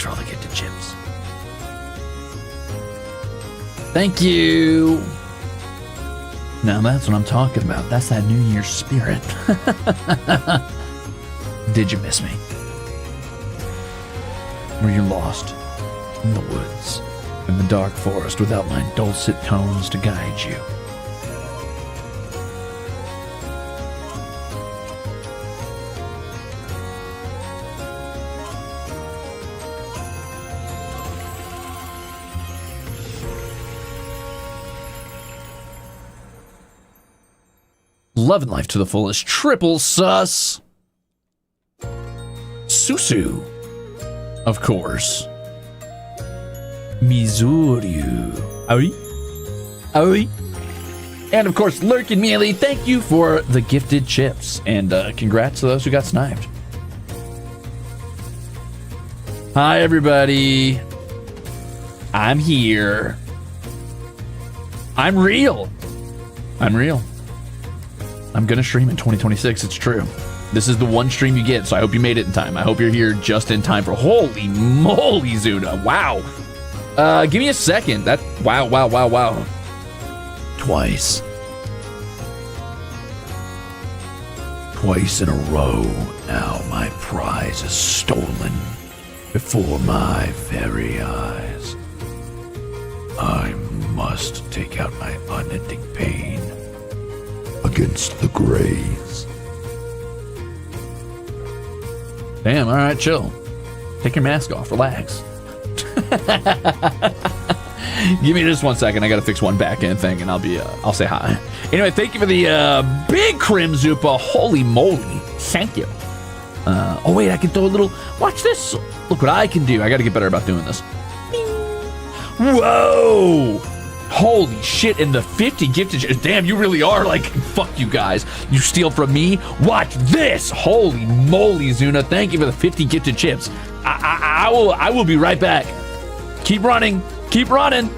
for all the gifted chips. Thank you. Now that's what I'm talking about. That's that New Year's spirit. Did you miss me? Were you lost in the woods, in the dark forest, without my dulcet tones to guide you? Loving life to the fullest. Triple sus. Susu. Of course. Mizuryu. Aoi. Aoi. And of course, Lurkin Mealy, thank you for the gifted chips. And congrats to those who got sniped. Hi, everybody. I'm here. I'm real. I'm real. I'm going to stream in 2026. It's true. This is the one stream you get, so I hope you made it in time. I hope you're here just in time for... Holy moly, Zuna. Wow. Give me a second. That... Wow, wow, wow, wow. Twice. Twice in a row. Now my prize is stolen before my very eyes. I must take out my unending pain against the grays. Damn, all right, chill. Take your mask off, relax. Give me just 1 second. I gotta fix one back end thing and I'll say hi. Anyway, thank you for the big Crimzupa. Holy moly. Thank you. Oh wait, I can throw a little, watch this. Look what I can do. I gotta get better about doing this. Whoa! Holy shit, and the 50 gifted, damn, you really are like, fuck you guys. You steal from me? Watch this! Holy moly, Zuna. Thank you for the 50 gifted chips. I will be right back. Keep running. Keep running.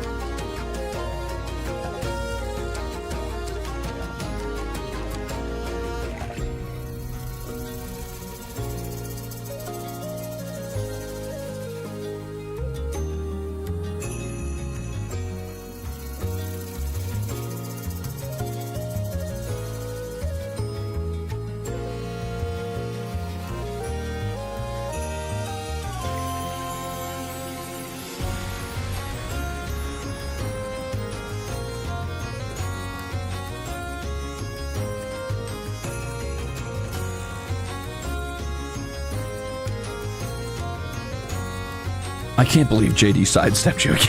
I can't believe JD sidestepped you again.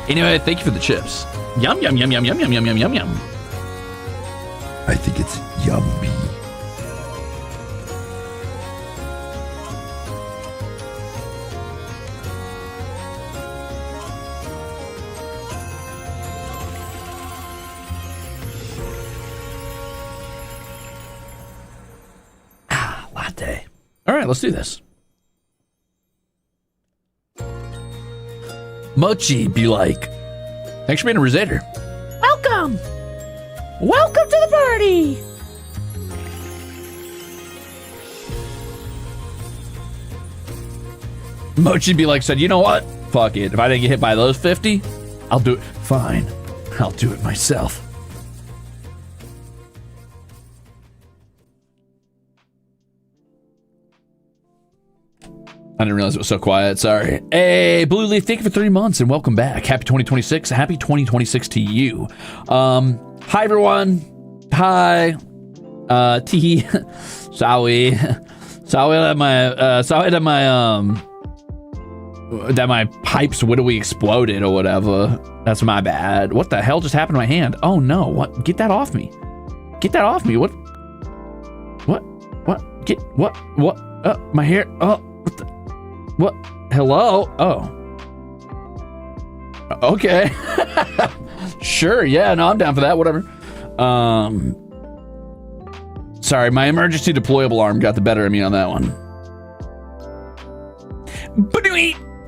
Anyway, thank you for the chips. Yum, yum, yum, yum, yum, yum, yum, yum, yum, yum. I think it's yummy. Latte. All right, let's do this. Mochi be like, thanks for being a Ruzader. Welcome. Welcome to the party. Mochi be like said, you know what? Fuck it. If I didn't get hit by those 50, I'll do it. Fine. I'll do it myself. I didn't realize it was so quiet. Sorry. Hey, Blue Leaf, thank you for 3 months and welcome back. Happy 2026. Happy 2026 to you. Hi, everyone. Hi. T. Sorry. Sorry that my pipes widowy exploded or whatever. That's my bad. What the hell just happened to my hand? Oh, no. What? Get that off me. Get that off me. What? Get, what? My hair. Oh, what the? What? Hello? Oh. Okay. Sure, yeah, no, I'm down for that, whatever. Sorry, my emergency deployable arm got the better of me on that one.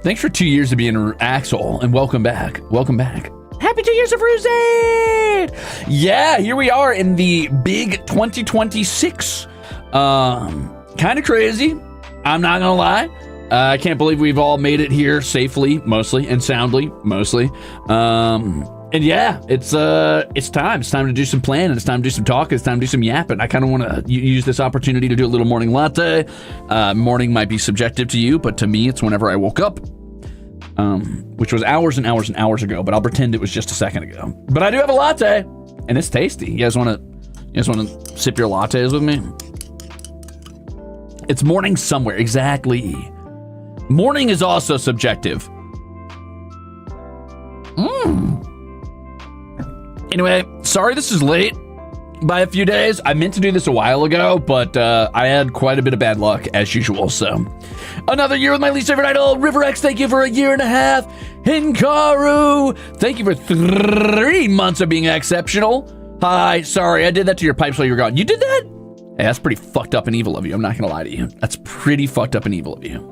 Thanks for 2 years of being an Axel, and welcome back. Welcome back. Happy 2 years of Ruze! Yeah, here we are in the big 2026. Kind of crazy. I'm not gonna lie. I can't believe we've all made it here safely, mostly, and soundly, mostly. And yeah, it's time. It's time to do some planning. It's time to do some talking. It's time to do some yapping. I kind of want to use this opportunity to do a little morning latte. Morning might be subjective to you, but to me, it's whenever I woke up, which was hours and hours and hours ago. But I'll pretend it was just a second ago. But I do have a latte, and it's tasty. You guys want to sip your lattes with me? It's morning somewhere. Exactly. Morning is also subjective. Anyway, sorry this is late by a few days. I meant to do this a while ago, but I had quite a bit of bad luck as usual. So another year with my least favorite idol, RiverX. Thank you for a year and a half. Hinkaru, thank you for 3 months of being exceptional. Hi, sorry, I did that to your pipes while you were gone. You did that? Hey, that's pretty fucked up and evil of you. I'm not gonna lie to you. That's pretty fucked up and evil of you.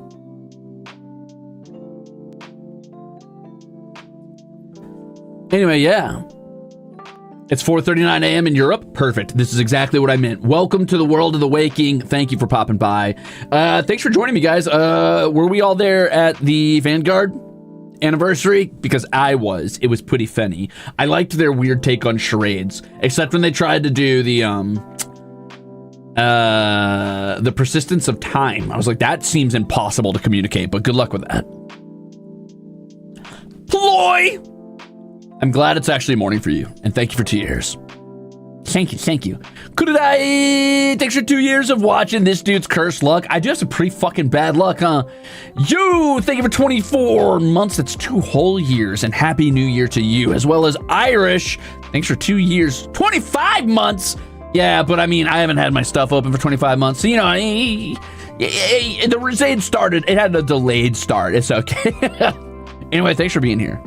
Anyway, yeah. It's 4:39 a.m. in Europe. Perfect. This is exactly what I meant. Welcome to the world of the waking. Thank you for popping by. Thanks for joining me, guys. Were we all there at the Vanguard anniversary? Because I was. It was pretty funny. I liked their weird take on charades, except when they tried to do the persistence of time. I was like, that seems impossible to communicate, but good luck with that. Ploy! I'm glad it's actually morning for you, and thank you for 2 years. Thank you. Could I? Thanks for 2 years of watching this dude's cursed luck. I do have some pretty fucking bad luck, huh? You, thank you for 24 months. That's 2 whole years, and happy new year to you, as well as Irish. Thanks for 2 years, 25 months. Yeah, but I mean, I haven't had my stuff open for 25 months, so you know, the Ruze started. It had a delayed start. It's okay. Anyway, thanks for being here.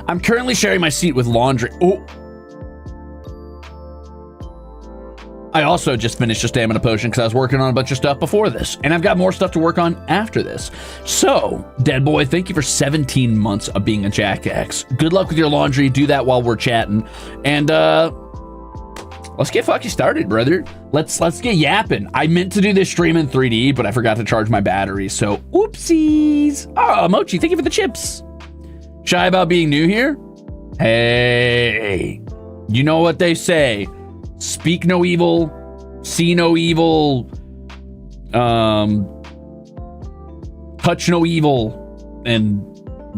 I'm currently sharing my seat with laundry. Oh. I also just finished a stamina potion because I was working on a bunch of stuff before this, and I've got more stuff to work on after this. So, Dead Boy, thank you for 17 months of being a jackass. Good luck with your laundry. Do that while we're chatting, and let's get fucking started, brother. Let's get yapping. I meant to do this stream in 3D, but I forgot to charge my battery, so oopsies. Oh, Mochi, thank you for the chips. Shy about being new here? Hey, you know what they say. Speak no evil, see no evil, touch no evil, and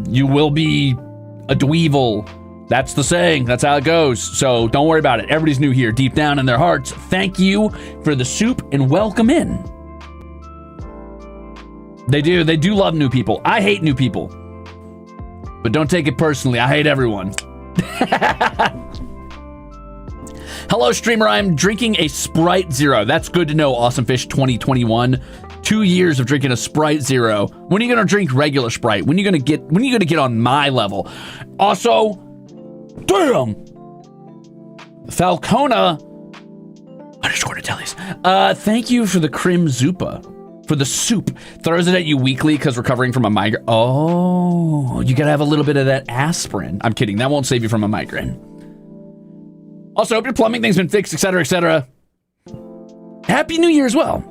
you will be a dweevil. That's the saying. That's how it goes. So don't worry about it. Everybody's new here, deep down in their hearts. Thank you for the soup and welcome in. They do love new people. I hate new people, but don't take it personally. I hate everyone. Hello, streamer. I'm drinking a Sprite Zero. That's good to know. Awesome Fish 2021. 2 years of drinking a Sprite Zero. When are you gonna drink regular Sprite? When are you gonna get on my level? Also, damn, Falcona _Natellis. Thank you for the Crimzupa, for the soup. Throws it at you weekly because recovering from a migraine. Oh, you gotta have a little bit of that aspirin. I'm kidding. That won't save you from a migraine. Also, hope your plumbing thing's been fixed, etc., etc. Happy New Year as well.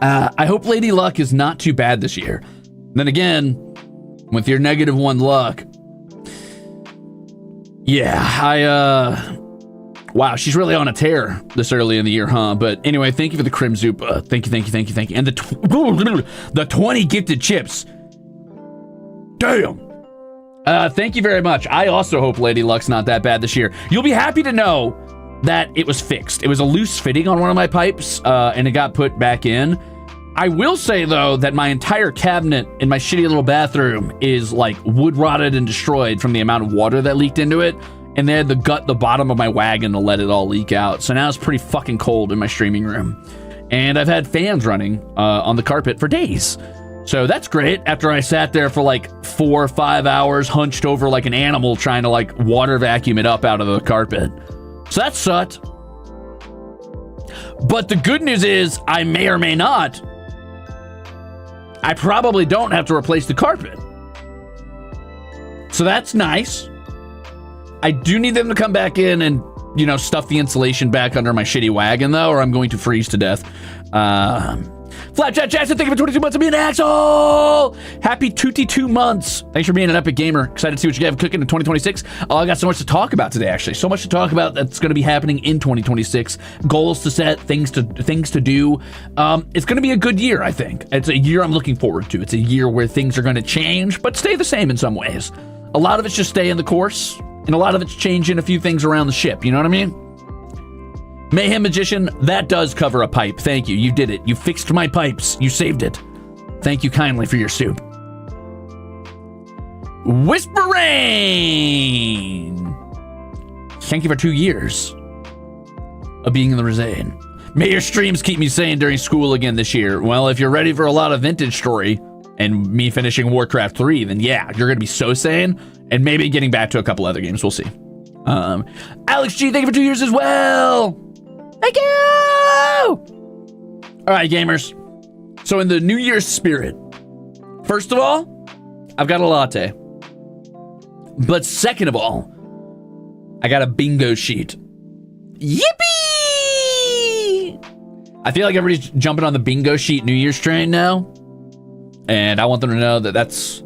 I hope Lady Luck is not too bad this year. Then again, with your -1 luck, yeah, wow, she's really on a tear this early in the year, huh? But anyway, thank you for the Crimzupa. Thank you. And the 20 gifted chips. Damn. Thank you very much. I also hope Lady Luck's not that bad this year. You'll be happy to know that it was fixed. It was a loose fitting on one of my pipes, and it got put back in. I will say, though, that my entire cabinet in my shitty little bathroom is, like, wood rotted and destroyed from the amount of water that leaked into it, and they had to gut the bottom of my wagon to let it all leak out. So now it's pretty fucking cold in my streaming room. And I've had fans running on the carpet for days. So that's great after I sat there for like 4 or 5 hours hunched over like an animal trying to like water vacuum it up out of the carpet. So that sucked. But the good news is I may or may not. I probably don't have to replace the carpet. So that's nice. I do need them to come back in and, you know, stuff the insulation back under my shitty wagon, though, or I'm going to freeze to death. Flapchat Jackson, thank you for 22 months of being an asshole. Happy 22 months. Thanks for being an epic gamer. Excited to see what you have cooking in 2026. Oh, I got so much to talk about today, actually. So much to talk about that's going to be happening in 2026. Goals to set, things to do. It's going to be a good year, I think. It's a year I'm looking forward to. It's a year where things are going to change, but stay the same in some ways. A lot of it's just stay in the course, and a lot of it's changing a few things around the ship. You know what I mean? Mayhem Magician, that does cover a pipe. Thank you. You did it. You fixed my pipes. You saved it. Thank you kindly for your soup. Whisper Rain. Thank you for 2 years of being in the Ruze. May your streams keep me sane during school again this year. Well, if you're ready for a lot of vintage story and me finishing Warcraft 3, then yeah, you're going to be so sane, and maybe getting back to a couple other games. We'll see. Alex G, thank you for 2 years as well. Thank you! All right, gamers. So in the New Year's spirit, first of all, I've got a latte. But second of all, I got a bingo sheet. Yippee! I feel like everybody's jumping on the bingo sheet New Year's train now. And I want them to know that that's...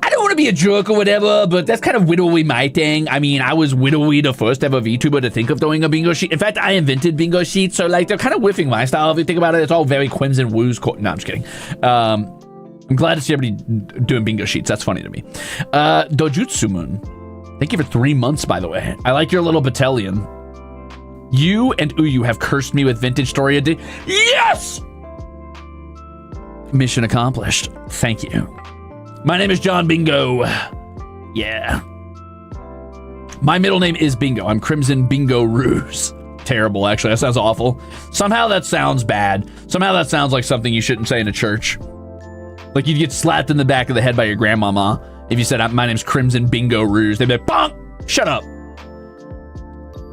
I don't want to be a jerk or whatever, but that's kind of widowy my thing. I mean, I was widowy the first ever VTuber to think of doing a bingo sheet. In fact, I invented bingo sheets, so like they're kind of whiffing my style. If you think about it, it's all very Crimzon Rulez. No, I'm just kidding. I'm glad to see everybody doing bingo sheets. That's funny to me. Dojutsu Moon, thank you for 3 months, by the way. I like your little battalion. You and Uyu have cursed me with vintage story a day. Yes! Mission accomplished. Thank you. My name is John Bingo. Yeah. My middle name is Bingo. I'm Crimzon Bingo Ruze. Terrible, actually. That sounds awful. Somehow that sounds bad. Somehow that sounds like something you shouldn't say in a church. Like you'd get slapped in the back of the head by your grandmama if you said, my name's Crimzon Bingo Ruze. They'd be like, bonk! Shut up.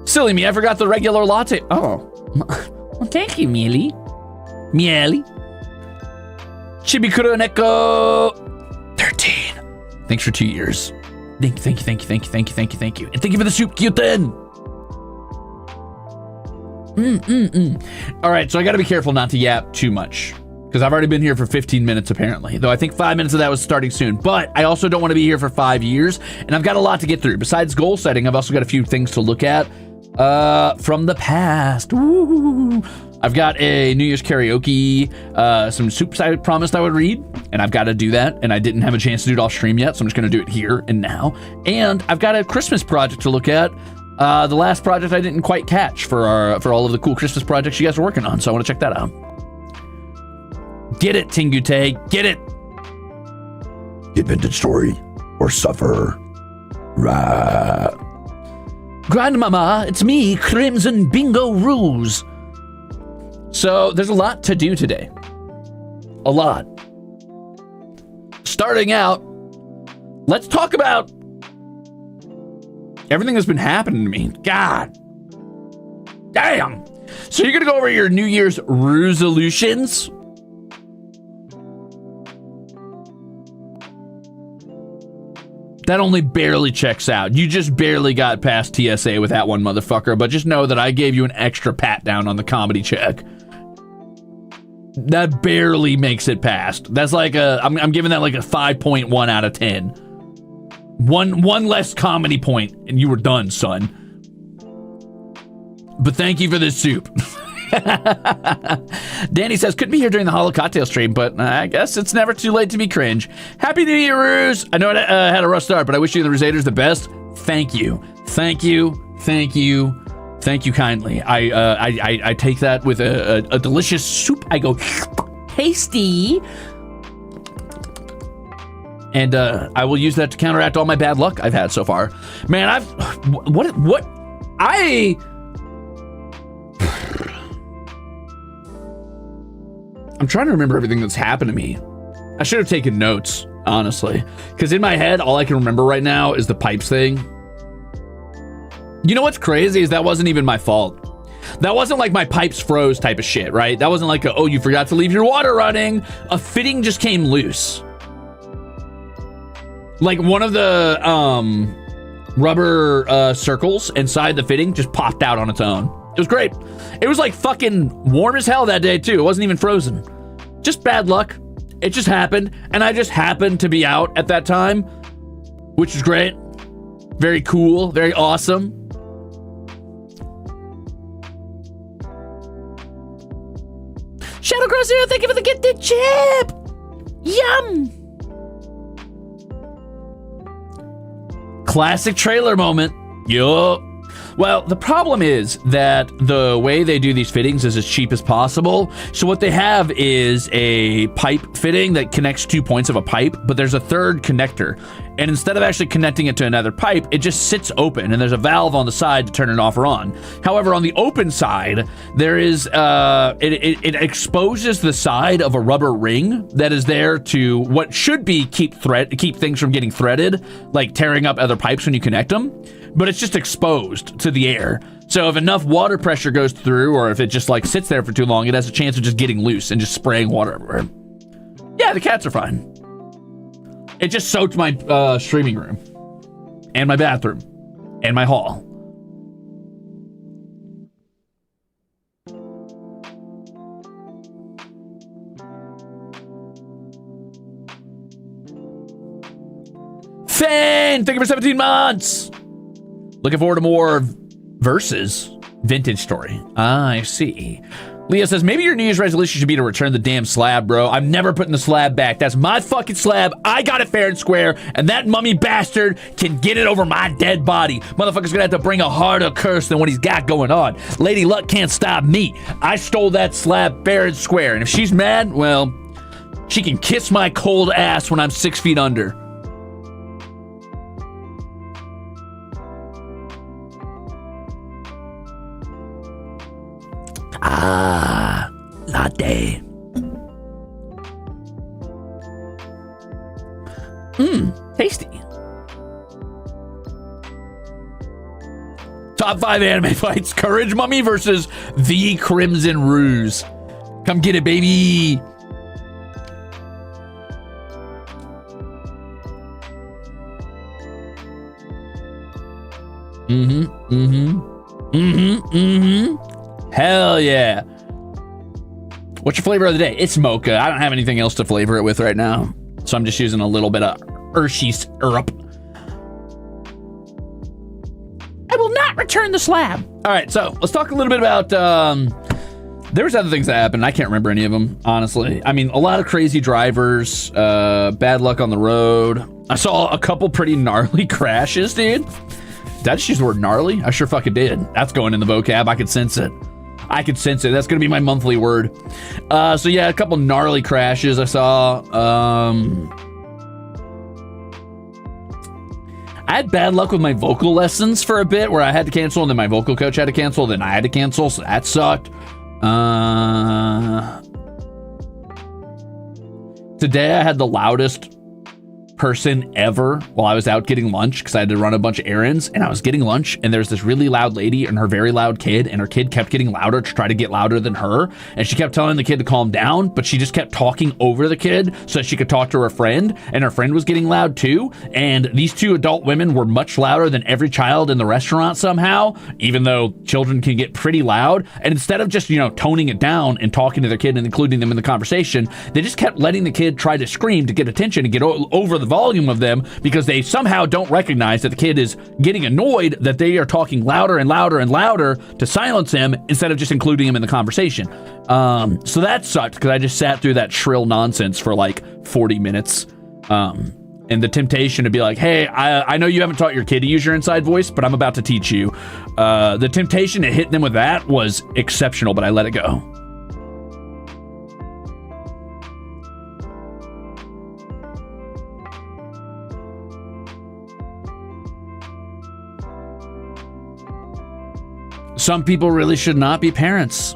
Silly me, I forgot the regular latte. Oh. Well, thank you, Mealy. Mealy. Chibikuro Neko 13. Thanks for 2 years. Thank you. And thank you for the soup, Kyuten. All right, so I got to be careful not to yap too much because I've already been here for 15 minutes apparently, though I think 5 minutes of that was starting soon. But I also don't want to be here for 5 years, and I've got a lot to get through. Besides goal setting, I've also got a few things to look at from the past. Woo! I've got a New Year's karaoke, some soups I promised I would read, and I've got to do that, and I didn't have a chance to do it off stream yet, so I'm just going to do it here and now. And I've got a Christmas project to look at, the last project I didn't quite catch for all of the cool Christmas projects you guys are working on, so I want to check that out. Get it, Tingute, get it! Get vintage story or suffer. Rah. Grandmama, it's me, Crimzon Bingo Rulez. So there's a lot to do today. A lot. Starting out, let's talk about everything that's been happening to me. God damn. So you're gonna go over your New Year's resolutions. That only barely checks out. You just barely got past TSA with that one, motherfucker. But just know that I gave you an extra pat down on the comedy check. That barely makes it past. That's like I'm giving that like a 5.1 out of 10. One less comedy point and you were done, son. But thank you for this soup. Danny says, couldn't be here during the Holo Cocktail stream, but I guess it's never too late to be cringe. Happy New Year, Ruze. I know I had a rough start, but I wish you and the Ruzeters the best. Thank you. Thank you. Thank you. Thank you kindly. I take that with a delicious soup. I go, tasty. And I will use that to counteract all my bad luck I've had so far. Man, I'm trying to remember everything that's happened to me. I should have taken notes, honestly. Because in my head, all I can remember right now is the pipes thing. You know what's crazy is that wasn't even my fault. That wasn't like my pipes froze type of shit, right? That wasn't like oh, you forgot to leave your water running. A fitting just came loose. Like one of the rubber circles inside the fitting just popped out on its own. It was great. It was like fucking warm as hell that day too. It wasn't even frozen. Just bad luck. It just happened, and I just happened to be out at that time, which is great. Very cool, very awesome. Shadow Cross Zero, thank you for the gifted chip. Yum. Classic trailer moment. Yup. Well, the problem is that the way they do these fittings is as cheap as possible. So what they have is a pipe fitting that connects 2 points of a pipe, but there's a third connector. And instead of actually connecting it to another pipe, it just sits open, and there's a valve on the side to turn it off or on. However, on the open side, there is it exposes the side of a rubber ring that is there to what should be keep things from getting threaded, like tearing up other pipes when you connect them. But it's just exposed to the air. So if enough water pressure goes through, or if it just like sits there for too long, it has a chance of just getting loose and just spraying water everywhere. Yeah, the cats are fine. It just soaked my streaming room and my bathroom and my hall. Fane, thank you for 17 months. Looking forward to more versus vintage story. I see. Leah says, maybe your New Year's resolution should be to return the damn slab, bro. I'm never putting the slab back. That's my fucking slab. I got it fair and square, and that mummy bastard can get it over my dead body. Motherfucker's gonna have to bring a harder curse than what he's got going on. Lady Luck can't stop me. I stole that slab fair and square, and if she's mad, well, she can kiss my cold ass when I'm 6 feet under. Ah, latte. Tasty. Top 5 anime fights. Courage Mummy versus the Crimzon Rulez. Come get it, baby. Hell yeah. What's your flavor of the day? It's mocha. I don't have anything else to flavor it with right now, so I'm just using a little bit of Hershey's syrup. I will not return the slab. All right, so let's talk a little bit about there was other things that happened. I can't remember any of them, honestly. I mean, a lot of crazy drivers, bad luck on the road. I saw a couple pretty gnarly crashes, dude. Did I just use the word gnarly? I sure fucking did. That's going in the vocab. I could sense it. I could sense it. That's going to be my monthly word. So yeah, a couple gnarly crashes I saw. I had bad luck with my vocal lessons for a bit where I had to cancel, and then my vocal coach had to cancel, then I had to cancel, so that sucked. Today I had the loudest person ever while I was out getting lunch because I had to run a bunch of errands, and I was getting lunch, and there's this really loud lady and her very loud kid, and her kid kept getting louder to try to get louder than her, and she kept telling the kid to calm down, but she just kept talking over the kid so she could talk to her friend, and her friend was getting loud too, and these two adult women were much louder than every child in the restaurant somehow, even though children can get pretty loud, and instead of just, you know, toning it down and talking to their kid and including them in the conversation, they just kept letting the kid try to scream to get attention and get over the volume of them because they somehow don't recognize that the kid is getting annoyed that they are talking louder and louder and louder to silence him instead of just including him in the conversation. So that sucked because I just sat through that shrill nonsense for like 40 minutes. And the temptation to be like, hey, I know you haven't taught your kid to use your inside voice, but I'm about to teach you. The temptation to hit them with that was exceptional, but I let it go. Some people really should not be parents.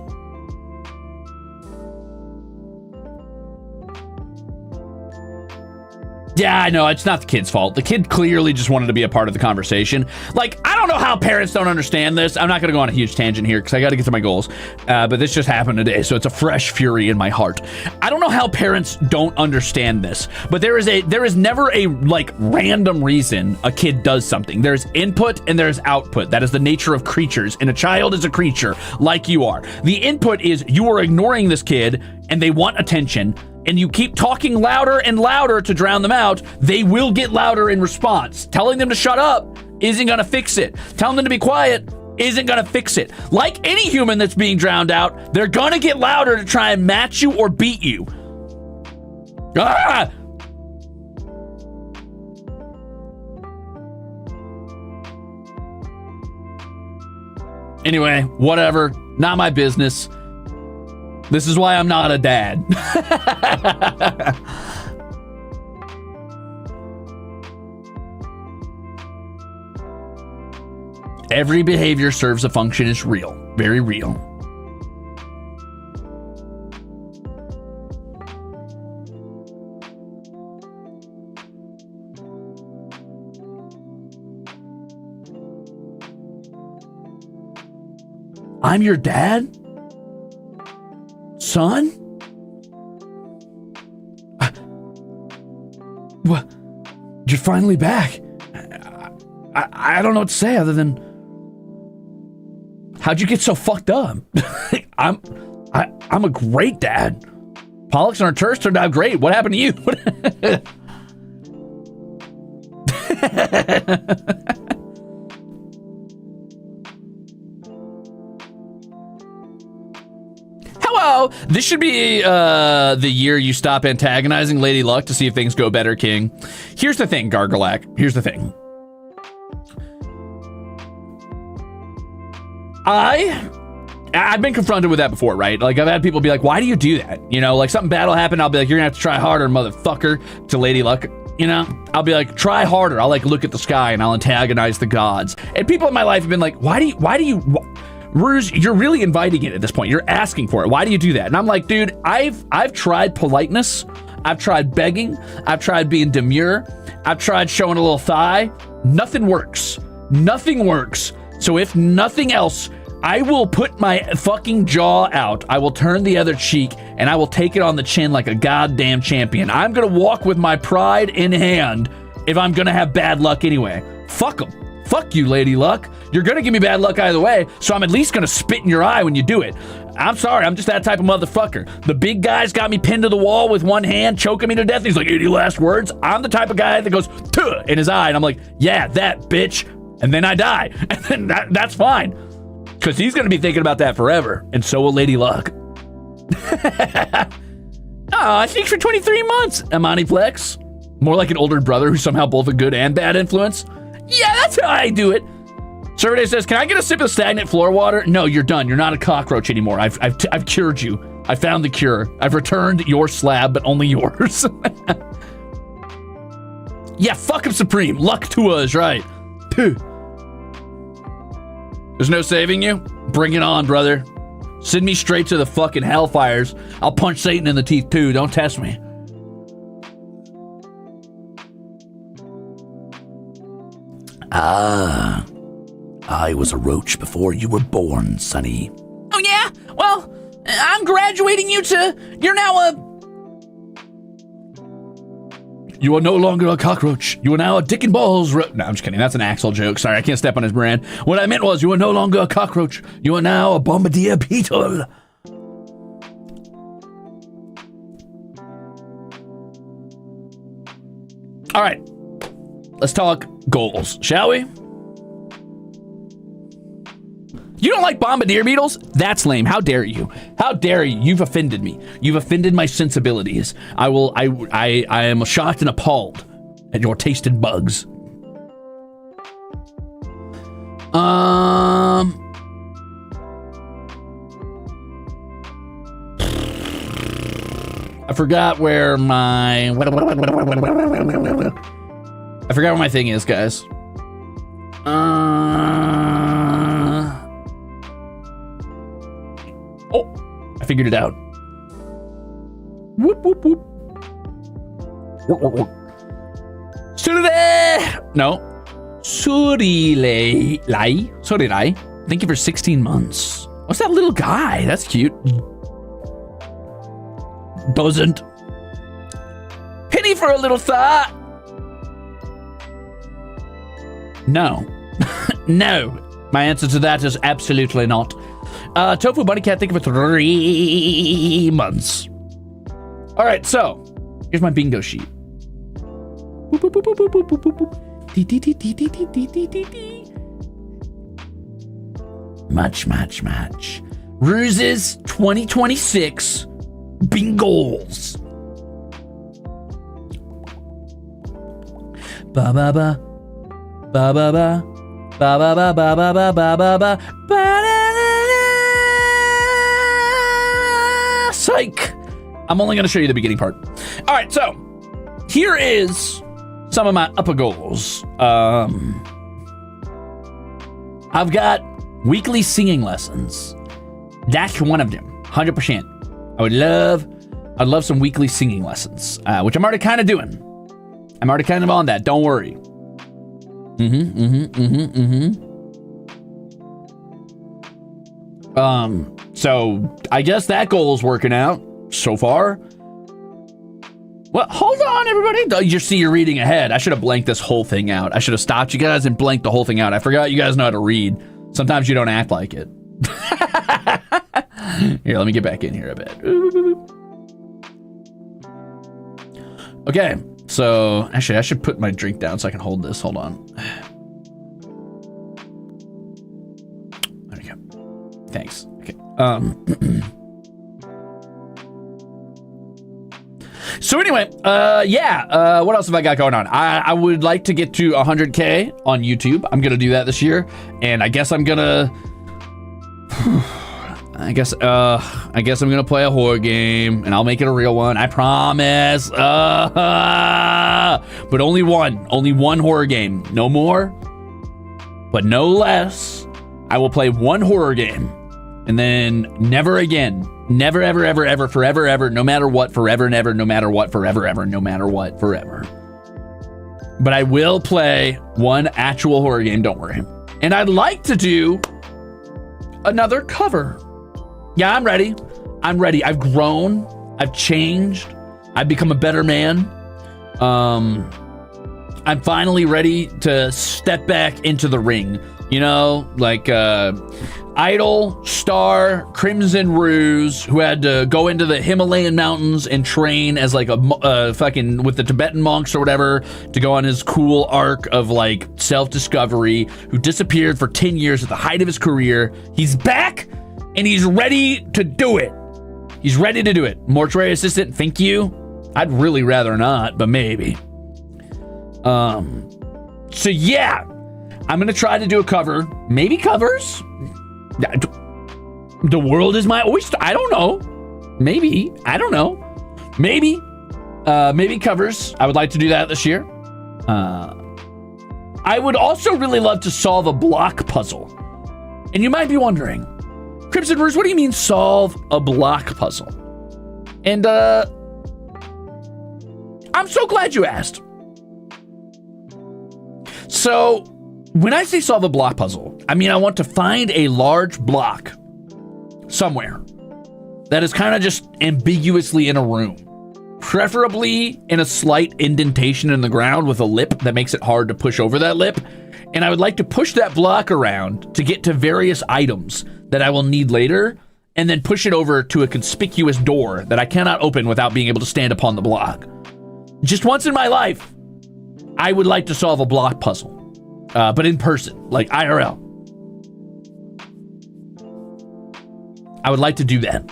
Yeah, I know. It's not the kid's fault. The kid clearly just wanted to be a part of the conversation. Like, I don't know how parents don't understand this. I'm not going to go on a huge tangent here because I got to get to my goals. But this just happened today, so it's a fresh fury in my heart. I don't know how parents don't understand this, but there is never a, like, random reason a kid does something. There's input and there's output. That is the nature of creatures, and a child is a creature like you are. The input is you are ignoring this kid, and they want attention, and you keep talking louder and louder to drown them out, they will get louder in response. Telling them to shut up isn't going to fix it. Telling them to be quiet isn't going to fix it. Like any human that's being drowned out, they're going to get louder to try and match you or beat you. Ah! Anyway, whatever. Not my business. This is why I'm not a dad. Every behavior serves a function. Is real. Very real. I'm your dad? Son? What? You're finally back. I don't know what to say other than, how'd you get so fucked up? I'm a great dad. Pollux and Arcturus turned out great. What happened to you? Hello. This should be the year you stop antagonizing Lady Luck to see if things go better, King. Here's the thing, Gargalac. Here's the thing. I've been confronted with that before, right? Like, I've had people be like, why do you do that? You know, like, something bad will happen, I'll be like, you're gonna have to try harder, motherfucker, to Lady Luck. You know, I'll be like, try harder. I'll, like, look at the sky and I'll antagonize the gods. And people in my life have been like, why do you Ruze, you're really inviting it at this point. You're asking for it. Why do you do that? And I'm like, dude, I've tried politeness. I've tried begging. I've tried being demure. I've tried showing a little thigh. Nothing works. Nothing works. So if nothing else, I will put my fucking jaw out. I will turn the other cheek and I will take it on the chin like a goddamn champion. I'm going to walk with my pride in hand if I'm going to have bad luck anyway. Fuck them. Fuck you, Lady Luck. You're going to give me bad luck either way, so I'm at least going to spit in your eye when you do it. I'm sorry, I'm just that type of motherfucker. The big guy's got me pinned to the wall with one hand, choking me to death. He's like, any last words? I'm the type of guy that goes, tuh, in his eye, and I'm like, yeah, that, bitch. And then I die. And then that's fine. Because he's going to be thinking about that forever, and so will Lady Luck. Oh, I think for 23 months, Amani Flex. More like an older brother who's somehow both a good and bad influence. Yeah, that's how I do it. Survey says, can I get a sip of stagnant floor water? No, you're done. You're not a cockroach anymore. I've cured you. I found the cure. I've returned your slab, but only yours. Yeah, fuck him supreme. Luck to us, right? Puh. There's no saving you? Bring it on, brother. Send me straight to the fucking hellfires. I'll punch Satan in the teeth too. Don't test me. Ah, I was a roach before you were born, Sonny. Oh yeah? Well, I'm graduating you to, you're now a... You are no longer a cockroach. You are now a dick and balls No, I'm just kidding. That's an Axel joke. Sorry, I can't step on his brand. What I meant was, you are no longer a cockroach. You are now a bombardier beetle. All right. Let's talk goals, shall we? You don't like bombardier beetles? That's lame. How dare you? How dare you? You've offended me. You've offended my sensibilities. I am shocked and appalled at your taste in bugs. I forgot where my thing is, guys. Oh, I figured it out. Whoop, whoop, whoop. No. Surilai. Thank you for 16 months. What's that little guy? That's cute. Doesn't. Penny for a little thought. No. No. My answer to that is absolutely not. Tofu Bunny Cat, thank you for 3 months. All right, so here's my bingo sheet. Boop, boop, boop, boop, boop, boop, boop, boop. Match. Ruze's 2026 bingos. Ba ba ba ba ba ba ba ba ba ba ba ba ba ba ba. Psych. I'm only going to show you the beginning part. All right, so here is some of my upper goals. I've got weekly singing lessons. That's one of them, 100%. I'd love some weekly singing lessons, which I'm already kind of doing. I'm already kind of on that. Don't worry. So I guess that goal is working out so far. Well, hold on, everybody. You see, you're reading ahead. I should have blanked this whole thing out. I should have stopped you guys and blanked the whole thing out. I forgot you guys know how to read. Sometimes you don't act like it. Here, let me get back in here a bit. Okay, so actually, I should put my drink down so I can hold this. Hold on. There we go. Thanks. Okay. So anyway, what else have I got going on? I would like to get to 100K on YouTube. I'm gonna do that this year, and I guess I'm gonna. I guess I'm gonna play a horror game, and I'll make it a real one. I promise. But only one horror game, no more, but no less. I will play one horror game, and then never again. Never, ever, ever, ever, forever, ever, no matter what, forever and ever, no matter what, forever, ever, no matter what, forever. But I will play one actual horror game, don't worry. And I'd like to do another cover. Yeah, I'm ready. I've grown. I've changed. I've become a better man. I'm finally ready to step back into the ring. You know, like idol star Crimzon Rulez, who had to go into the Himalayan mountains and train as like a fucking with the Tibetan monks or whatever to go on his cool arc of like self-discovery, who disappeared for 10 years at the height of his career. He's back and he's ready to do it. He's ready to do it. Mortuary assistant, thank you. I'd really rather not, but maybe. So yeah, I'm gonna try to do a cover. Maybe covers. The world is my oyster. I don't know. Maybe. I don't know. Maybe. Maybe covers. I would like to do that this year. I would also really love to solve a block puzzle. And you might be wondering, Crimzon Rulez, what do you mean solve a block puzzle? And I'm so glad you asked. So when I say solve a block puzzle, I mean I want to find a large block somewhere that is kind of just ambiguously in a room, preferably in a slight indentation in the ground with a lip that makes it hard to push over that lip. And I would like to push that block around to get to various items that I will need later, and then push it over to a conspicuous door that I cannot open without being able to stand upon the block. Just once in my life, I would like to solve a block puzzle. But in person, like IRL. I would like to do that.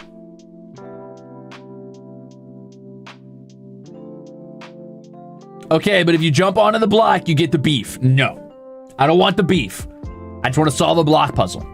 Okay, but if you jump onto the block, you get the beef. No, I don't want the beef. I just want to solve a block puzzle.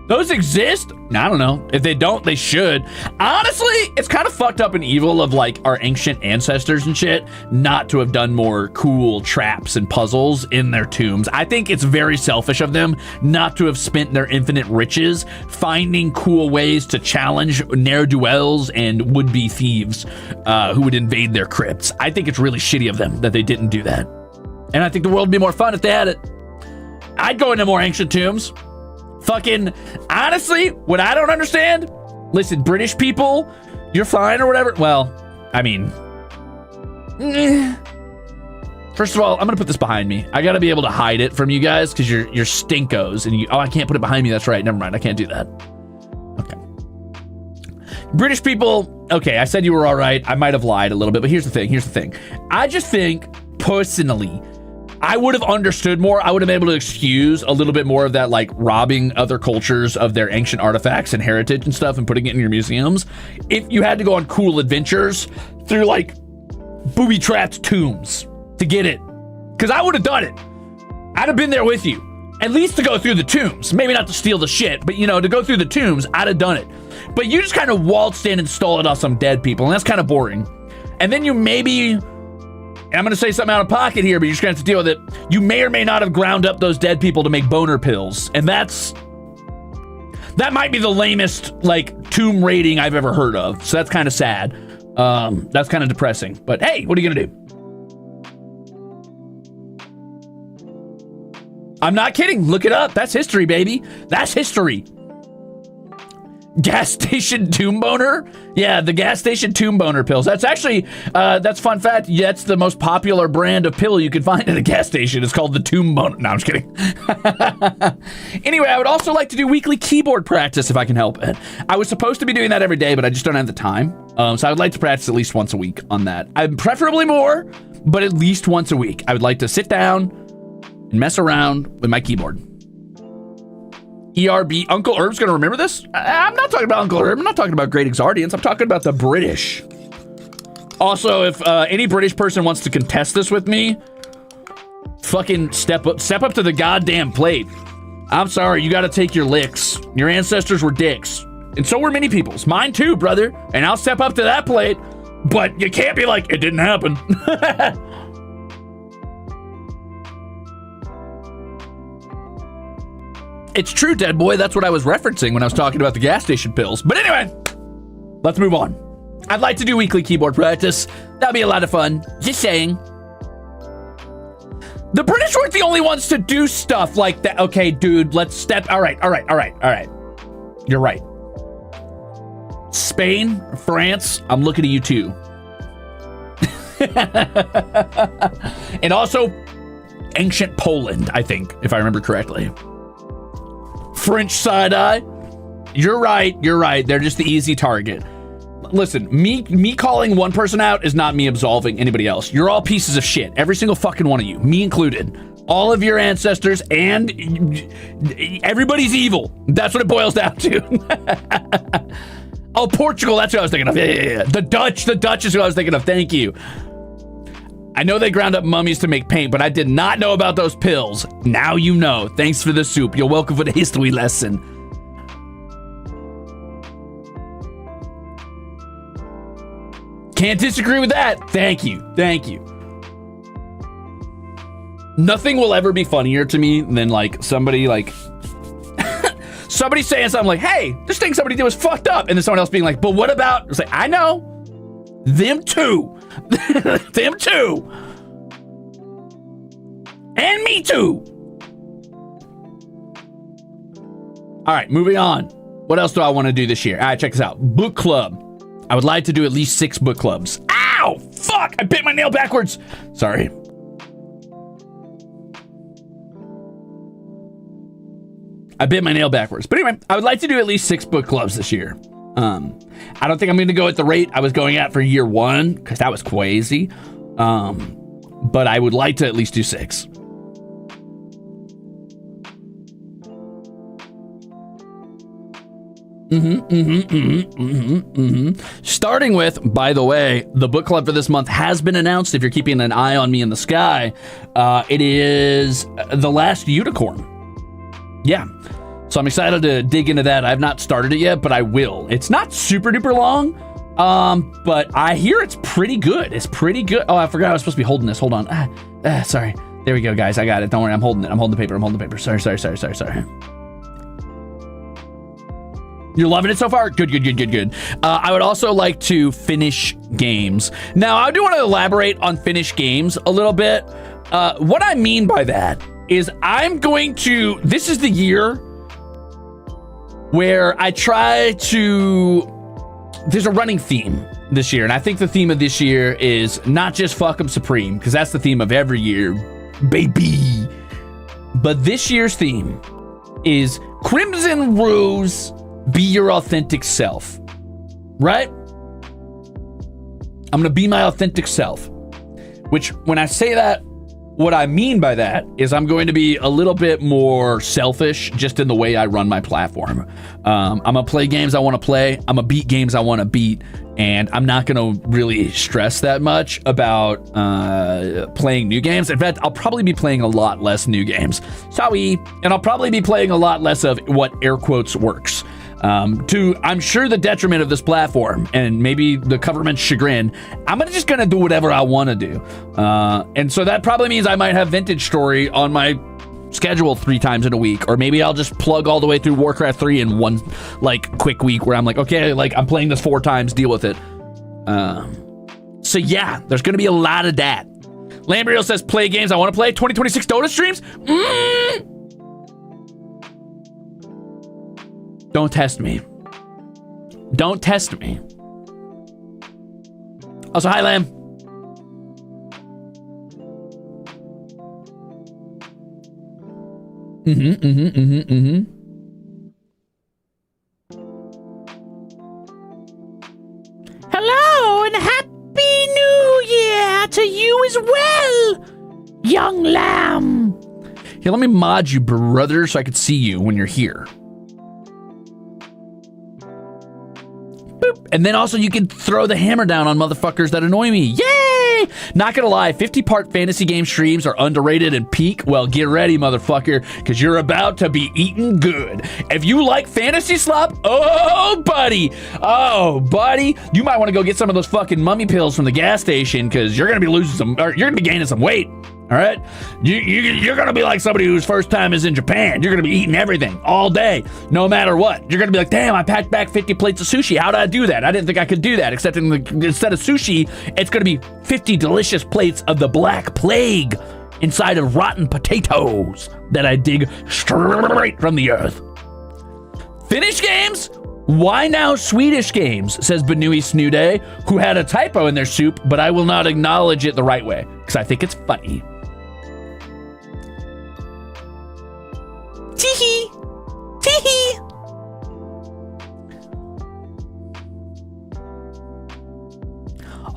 Those exist? I don't know. If they don't, they should. Honestly, it's kind of fucked up and evil of like our ancient ancestors and shit not to have done more cool traps and puzzles in their tombs. I think it's very selfish of them not to have spent their infinite riches finding cool ways to challenge ne'er-do-wells and would-be thieves who would invade their crypts. I think it's really shitty of them that they didn't do that. And I think the world would be more fun if they had it. I'd go into more ancient tombs. Fucking, honestly, what I don't understand, listen, British people, you're fine or whatever. Well, I mean, first of all, I'm gonna put this behind me. I gotta be able to hide it from you guys because you're stinkos and oh, I can't put it behind me. That's right. Never mind. I can't do that. Okay. British people, okay, I said you were all right. I might have lied a little bit, but here's the thing. I just think, personally, I would have understood more. I would have been able to excuse a little bit more of that, like robbing other cultures of their ancient artifacts and heritage and stuff and putting it in your museums if you had to go on cool adventures through like booby-trapped tombs to get it. Because I would have done it. I'd have been there with you. At least to go through the tombs. Maybe not to steal the shit, but you know, to go through the tombs, I'd have done it. But you just kind of waltzed in and stole it off some dead people, and that's kind of boring. And then you maybe... I'm going to say something out of pocket here, but you're just going to have to deal with it. You may or may not have ground up those dead people to make boner pills. And that might be the lamest, like, tomb raiding I've ever heard of. So that's kind of sad. That's kind of depressing. But hey, what are you going to do? I'm not kidding. Look it up. That's history, baby. That's history. Gas station tomb boner? Yeah, the gas station tomb boner pills. That's actually, that's fun fact. Yeah, it's the most popular brand of pill you can find at a gas station. It's called the tomb boner. No, I'm just kidding. Anyway, I would also like to do weekly keyboard practice if I can help it. I was supposed to be doing that every day, but I just don't have the time. So I would like to practice at least once a week on that. I'm preferably more, but at least once a week. I would like to sit down and mess around with my keyboard. ERB, Uncle Herb's gonna remember this? I'm not talking about Uncle Herb. I'm not talking about Great Exardians. I'm talking about the British. Also, if any British person wants to contest this with me, fucking step up to the goddamn plate. I'm sorry, you gotta take your licks. Your ancestors were dicks. And so were many people's. Mine too, brother. And I'll step up to that plate. But you can't be like, it didn't happen. It's true, dead boy. That's what I was referencing when I was talking about the gas station pills. But anyway, let's move on. I'd like to do weekly keyboard practice. That'd be a lot of fun. Just saying. The British weren't the only ones to do stuff like that. Okay, dude, let's step. All right. You're right. Spain, France, I'm looking at you too. And also ancient Poland, I think, if I remember correctly. French side-eye. You're right. They're just the easy target. Listen, me calling one person out is not me absolving anybody else. You're all pieces of shit. Every single fucking one of you. Me included. All of your ancestors and everybody's evil. That's what it boils down to. Oh, Portugal. That's what I was thinking of. Yeah. The Dutch is what I was thinking of. Thank you. I know they ground up mummies to make paint, but I did not know about those pills. Now you know. Thanks for the soup. You're welcome for the history lesson. Can't disagree with that. Thank you. Nothing will ever be funnier to me than like somebody somebody saying something like, hey, this thing somebody did was fucked up. And then someone else being like, but what about, it's like, I know. Them too. Them too. And me too. All right, moving on. What else do I want to do this year? All right, check this out. Book club. I would like to do at least 6 book clubs. Ow! Fuck! I bit my nail backwards. Sorry. I bit my nail backwards. But anyway, I would like to do at least 6 book clubs this year. I don't think I'm going to go at the rate I was going at for year 1, because that was crazy. But I would like to at least do 6. Starting with, by the way, the book club for this month has been announced. If you're keeping an eye on me in the sky, it is The Last Unicorn. Yeah. So I'm excited to dig into that. I've not started it yet, but I will. It's not super duper long, but I hear it's pretty good. It's pretty good. Oh, I forgot I was supposed to be holding this. Hold on. Sorry. There we go, guys. I got it. Don't worry. I'm holding it. I'm holding the paper. I'm holding the paper. Sorry. You're loving it so far? Good. I would also like to finish games. Now, I do want to elaborate on finish games a little bit. What I mean by that is this is the year where I try to, there's a running theme this year. And I think the theme of this year is not just fuck 'em supreme, because that's the theme of every year, baby. But this year's theme is Crimzon Rulez, be your authentic self, right? I'm gonna be my authentic self, which when I say that, what I mean by that is I'm going to be a little bit more selfish just in the way I run my platform. I'm gonna play games I want to play. I'm gonna beat games I want to beat. And I'm not gonna really stress that much about playing new games. In fact, I'll probably be playing a lot less new games. Sorry. And I'll probably be playing a lot less of what air quotes works. To, I'm sure, the detriment of this platform and maybe the government's chagrin. I'm just gonna do whatever I want to do. And so that probably means I might have Vintage Story on my schedule 3 times in a week, or maybe I'll just plug all the way through Warcraft 3 in one quick week where I'm like, okay, I'm playing this 4 times, deal with it. So yeah, there's gonna be a lot of that. Lambrio says play games I want to play. 2026 Dota streams? Don't test me. Don't test me. Also, hi, Lamb. Hello and Happy New Year to you as well, young lamb. Here, let me mod you, brother, so I can see you when you're here. Boop. And then also you can throw the hammer down on motherfuckers that annoy me. Yay! Not gonna lie, 50-part fantasy game streams are underrated and peak. Well, get ready, motherfucker, because you're about to be eating good. If you like fantasy slop, oh, buddy, you might want to go get some of those fucking mummy pills from the gas station, because you're gonna be you're gonna be gaining some weight. All right, you're gonna be like somebody whose first time is in Japan. You're gonna be eating everything all day, no matter what. You're gonna be like, damn, I packed back 50 plates of sushi. How did I do that? I didn't think I could do that. Except instead of sushi, it's gonna be 50 delicious plates of the Black Plague inside of rotten potatoes that I dig straight from the earth. Finnish games? Why now Swedish games? Says Benui Snude, who had a typo in their soup, but I will not acknowledge it the right way because I think it's funny. Tee-hee. Tee-hee.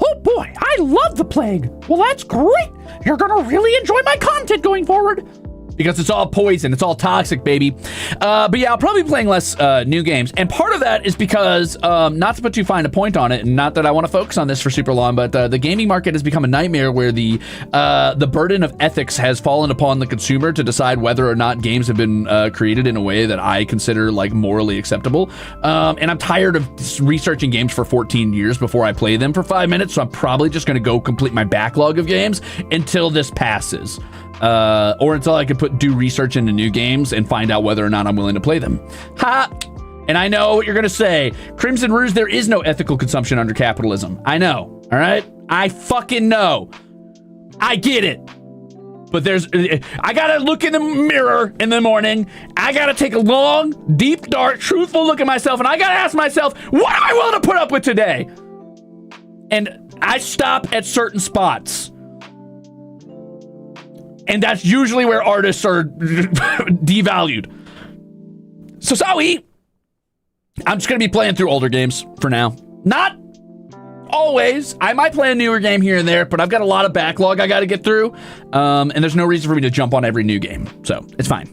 Oh boy, I love the plague. Well, that's great. You're gonna really enjoy my content going forward. Because it's all poison. It's all toxic, baby. But yeah, I'll probably be playing less new games. And part of that is because, not to put too fine a point on it, and not that I want to focus on this for super long, but the gaming market has become a nightmare where the burden of ethics has fallen upon the consumer to decide whether or not games have been created in a way that I consider morally acceptable. And I'm tired of researching games for 14 years before I play them for 5 minutes, so I'm probably just going to go complete my backlog of games until this passes. Or until I could do research into new games and find out whether or not I'm willing to play them. Ha! And I know what you're going to say. Crimzon Rulez, there is no ethical consumption under capitalism. I know. All right? I fucking know. I get it. But I got to look in the mirror in the morning. I got to take a long, deep, dark, truthful look at myself. And I got to ask myself, what am I willing to put up with today? And I stop at certain spots. And that's usually where artists are devalued. So sorry. I'm just going to be playing through older games for now. Not always. I might play a newer game here and there, but I've got a lot of backlog I got to get through. And there's no reason for me to jump on every new game. So it's fine.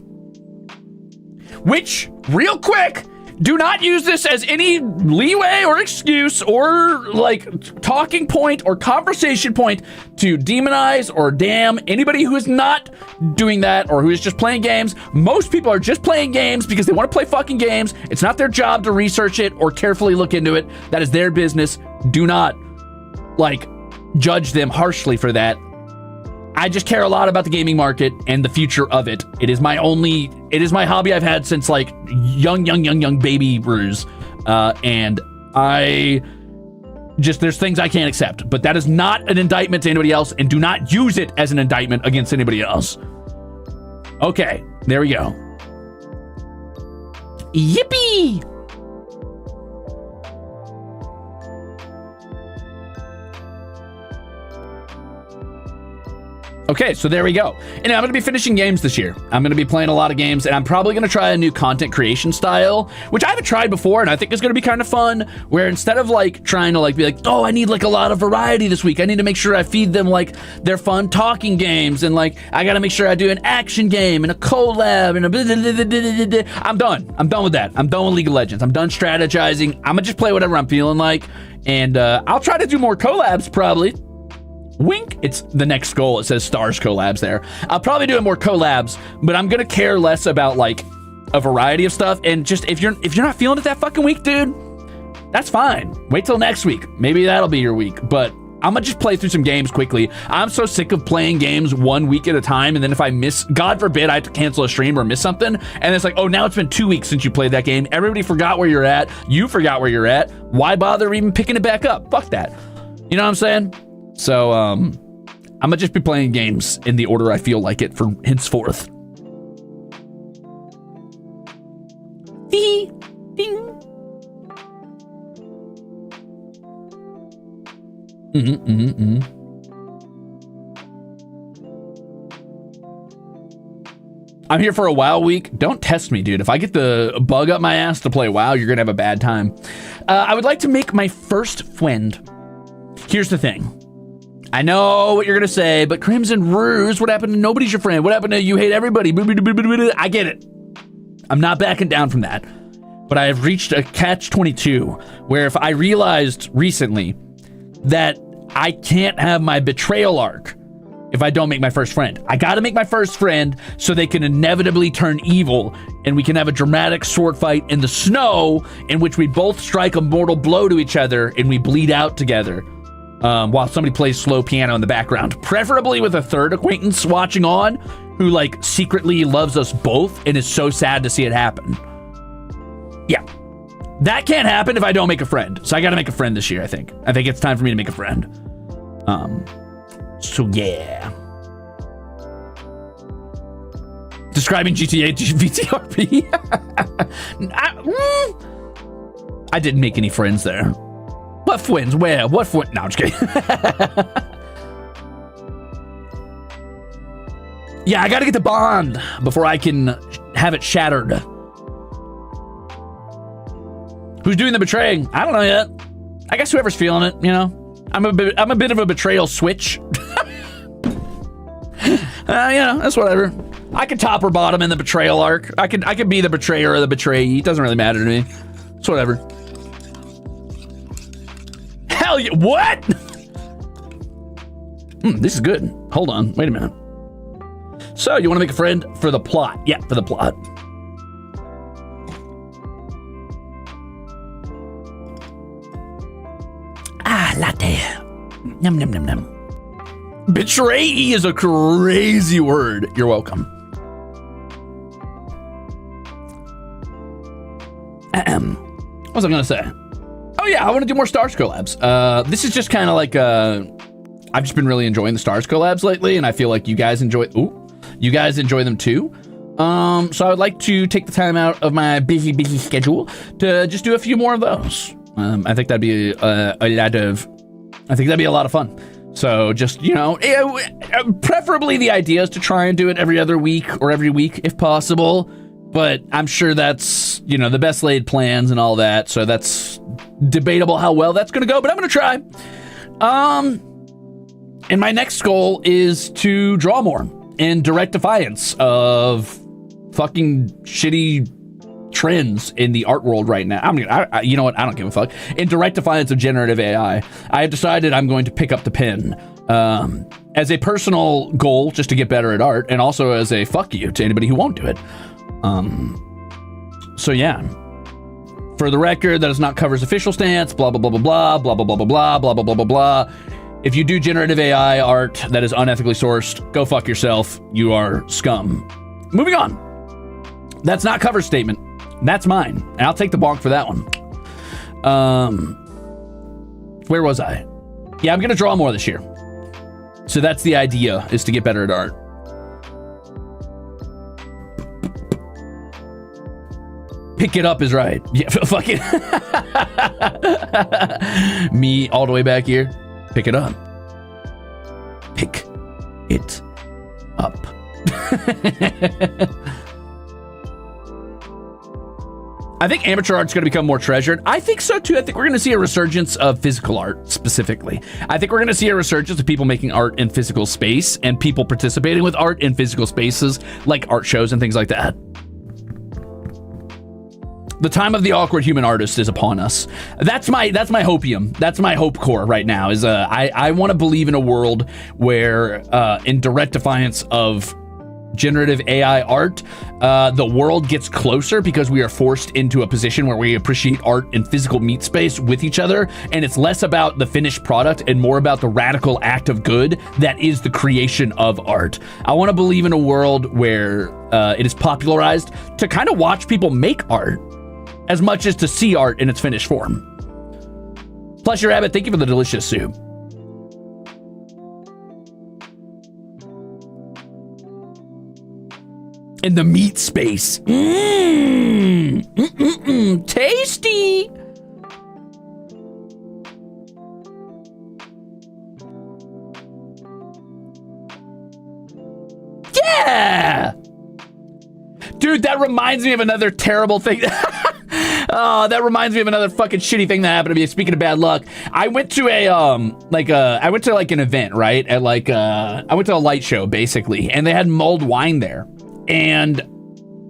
Which, real quick, Do not use this as any leeway or excuse or like talking point or conversation point to demonize or damn anybody who is not doing that or who is just playing games. Most people are just playing games because they want to play fucking games. It's not their job to research it or carefully look into it. That is their business. Do not like judge them harshly for that. I just care a lot about the gaming market and the future of it. It is my hobby I've had since like young baby Ruze. And there's things I can't accept, but that is not an indictment to anybody else, and do not use it as an indictment against anybody else. Okay, there we go. Yippee! Okay, so there we go. And I'm going to be finishing games this year. I'm going to be playing a lot of games, and I'm probably going to try a new content creation style, which I haven't tried before, and I think is going to be kind of fun, where instead of like trying to like be like, oh, I need like a lot of variety this week. I need to make sure I feed them like their fun talking games, and like I got to make sure I do an action game and a collab and a blah, blah, blah, blah, blah. I'm done. I'm done with that. I'm done with League of Legends. I'm done strategizing. I'm going to just play whatever I'm feeling like, and I'll try to do more collabs probably. Wink. It's the next goal. It says stars collabs there. I'll probably do more collabs, but I'm gonna care less about like a variety of stuff. And just if you're not feeling it that fucking week, dude, that's fine. Wait till next week. Maybe that'll be your week. But I'm gonna just play through some games quickly. I'm so sick of playing games 1 week at a time, and then if I miss, God forbid, I have to cancel a stream or miss something, and it's like, oh, now it's been 2 weeks since you played that game. Everybody forgot where you're at. You forgot where you're at. Why bother even picking it back up? Fuck that. You know what I'm saying? So, I'm gonna just be playing games in the order I feel like it from henceforth. Ding. I'm here for a WoW week. Don't test me, dude. If I get the bug up my ass to play WoW, you're gonna have a bad time. I would like to make my first friend. Here's the thing. I know what you're gonna say, but Crimzon Rulez, what happened to nobody's your friend? What happened to you hate everybody? I get it. I'm not backing down from that. But I have reached a catch-22 where if I realized recently that I can't have my betrayal arc if I don't make my first friend. I gotta make my first friend so they can inevitably turn evil and we can have a dramatic sword fight in the snow in which we both strike a mortal blow to each other and we bleed out together. While somebody plays slow piano in the background, preferably with a third acquaintance watching on who like secretly loves us both and is so sad to see it happen. Yeah, that can't happen if I don't make a friend. So I got to make a friend this year. I think it's time for me to make a friend. So yeah. Describing GTA VTRP. I didn't make any friends there. What friends? Where? What friends? No, I'm just kidding. Yeah, I gotta get the bond before I can have it shattered. Who's doing the betraying? I don't know yet. I guess whoever's feeling it, you know. I'm a bit of a betrayal switch. That's whatever. I could top or bottom in the betrayal arc. I could be the betrayer or the betrayee. It doesn't really matter to me. It's whatever. Hell yeah, what? This is good. Hold on, wait a minute. So, you want to make a friend for the plot? Yeah, for the plot. Latte. Num num num num. Betrayee is a crazy word. You're welcome. What was I gonna say? Oh yeah, I want to do more Stars collabs. This is just kind of like I've just been really enjoying the Stars collabs lately, and I feel like you guys enjoy them too. So I would like to take the time out of my busy schedule to just do a few more of those. I think that'd be a lot of fun. So just, preferably the idea is to try and do it every other week or every week if possible. But I'm sure that's, the best laid plans and all that. So that's debatable how well that's going to go, but I'm going to try. And my next goal is to draw more in direct defiance of fucking shitty trends in the art world right now. You know what? I don't give a fuck. In direct defiance of generative AI, I have decided I'm going to pick up the pen as a personal goal, just to get better at art, and also as a fuck you to anybody who won't do it. So yeah. For the record, that does not cover his official stance. Blah blah blah blah blah blah blah blah blah blah blah blah blah blah. If you do generative AI art that is unethically sourced, go fuck yourself. You are scum. Moving on. That's not cover statement. That's mine. And I'll take the bonk for that one. Where was I? Yeah, I'm going to draw more this year. So that's the idea, is to get better at art. Pick it up is right. Yeah, fuck it. Me all the way back here. Pick it up. Pick it up. I think amateur art's going to become more treasured. I think so too. I think we're going to see a resurgence of physical art specifically. I think we're going to see a resurgence of people making art in physical space and people participating with art in physical spaces like art shows and things like that. The time of the awkward human artist is upon us. That's my hopium. That's my hope core right now. Is I want to believe in a world where, in direct defiance of generative AI art, the world gets closer because we are forced into a position where we appreciate art in physical meat space with each other, and it's less about the finished product and more about the radical act of good that is the creation of art. I want to believe in a world where it is popularized to kind of watch people make art as much as to see art in its finished form. Plus, your rabbit, thank you for the delicious soup. In the meat space. Tasty. Yeah. Dude, that reminds me of another terrible thing. Oh, that reminds me of another fucking shitty thing that happened to me. Speaking of bad luck, I went to an event, right? At I went to a light show basically, and they had mulled wine there. And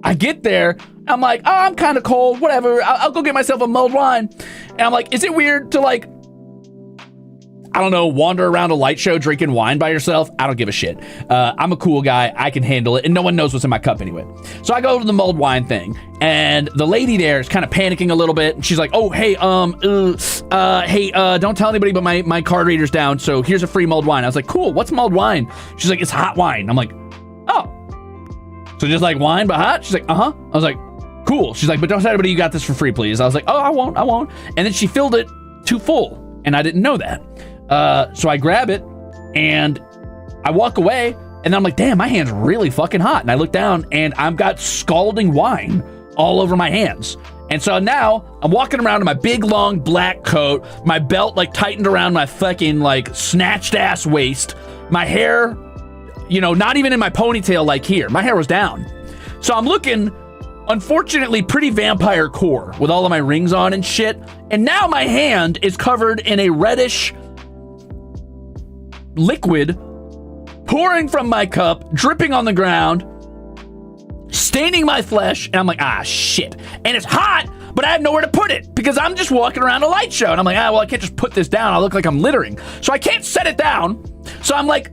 I get there, I'm like, oh, I'm kind of cold, whatever. I'll go get myself a mulled wine. And I'm like, is it weird to I don't know, wander around a light show drinking wine by yourself? I don't give a shit. I'm a cool guy. I can handle it. And no one knows what's in my cup anyway. So I go to the mulled wine thing. And the lady there is kind of panicking a little bit. And she's like, oh, hey, don't tell anybody, but my card reader's down. So here's a free mulled wine. I was like, cool. What's mulled wine? She's like, it's hot wine. I'm like, oh. So just like wine, but hot? She's like, uh-huh. I was like, cool. She's like, but don't tell anybody you got this for free, please. I was like, oh, I won't. And then she filled it too full. And I didn't know that. So I grab it and I walk away, and then I'm like, damn, my hand's really fucking hot. And I look down and I've got scalding wine all over my hands. And so now I'm walking around in my big long black coat, my belt tightened around my fucking snatched ass waist, my hair, not even in my ponytail here. My hair was down. So I'm looking, unfortunately, pretty vampire core with all of my rings on and shit. And now my hand is covered in a reddish liquid pouring from my cup, dripping on the ground, staining my flesh. And I'm like, ah, shit. And it's hot, but I have nowhere to put it because I'm just walking around a light show. And I'm like, well, I can't just put this down. I look like I'm littering. So I can't set it down. So I'm like,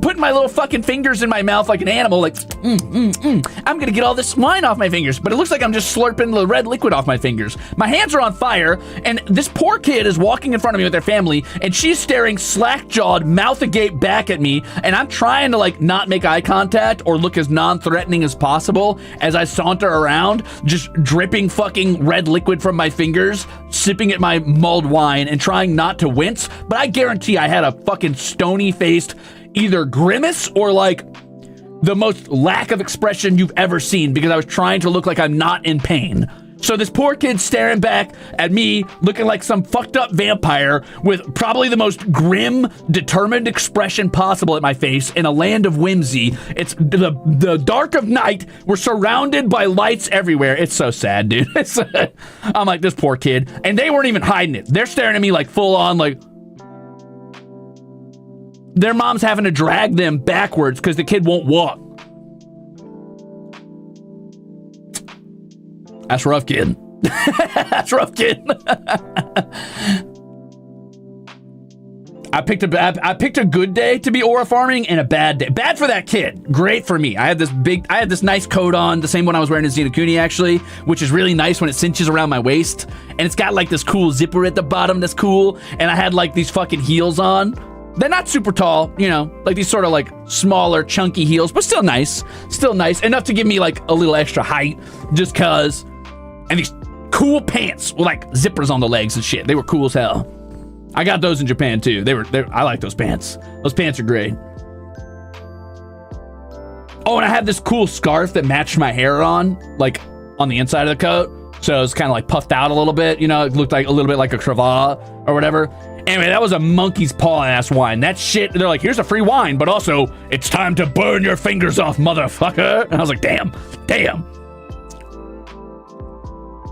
putting my little fucking fingers in my mouth like an animal, I'm gonna get all this wine off my fingers, but it looks like I'm just slurping the red liquid off my fingers. My hands are on fire, and this poor kid is walking in front of me with their family, and she's staring slack-jawed, mouth agape back at me, and I'm trying to not make eye contact or look as non-threatening as possible as I saunter around, just dripping fucking red liquid from my fingers, sipping at my mulled wine and trying not to wince. But I guarantee I had a fucking stony-faced either grimace or the most lack of expression you've ever seen because I was trying to look like I'm not in pain. So this poor kid staring back at me looking like some fucked up vampire with probably the most grim, determined expression possible at my face in a land of whimsy. It's the dark of night. We're surrounded by lights everywhere. It's so sad, dude. I'm like, this poor kid. And they weren't even hiding it. They're staring at me full on their mom's having to drag them backwards because the kid won't walk. That's rough, kid. That's rough, kid. I picked a good day to be aura farming and a bad day. Bad for that kid. Great for me. I had this nice coat on, the same one I was wearing in Xenokuni actually, which is really nice when it cinches around my waist. And it's got like this cool zipper at the bottom that's cool. And I had like these fucking heels on. They're not super tall, you know, like these sort of like smaller, chunky heels, but still nice. Still nice. Enough to give me like a little extra height just cause. And these cool pants with like zippers on the legs and shit. They were cool as hell. I got those in Japan too. I like those pants. Those pants are great. Oh, and I had this cool scarf that matched my hair on the inside of the coat. So it's kind of like puffed out a little bit. You know, it looked like a little bit like a cravat or whatever. Anyway, that was a monkey's paw ass wine. That shit, they're like, here's a free wine, but also it's time to burn your fingers off, motherfucker. And I was like, damn.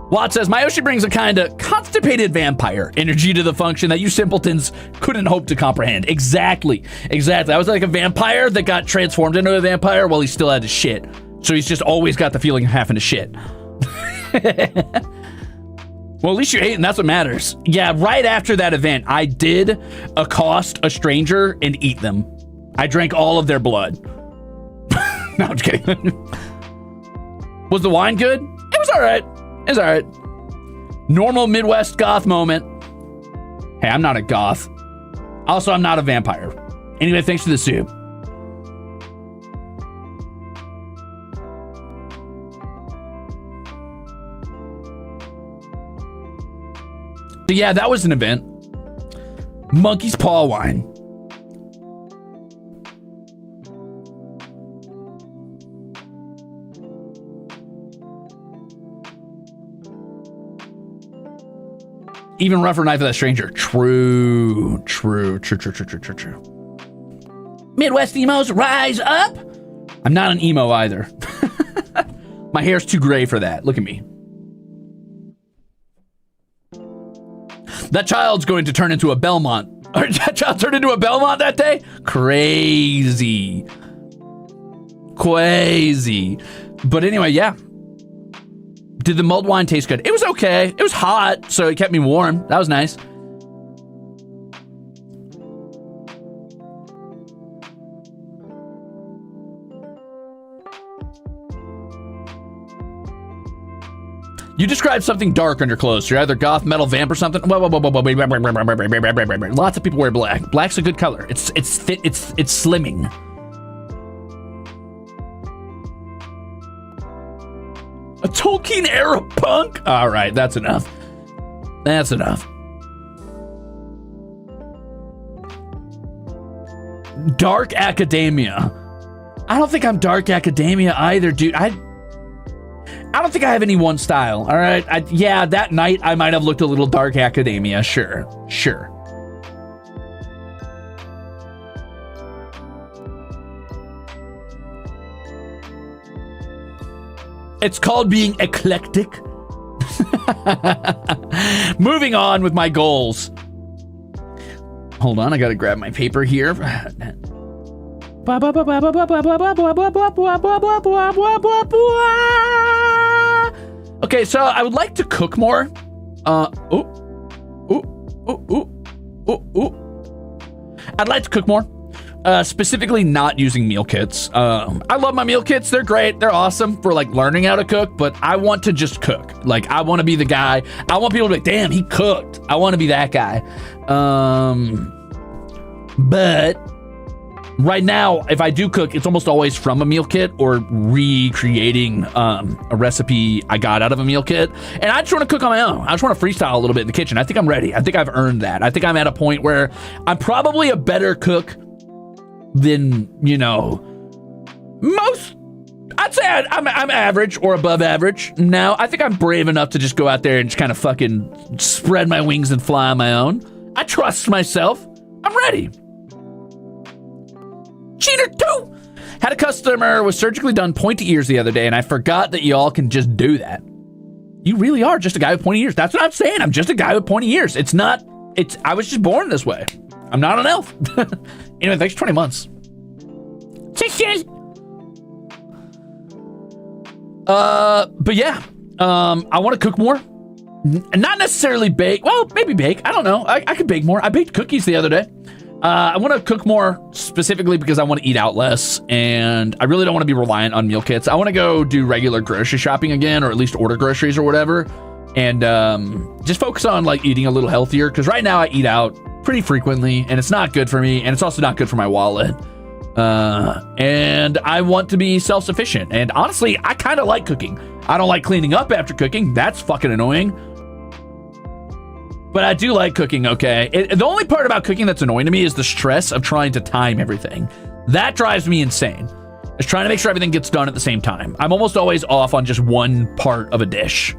Watt says, Mayoshi brings a kind of constipated vampire energy to the function that you simpletons couldn't hope to comprehend. Exactly. I was like a vampire that got transformed into a vampire while he still had to shit. So he's just always got the feeling of having to shit. Well, at least you ate, and that's what matters. Yeah, right after that event, I did accost a stranger and eat them. I drank all of their blood. No, I'm just kidding. Was the wine good? It was all right. It's all right. Normal Midwest goth moment. Hey, I'm not a goth. Also, I'm not a vampire. Anyway, thanks for the soup. So yeah, that was an event. Monkey's paw wine. Even rougher night for that stranger. True. Midwest emos, rise up. I'm not an emo either. My hair's too gray for that. Look at me. That child's going to turn into a Belmont. That child turned into a Belmont that day? Crazy. But anyway, yeah. Did the mulled wine taste good? It was okay. It was hot, so it kept me warm. That was nice. You described something dark under clothes. You're either goth, metal, vamp, or something. Whoa. Lots of people wear black. Black's a good color. It's fit. It's slimming. A Tolkien era punk? All right, that's enough. Dark academia. I don't think I'm dark academia either, dude. I don't think I have any one style. All right. Yeah, that night I might have looked a little dark academia. Sure. It's called being eclectic. Moving on with my goals. Hold on, I gotta grab my paper here. Okay, so I would like to cook more. I'd like to cook more. Specifically not using meal kits. I love my meal kits. They're great. They're awesome for like learning how to cook, but I want to just cook. Like I want to be the guy. I want people to be like, damn, he cooked. I want to be that guy. But right now, if I do cook, it's almost always from a meal kit or recreating a recipe I got out of a meal kit. And I just want to cook on my own. I just want to freestyle a little bit in the kitchen. I think I'm ready. I think I've earned that. I think I'm at a point where I'm probably a better cook than, you know, most. I'd say I'm average or above average now. I think I'm brave enough to just go out there and just kind of fucking spread my wings and fly on my own. I trust myself. I'm ready. Cheater 2! Had a customer was surgically done pointy ears the other day, and I forgot that y'all can just do that. You really are just a guy with pointy ears. That's what I'm saying. I'm just a guy with pointy ears. I was just born this way. I'm not an elf. Anyway, thanks for 20 months. But yeah, I want to cook more. Not necessarily bake. Well, maybe bake. I don't know. I could bake more. I baked cookies the other day. I want to cook more specifically because I want to eat out less, and I really don't want to be reliant on meal kits. I want to go do regular grocery shopping again, or at least order groceries or whatever, and just focus on like eating a little healthier, because right now I eat out pretty frequently, and it's not good for me, and it's also not good for my wallet. And I want to be self-sufficient, and honestly, I kind of like cooking. I don't like cleaning up after cooking. That's fucking annoying. But I do like cooking, okay? The only part about cooking that's annoying to me is the stress of trying to time everything. That drives me insane. It's trying to make sure everything gets done at the same time. I'm almost always off on just one part of a dish.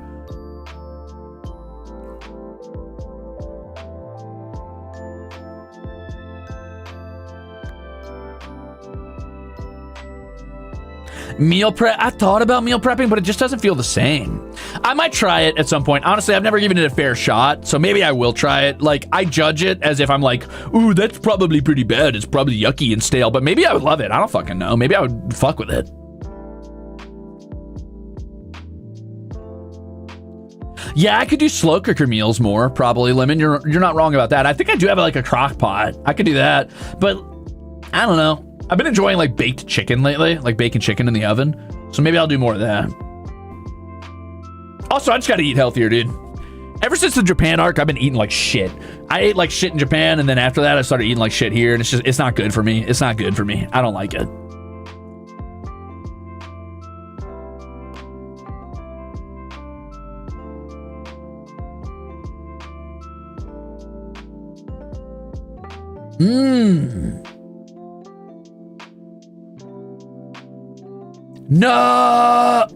Meal prep. I thought about meal prepping, but it just doesn't feel the same. I might try it at some point. Honestly, I've never given it a fair shot, so maybe I will try it. Like, I judge it as if I'm like, ooh, that's probably pretty bad. It's probably yucky and stale, but maybe I would love it. I don't fucking know. Maybe I would fuck with it. Yeah, I could do slow cooker meals more, probably, Lemon. You're not wrong about that. I think I do have like a crock pot. I could do that, but I don't know. I've been enjoying like baked chicken lately, like baking chicken in the oven. So maybe I'll do more of that. Also, I just gotta eat healthier, dude. Ever since the Japan arc, I've been eating like shit. I ate like shit in Japan, and then after that, I started eating like shit here, and it's not good for me. It's not good for me. I don't like it. No!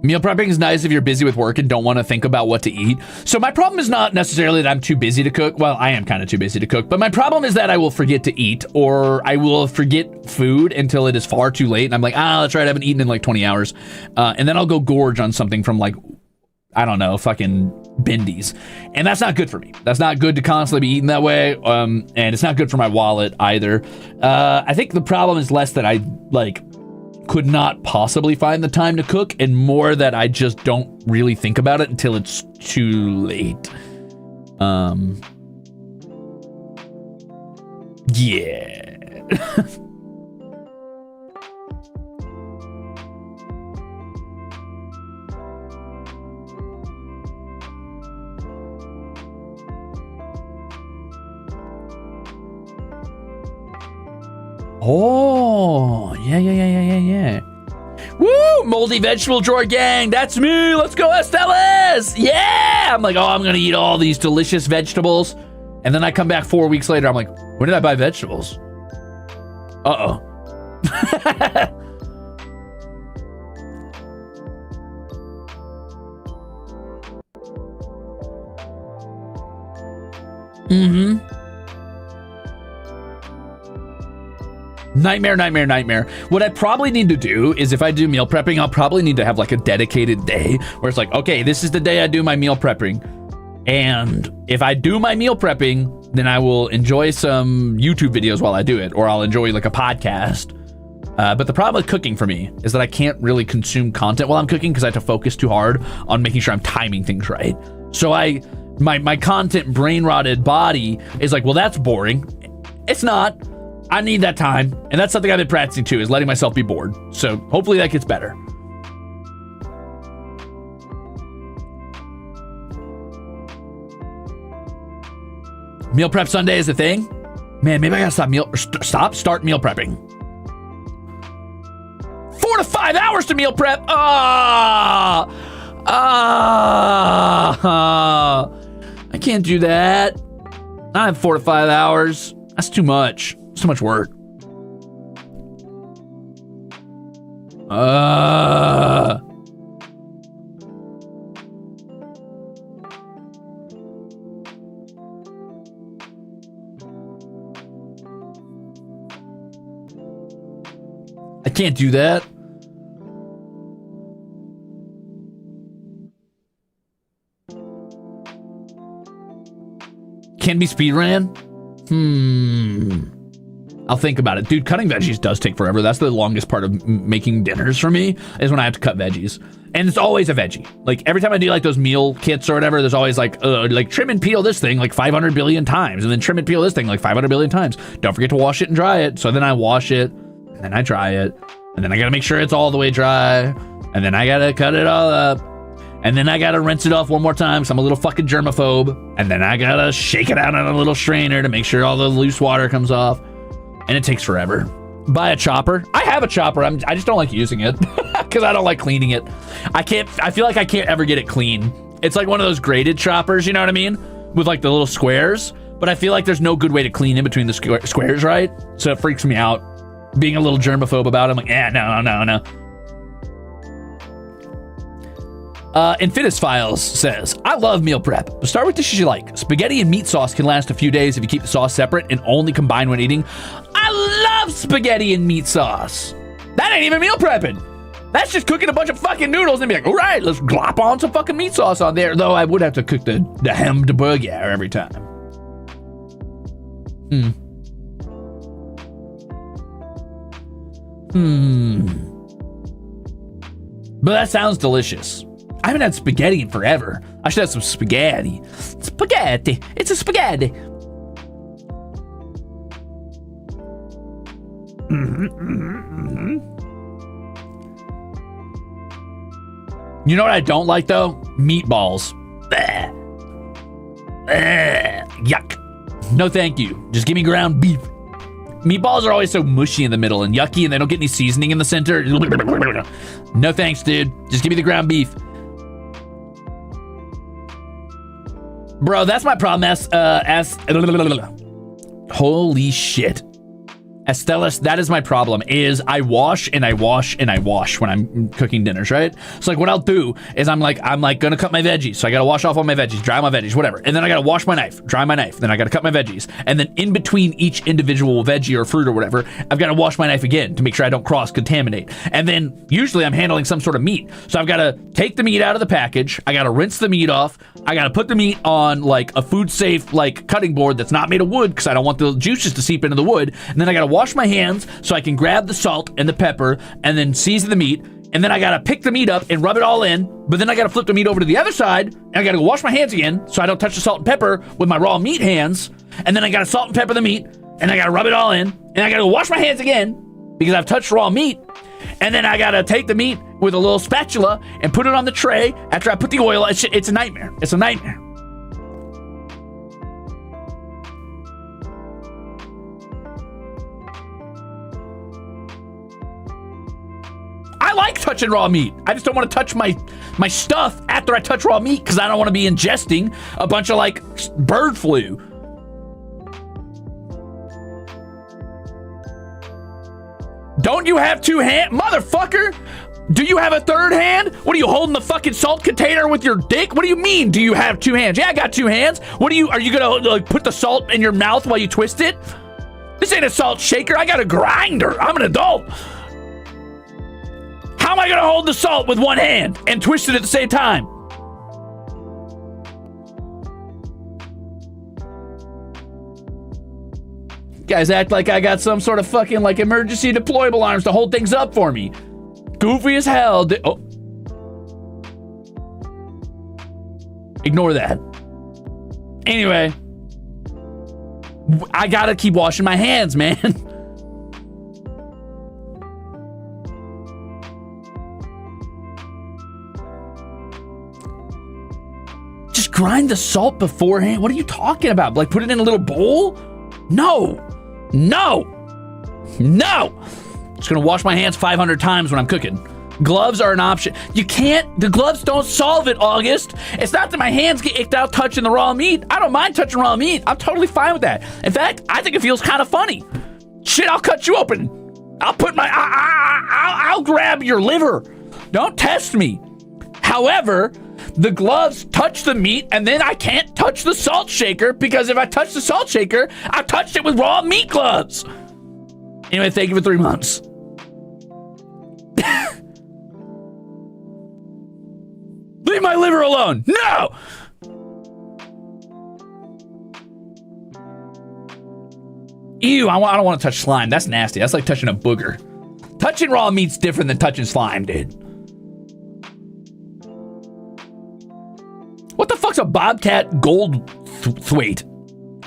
Meal prepping is nice if you're busy with work and don't want to think about what to eat. So my problem is not necessarily that I'm too busy to cook. Well, I am kind of too busy to cook, but my problem is that I will forget to eat, or I will forget food until it is far too late. And I'm like, that's right, I haven't eaten in like 20 hours. And then I'll go gorge on something from like, I don't know, fucking Bendy's. And that's not good for me. That's not good to constantly be eating that way. And it's not good for my wallet either. I think the problem is less that I like could not possibly find the time to cook, and more that I just don't really think about it until it's too late. Yeah. Oh, yeah. Woo! Moldy vegetable drawer gang. That's me. Let's go, Esteles. Yeah! I'm like, I'm going to eat all these delicious vegetables. And then I come back 4 weeks later. I'm like, when did I buy vegetables? Uh-oh. Nightmare. What I probably need to do is, if I do meal prepping, I'll probably need to have like a dedicated day where it's like, okay, this is the day I do my meal prepping. And if I do my meal prepping, then I will enjoy some YouTube videos while I do it, or I'll enjoy like a podcast. But the problem with cooking for me is that I can't really consume content while I'm cooking because I have to focus too hard on making sure I'm timing things right. So my content brain rotted body is like, well, that's boring. It's not. I need that time, and that's something I've been practicing too, is letting myself be bored. So hopefully that gets better. Meal prep Sunday is a thing? Man, maybe I gotta start meal prepping. 4 to 5 hours to meal prep. I can't do that. I have 4 to 5 hours. That's too much. It's too much work. I can't do that. Can be speedran? I'll think about it. Dude, cutting veggies does take forever. That's the longest part of making dinners for me, is when I have to cut veggies. And it's always a veggie. Like, every time I do, like, those meal kits or whatever, there's always, like trim and peel this thing, like, 500 billion times. And then trim and peel this thing, like, 500 billion times. Don't forget to wash it and dry it. So then I wash it, and then I dry it. And then I gotta make sure it's all the way dry. And then I gotta cut it all up. And then I gotta rinse it off one more time, because I'm a little fucking germaphobe. And then I gotta shake it out on a little strainer to make sure all the loose water comes off. And it takes forever. Buy a chopper. I have a chopper. I just don't like using it because I don't like cleaning it. I feel like I can't ever get it clean. It's like one of those graded choppers, you know what I mean? With like the little squares. But I feel like there's no good way to clean in between the squares, right? So it freaks me out. Being a little germaphobe about it, I'm like, no. Infinis Files says, I love meal prep, but start with dishes you like. Spaghetti and meat sauce can last a few days if you keep the sauce separate and only combine when eating. I love spaghetti and meat sauce. That ain't even meal prepping. That's just cooking a bunch of fucking noodles and be like, all right, let's glop on some fucking meat sauce on there. Though I would have to cook the hamburger every time. But that sounds delicious. I haven't had spaghetti in forever. I should have some spaghetti. Spaghetti. It's a spaghetti. You know what I don't like, though? Meatballs. Yuck. No thank you. Just give me ground beef. Meatballs are always so mushy in the middle and yucky, and they don't get any seasoning in the center. No thanks, dude. Just give me the ground beef. Bro, that's my problem. Holy shit. Estelis, that is my problem, is I wash and I wash and I wash when I'm cooking dinners, right? So like what I'll do is I'm like gonna cut my veggies. So I gotta wash off all my veggies, dry my veggies, whatever. And then I gotta wash my knife, dry my knife. Then I gotta cut my veggies. And then in between each individual veggie or fruit or whatever, I've gotta wash my knife again to make sure I don't cross-contaminate. And then usually I'm handling some sort of meat. So I've gotta take the meat out of the package. I gotta rinse the meat off. I gotta put the meat on like a food-safe like cutting board that's not made of wood because I don't want the juices to seep into the wood. And then I gotta wash my hands so I can grab the salt and the pepper and then season the meat. And then I gotta pick the meat up and rub it all in. But then I gotta flip the meat over to the other side and I gotta go wash my hands again so I don't touch the salt and pepper with my raw meat hands. And then I gotta salt and pepper the meat and I gotta rub it all in. And I gotta go wash my hands again because I've touched raw meat. And then I gotta take the meat with a little spatula and put it on the tray after I put the oil. It's a nightmare. It's a nightmare. I like touching raw meat. I just don't want to touch my stuff after I touch raw meat because I don't want to be ingesting a bunch of like bird flu. Don't you have two hands? Motherfucker! Do you have a third hand? What are you holding the fucking salt container with your dick? What do you mean, do you have two hands? Yeah, I got two hands. Are you gonna like put the salt in your mouth while you twist it? This ain't a salt shaker. I got a grinder. I'm an adult. How am I gonna hold the salt with one hand and twist it at the same time? You guys act like I got some sort of fucking like emergency deployable arms to hold things up for me. Goofy as hell. Oh. Ignore that. Anyway. I gotta keep washing my hands, man. Just grind the salt beforehand. What are you talking about? Like put it in a little bowl? No. Just gonna wash my hands 500 times when I'm cooking. Gloves are an option. You can't, the gloves don't solve it, August. It's not that my hands get icked out touching the raw meat. I don't mind touching raw meat. I'm totally fine with that. In fact, I think it feels kind of funny. Shit, I'll cut you open. I'll put my, I'll grab your liver. Don't test me. However, the gloves touch the meat and then I can't touch the salt shaker because if I touch the salt shaker, I touched it with raw meat gloves. Anyway, thank you for 3 months. Leave my liver alone. No! Ew, I don't want to touch slime. That's nasty. That's like touching a booger. Touching raw meat's different than touching slime, dude. What the fuck's a bobcat gold thwaite?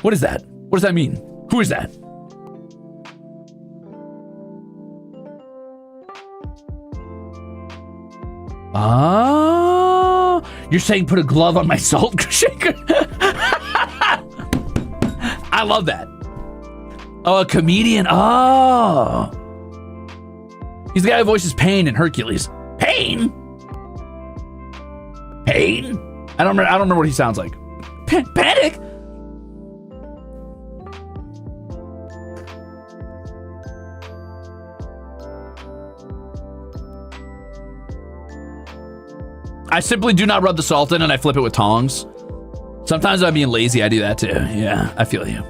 What is that? What does that mean? Who is that? Ah, you're saying put a glove on my salt shaker? I love that. Oh, a comedian. Oh. He's the guy who voices Pain in Hercules. Pain? Pain? I don't remember what he sounds like. Panic? I simply do not rub the salt in and I flip it with tongs. Sometimes I'm being lazy, I do that too. Yeah, I feel you.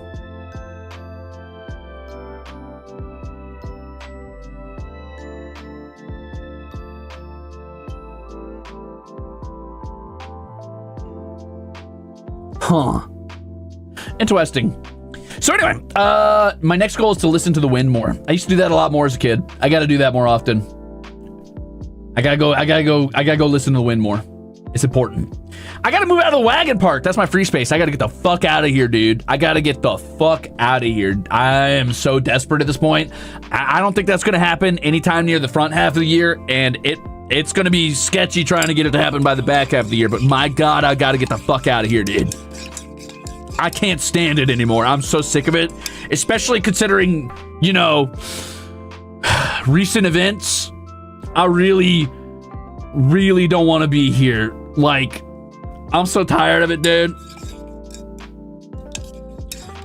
Huh. Interesting. So anyway, my next goal is to listen to the wind more. I used to do that a lot more as a kid. I got to do that more often. I gotta go listen to the wind more. It's important. I gotta move out of the wagon park. That's my free space. I gotta get the fuck out of here, dude. I gotta get the fuck out of here. I am so desperate at this point. I don't think that's gonna happen anytime near the front half of the year, and it's gonna be sketchy trying to get it to happen by the back half of the year, but my God, I gotta get the fuck out of here, dude. I can't stand it anymore. I'm so sick of it, especially considering, you know, recent events. I really don't want to be here. Like, I'm so tired of it, dude.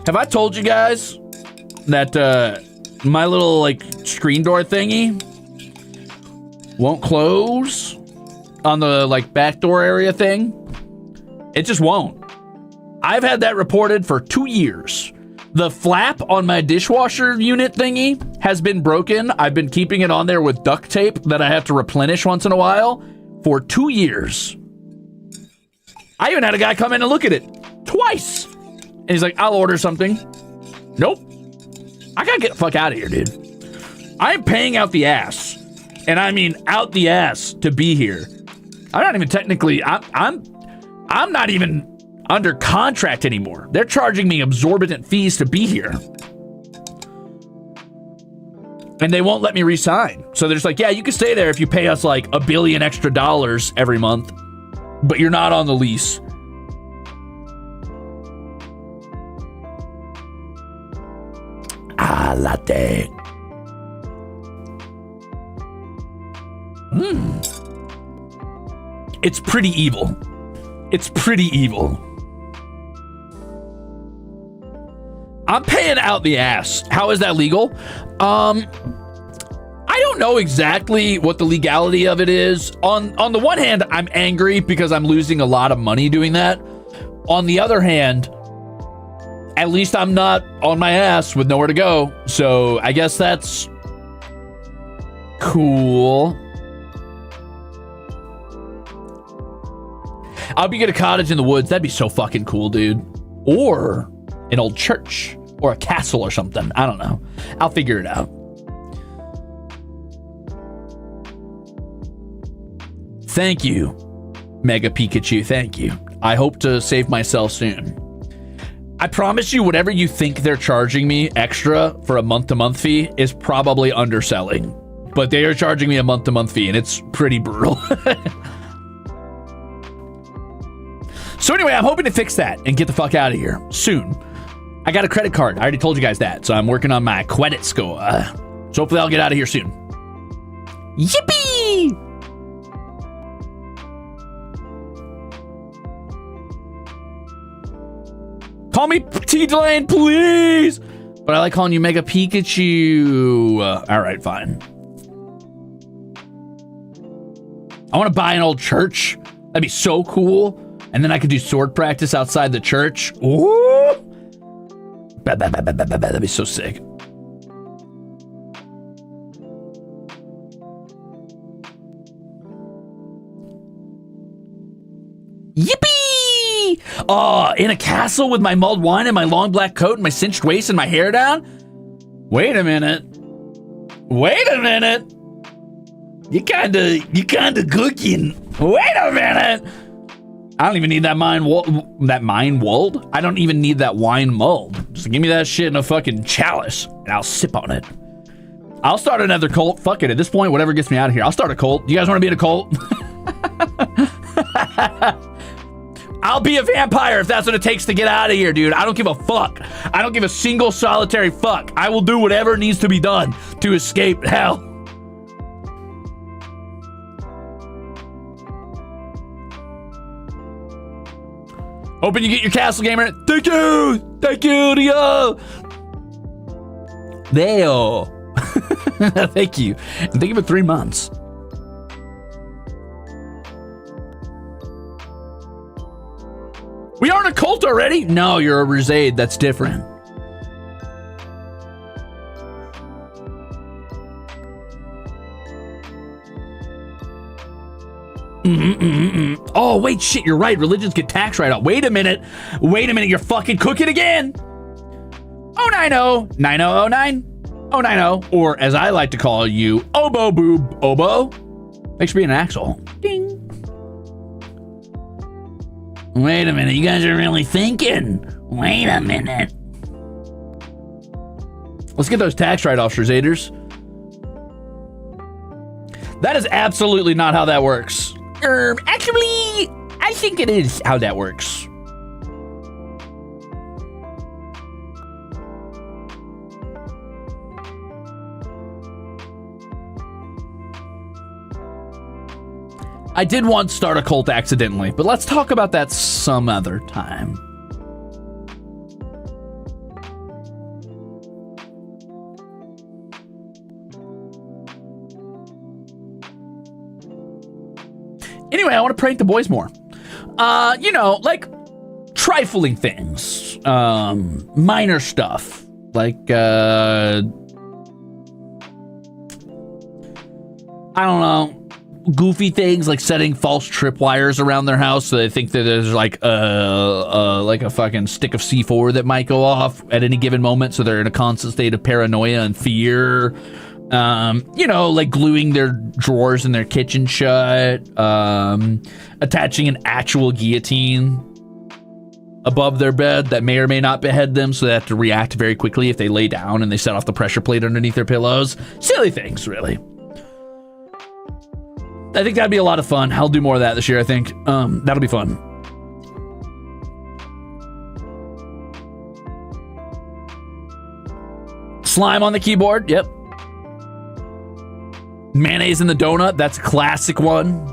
Have I told you guys that my little, like, screen door thingy won't close on the, like, back door area thing? It just won't. I've had that reported for 2 years. The flap on my dishwasher unit thingy has been broken. I've been keeping it on there with duct tape that I have to replenish once in a while for 2 years. I even had a guy come in and look at it twice. And he's like, I'll order something. Nope. I gotta get the fuck out of here, dude. I'm paying out the ass. And I mean out the ass to be here. I'm not even technically, I'm not even under contract anymore. They're charging me exorbitant fees to be here. And they won't let me resign. So they're just like, yeah, you can stay there if you pay us like $1 billion extra every month, but you're not on the lease. Ah, latte. It's pretty evil. It's pretty evil. I'm paying out the ass. How is that legal? I don't know exactly what the legality of it is. On the one hand, I'm angry because I'm losing a lot of money doing that. On the other hand, at least I'm not on my ass with nowhere to go. So I guess that's cool. I'll be getting a cottage in the woods. That'd be so fucking cool, dude. Or an old church or a castle or something. I don't know. I'll figure it out. Thank you, Mega Pikachu. Thank you. I hope to save myself soon. I promise you, whatever you think they're charging me extra for a month-to-month fee is probably underselling. But they are charging me a month-to-month fee, and it's pretty brutal. So anyway, I'm hoping to fix that and get the fuck out of here soon. I got a credit card. I already told you guys that. So I'm working on my credit score. So hopefully I'll get out of here soon. Yippee! Call me T-Delane, please! But I like calling you Mega Pikachu. All right, fine. I want to buy an old church. That'd be so cool. And then I could do sword practice outside the church. Ooh! That'd be so sick. Yippee! Oh, in a castle with my mulled wine and my long black coat and my cinched waist and my hair down? Wait a minute. Wait a minute. You kinda cooking. Wait a minute. I don't even need that mine mulled. I don't even need that wine mulled. Just give me that shit in a fucking chalice and I'll sip on it. I'll start another cult. Fuck it. At this point, whatever gets me out of here. I'll start a cult. You guys want to be in a cult? I'll be a vampire if that's what it takes to get out of here, dude. I don't give a fuck. I don't give a single solitary fuck. I will do whatever needs to be done to escape hell. Hoping you get your castle gamer. Thank you. Thank you, Rio. There. Thank you. And thank you for 3 months. We aren't a cult already? No, you're a Ruze. That's different. Oh, wait, shit, you're right. Religions get tax write-off. Wait a minute. You're fucking cooking again. 090 9009 090, or as I like to call you, Obo Boob Obo. Thanks for being an axle. Ding. Wait a minute, you guys are really thinking. Wait a minute. Let's get those tax write-offs, Crusaders. That is absolutely not how that works. Actually, I think it is how that works. I did once start a cult accidentally, but let's talk about that some other time. Anyway, I want to prank the boys more. You know, like trifling things, minor stuff, like I don't know. Goofy things like setting false tripwires around their house so they think that there's like a fucking stick of C4 that might go off at any given moment, so they're in a constant state of paranoia and fear. You know, like gluing their drawers in their kitchen shut, attaching an actual guillotine above their bed that may or may not behead them, so they have to react very quickly if they lay down and they set off the pressure plate underneath their pillows. Silly things, really. I think that'd be a lot of fun. I'll do more of that this year, I think. That'll be fun. Slime on the keyboard, yep. Mayonnaise in the donut, that's a classic one.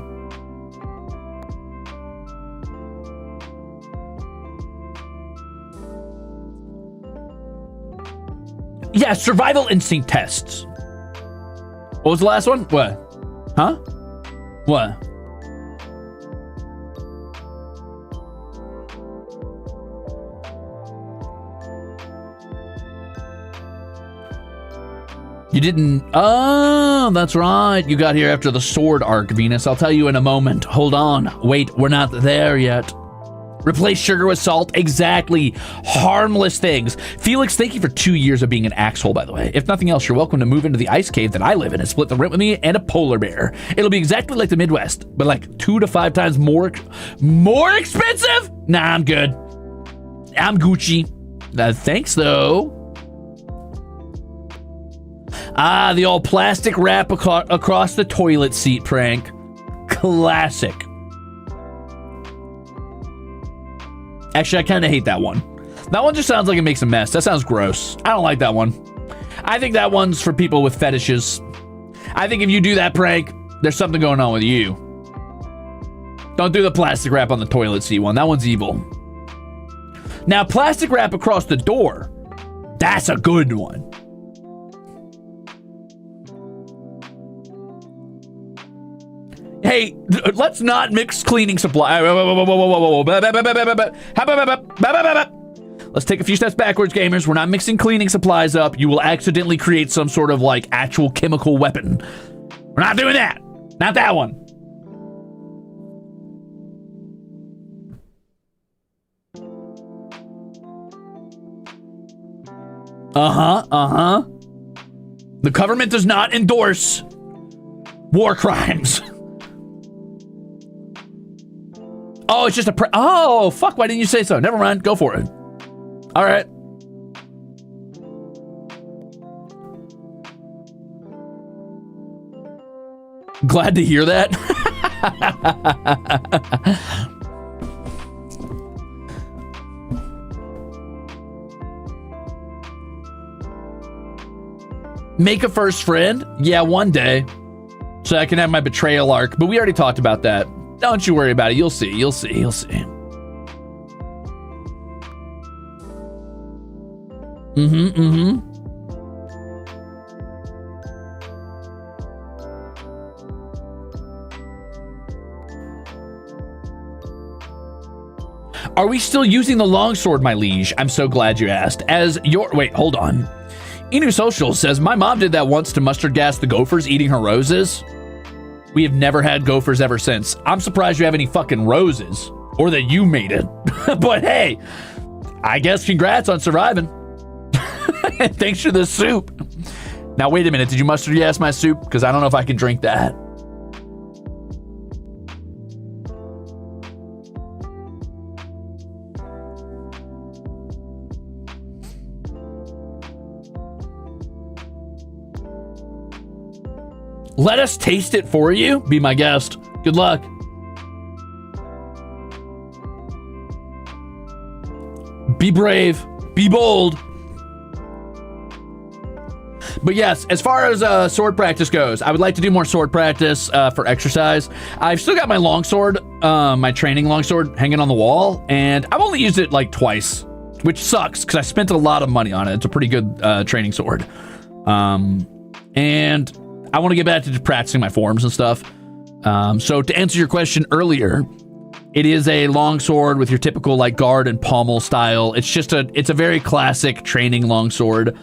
Yeah, survival instinct tests. What was the last one? What? Huh? What? You didn't... Oh, that's right. You got here after the sword arc, Venus. I'll tell you in a moment. Hold on. Wait, we're not there yet. Replace sugar with salt. Exactly. Harmless things. Felix, thank you for 2 years of being an axhole, by the way. If nothing else, you're welcome to move into the ice cave that I live in and split the rent with me and a polar bear. It'll be exactly like the Midwest, but like 2 to 5 times more expensive? Nah, I'm good. I'm Gucci. Thanks, though. Ah, the old plastic wrap across the toilet seat prank. Classic. Actually, I kind of hate that one. That one just sounds like it makes a mess. That sounds gross. I don't like that one. I think that one's for people with fetishes. I think if you do that prank, there's something going on with you. Don't do the plastic wrap on the toilet seat one. That one's evil. Now, plastic wrap across the door. That's a good one. Hey, let's not mix cleaning supply. Let's take a few steps backwards, gamers. We're not mixing cleaning supplies up. You will accidentally create some sort of like actual chemical weapon. We're not doing that. Not that one. The government does not endorse war crimes. Oh, it's just a oh, fuck, why didn't you say so? Never mind, go for it. All right. Glad to hear that. Make a first friend? Yeah, one day. So I can have my betrayal arc, but we already talked about that. Don't you worry about it. You'll see. You'll see. You'll see. Are we still using the longsword, my liege? I'm so glad you asked. As your... Wait, hold on. Inu Social says, my mom did that once to mustard gas the gophers eating her roses. We have never had gophers ever since. I'm surprised you have any fucking roses. Or that you made it. But hey, I guess congrats on surviving. Thanks for the soup. Now, wait a minute. Did you mustard gas my soup? Because I don't know if I can drink that. Let us taste it for you. Be my guest. Good luck. Be brave. Be bold. But yes, as far as sword practice goes, I would like to do more sword practice for exercise. I've still got my longsword, my training longsword hanging on the wall, and I've only used it like twice, which sucks because I spent a lot of money on it. It's a pretty good training sword. And I want to get back to practicing my forms and stuff. So to answer your question earlier, it is a longsword with your typical like guard and pommel style. It's a very classic training longsword,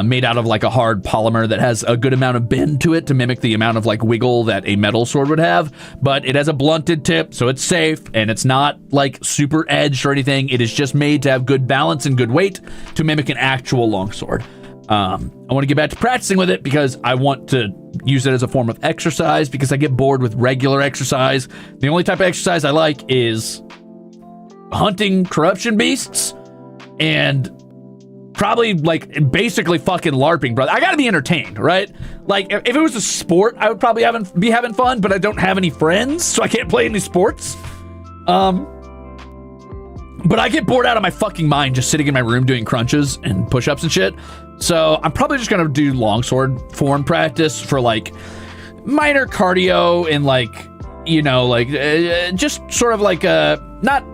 made out of like a hard polymer that has a good amount of bend to it to mimic the amount of like wiggle that a metal sword would have. But it has a blunted tip, so it's safe and it's not like super edged or anything. It is just made to have good balance and good weight to mimic an actual longsword. I want to get back to practicing with it because I want to use it as a form of exercise because I get bored with regular exercise. The only type of exercise I like is hunting corruption beasts and probably like basically fucking LARPing, brother. I gotta be entertained, right? Like if it was a sport, I would probably be having fun, but I don't have any friends, so I can't play any sports. But I get bored out of my fucking mind just sitting in my room doing crunches and push-ups and shit. So I'm probably just gonna do longsword form practice for like minor cardio and like, you know, like just sort of like not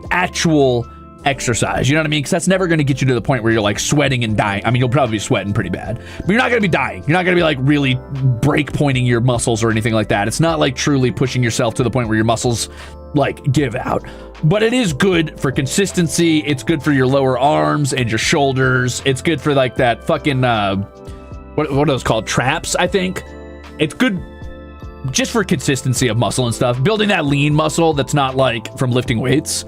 actual exercise, you know what I mean? Because that's never going to get you to the point where you're like sweating and dying. I mean, you'll probably be sweating pretty bad, but you're not going to be dying. You're not going to be like really break pointing your muscles or anything like that. It's not like truly pushing yourself to the point where your muscles like give out, but it is good for consistency. It's good for your lower arms and your shoulders. It's good for like that fucking what are those called, traps? I think it's good just for consistency of muscle and stuff, building that lean muscle that's not like from lifting weights.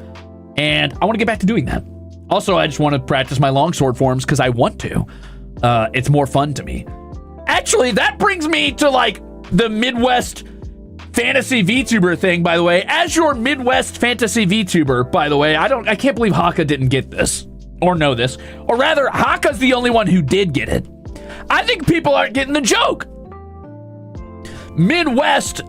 And I want to get back to doing that. Also, I just want to practice my longsword forms because I want to. It's more fun to me. Actually, that brings me to like the Midwest fantasy VTuber thing, by the way. As your Midwest fantasy VTuber, by the way, I can't believe Haka didn't get this or know this. Or rather, Haka's the only one who did get it. I think people aren't getting the joke. Midwest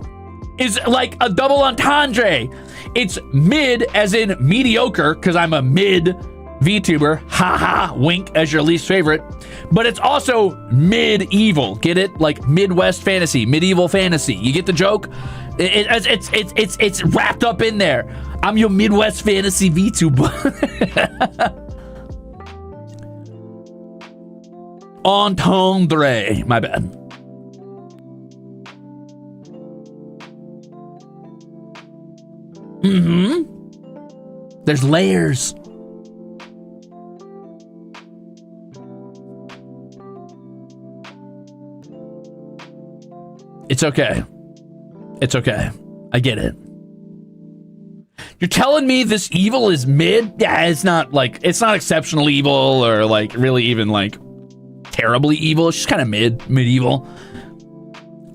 is like a double entendre. It's mid as in mediocre, because I'm a mid VTuber, haha, wink, as your least favorite. But it's also medieval, get it? Like Midwest fantasy, medieval fantasy. You get the joke? It's wrapped up in there. I'm your Midwest fantasy VTuber. Entendre, my bad. There's layers. It's okay. It's okay. I get it. You're telling me this evil is mid? Yeah, it's not like, it's not exceptional evil or like really even like terribly evil. It's just kind of medieval.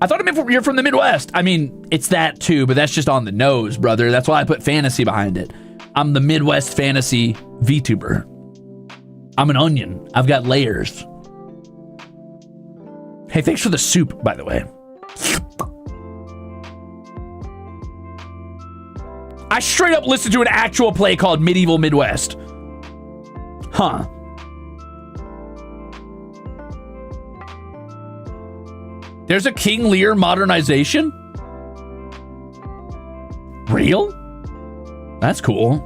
I thought you're from the Midwest. I mean, it's that too, but that's just on the nose, brother. That's why I put fantasy behind it. I'm the Midwest fantasy VTuber. I'm an onion. I've got layers. Hey, thanks for the soup, by the way. I straight up listened to an actual play called Medieval Midwest. Huh. There's a King Lear modernization? Real? That's cool.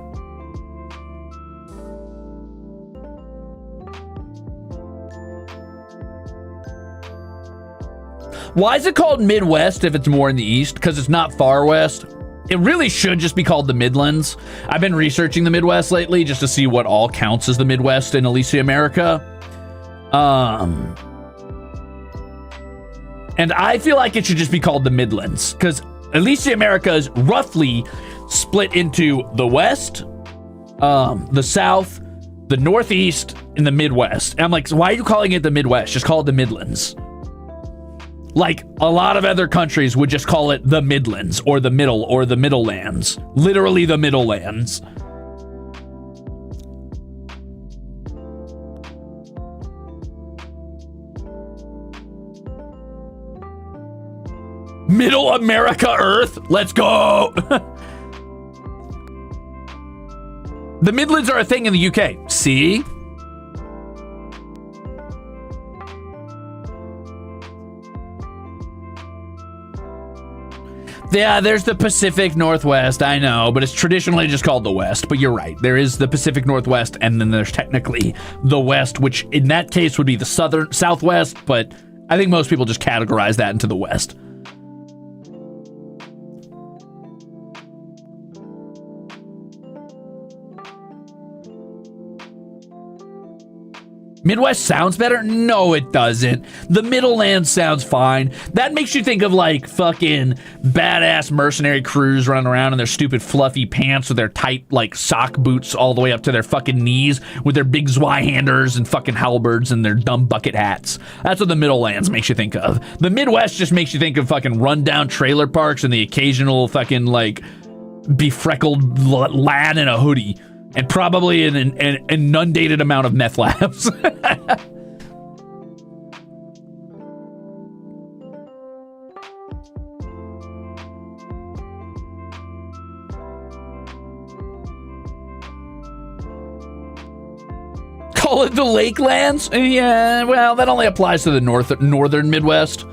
Why is it called Midwest if it's more in the East? Because it's not far west. It really should just be called the Midlands. I've been researching the Midwest lately just to see what all counts as the Midwest in Alicia America. And I feel like it should just be called the Midlands, because Alicia America is roughly split into the West, the South, the Northeast, and the Midwest. And I'm like, so why are you calling it the Midwest? Just call it the Midlands. Like, a lot of other countries would just call it the Midlands, or the Middle, or the Middle Lands. Literally the Middle Lands. Middle America Earth? Let's go! The Midlands are a thing in the UK. See? Yeah, there's the Pacific Northwest, I know, but it's traditionally just called the West. But you're right, there is the Pacific Northwest, and then there's technically the West, which in that case would be the Southwest, but I think most people just categorize that into the West. Midwest sounds better? No, it doesn't. The Middle Land sounds fine. That makes you think of like fucking badass mercenary crews running around in their stupid fluffy pants with their tight like sock boots all the way up to their fucking knees with their big Zweihanders and fucking halberds and their dumb bucket hats. That's what the Middle Lands makes you think of. The Midwest just makes you think of fucking rundown trailer parks and the occasional fucking like befreckled lad in a hoodie. And probably an inundated amount of meth labs. Call it the Lakelands? Yeah, well, that only applies to the northern Midwest.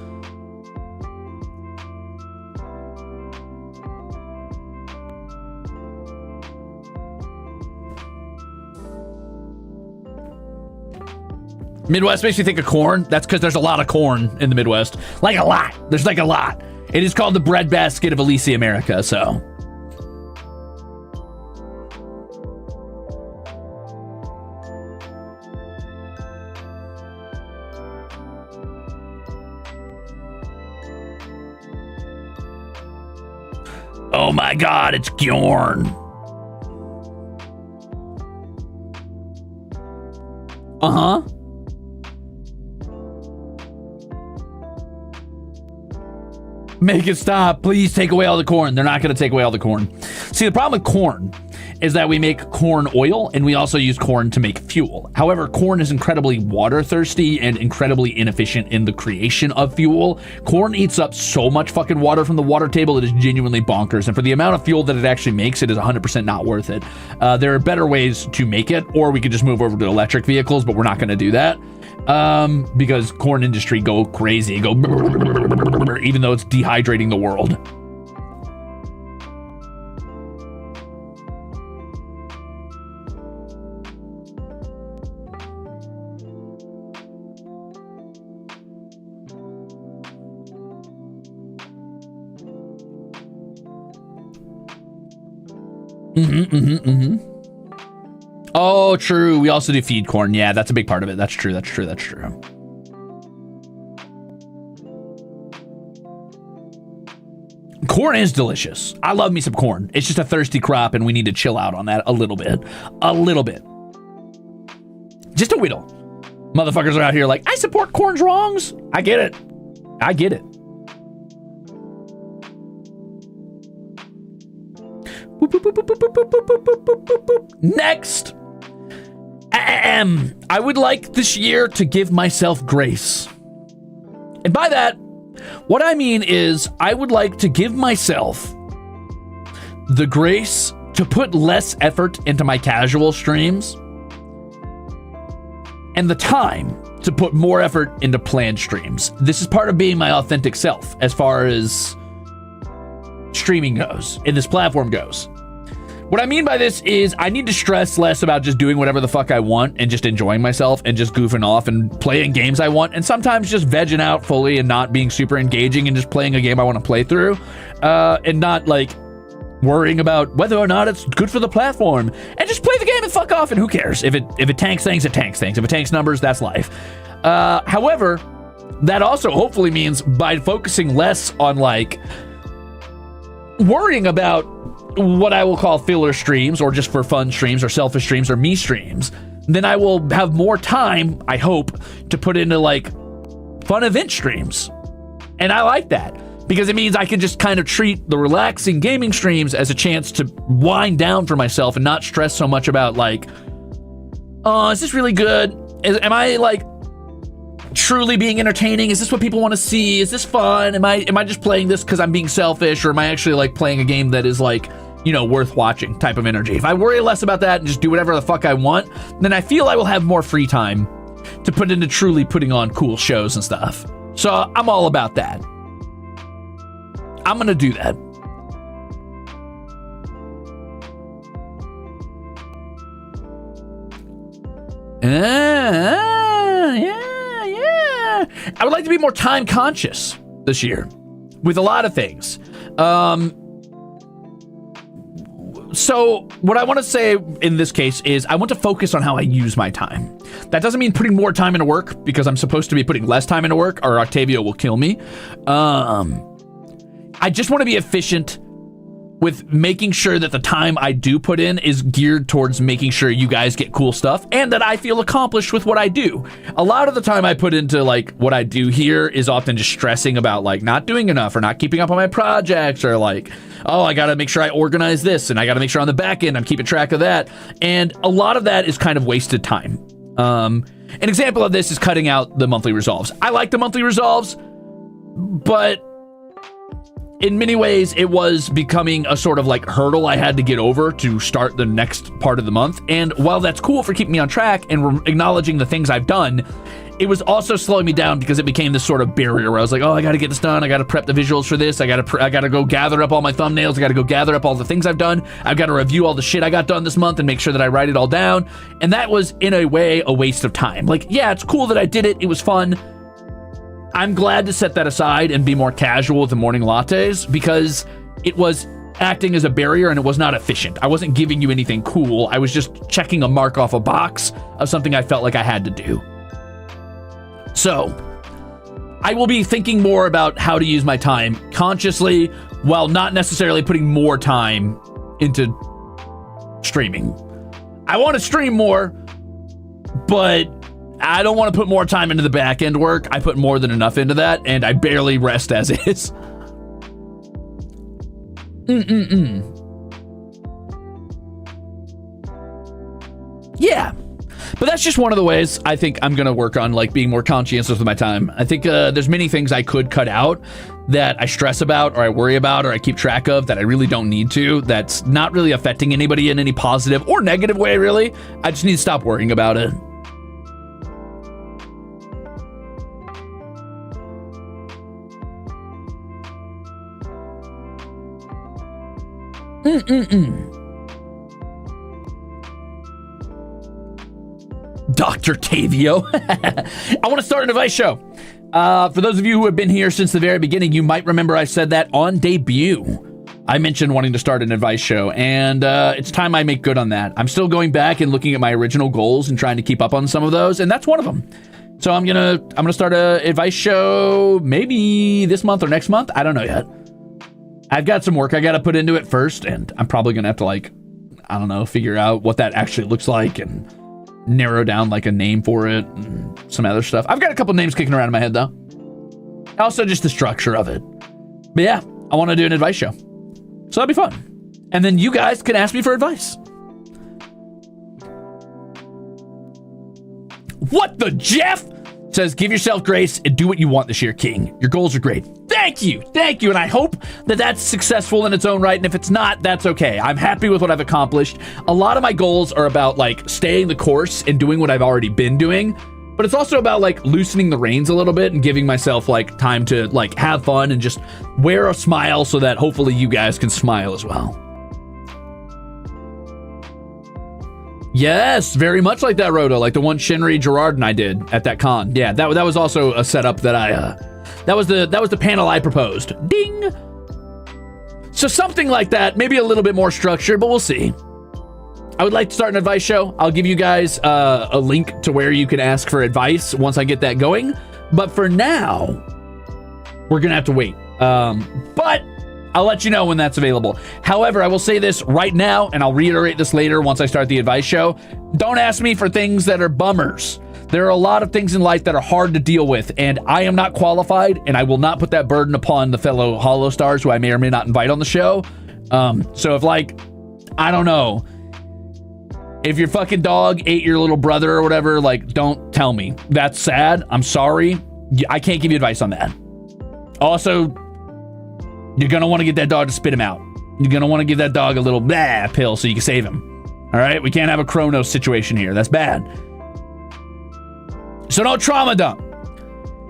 Midwest makes you think of corn. That's because there's a lot of corn in the Midwest. Like a lot. There's like a lot. It is called the breadbasket of Alicia America, so. Oh my God, it's Bjorn. Uh-huh. Make it stop. Please take away all the corn. They're not going to take away all the corn. See, the problem with corn is that we make corn oil and we also use corn to make fuel. However, corn is incredibly water thirsty and incredibly inefficient in the creation of fuel. Corn eats up so much fucking water from the water table, it is genuinely bonkers. And for the amount of fuel that it actually makes, it is 100% not worth it. There are better ways to make it, or we could just move over to electric vehicles, but we're not going to do that. Because corn industry go crazy, go even though it's dehydrating the world. Oh, true. We also do feed corn. Yeah, that's a big part of it. That's true. That's true. That's true. Corn is delicious. I love me some corn. It's just a thirsty crop, and we need to chill out on that a little bit. A little bit. Just a whittle. Motherfuckers are out here like, I support Corn's wrongs. I get it. I get it. Next. I would like this year to give myself grace. And by that, what I mean is I would like to give myself the grace to put less effort into my casual streams and the time to put more effort into planned streams. This is part of being my authentic self as far as streaming goes, and this platform goes. What I mean by this is I need to stress less about just doing whatever the fuck I want and just enjoying myself and just goofing off and playing games I want, and sometimes just vegging out fully and not being super engaging and just playing a game I want to play through, and not like worrying about whether or not it's good for the platform, and just play the game and fuck off, and who cares? If it tanks things, it tanks things. If it tanks numbers, that's life. However, that also hopefully means by focusing less on like worrying about what I will call filler streams or just for fun streams or selfish streams or me streams, then I will have more time, I hope, to put into like fun event streams. And I like that because it means I can just kind of treat the relaxing gaming streams as a chance to wind down for myself and not stress so much about like, oh, is this really good? Am I like truly being entertaining? Is this what people want to see? Is this fun? Am I just playing this because I'm being selfish, or am I actually like playing a game that is like, you know, worth watching type of energy? If I worry less about that and just do whatever the fuck I want, then I feel I will have more free time to put into truly putting on cool shows and stuff. So I'm all about that. I'm gonna do that. Yeah. I would like to be more time conscious this year with a lot of things. So what I want to say in this case is I want to focus on how I use my time. That doesn't mean putting more time into work, because I'm supposed to be putting less time into work or Octavio will kill me. I just want to be efficient with making sure that the time I do put in is geared towards making sure you guys get cool stuff and that I feel accomplished with what I do. A lot of the time I put into like what I do here is often just stressing about like not doing enough or not keeping up on my projects, or like, oh, I got to make sure I organize this and I got to make sure on the back end I'm keeping track of that. And a lot of that is kind of wasted time. An example of this is cutting out the monthly resolves. I like the monthly resolves, but in many ways, it was becoming a sort of like hurdle I had to get over to start the next part of the month. And while that's cool for keeping me on track and acknowledging the things I've done, it was also slowing me down because it became this sort of barrier where I was like, oh, I got to get this done. I got to prep the visuals for this. I got to go gather up all my thumbnails. I got to go gather up all the things I've done. I've got to review all the shit I got done this month and make sure that I write it all down. And that was, in a way, a waste of time. Like, yeah, it's cool that I did it. It was fun. I'm glad to set that aside and be more casual with the morning lattes, because it was acting as a barrier and it was not efficient. I wasn't giving you anything cool. I was just checking a mark off a box of something I felt like I had to do. So I will be thinking more about how to use my time consciously while not necessarily putting more time into streaming. I want to stream more, but I don't want to put more time into the back end work. I put more than enough into that, and I barely rest as is. Yeah, but that's just one of the ways I think I'm going to work on, like, being more conscientious with my time. I think there's many things I could cut out that I stress about or I worry about or I keep track of that I really don't need to, that's not really affecting anybody in any positive or negative way, really. I just need to stop worrying about it. Dr. Tavio. I want to start an advice show. For those of you who have been here since the very beginning, you might remember I said that on debut. I mentioned wanting to start an advice show, and it's time I make good on that. I'm still going back and looking at my original goals and trying to keep up on some of those, and that's one of them. So I'm gonna start an advice show maybe this month or next month. I don't know yet. I've got some work I got to put into it first, and I'm probably going to have to, like, I don't know, figure out what that actually looks like and narrow down like a name for it and some other stuff. I've got a couple names kicking around in my head though. Also just the structure of it. But yeah, I want to do an advice show. So that'll be fun. And then you guys can ask me for advice. What the Jeff says, give yourself grace and do what you want this year, King. Your goals are great. Thank you. Thank you. And I hope that that's successful in its own right. And if it's not, that's okay. I'm happy with what I've accomplished. A lot of my goals are about like staying the course and doing what I've already been doing. But it's also about like loosening the reins a little bit and giving myself like time to like have fun and just wear a smile so that hopefully you guys can smile as well. Yes, very much like that, Roto, like the one Shinri, Gerard, and I did at that con. Yeah, that was also a setup that that was the panel I proposed. Ding. So something like that, maybe a little bit more structured, but we'll see. I would like to start an advice show. I'll give you guys a link to where you can ask for advice once I get that going. But for now, we're gonna have to wait. But I'll let you know when that's available. However, I will say this right now, and I'll reiterate this later once I start the advice show. Don't ask me for things that are bummers. There are a lot of things in life that are hard to deal with, and I am not qualified, and I will not put that burden upon the fellow HoloStars who I may or may not invite on the show. So if like, I don't know, if your fucking dog ate your little brother or whatever, like, don't tell me. That's sad. I'm sorry. I can't give you advice on that. Also, you're going to want to get that dog to spit him out. You're going to want to give that dog a little blah pill so you can save him. All right? We can't have a Chronos situation here. That's bad. So don't trauma dump.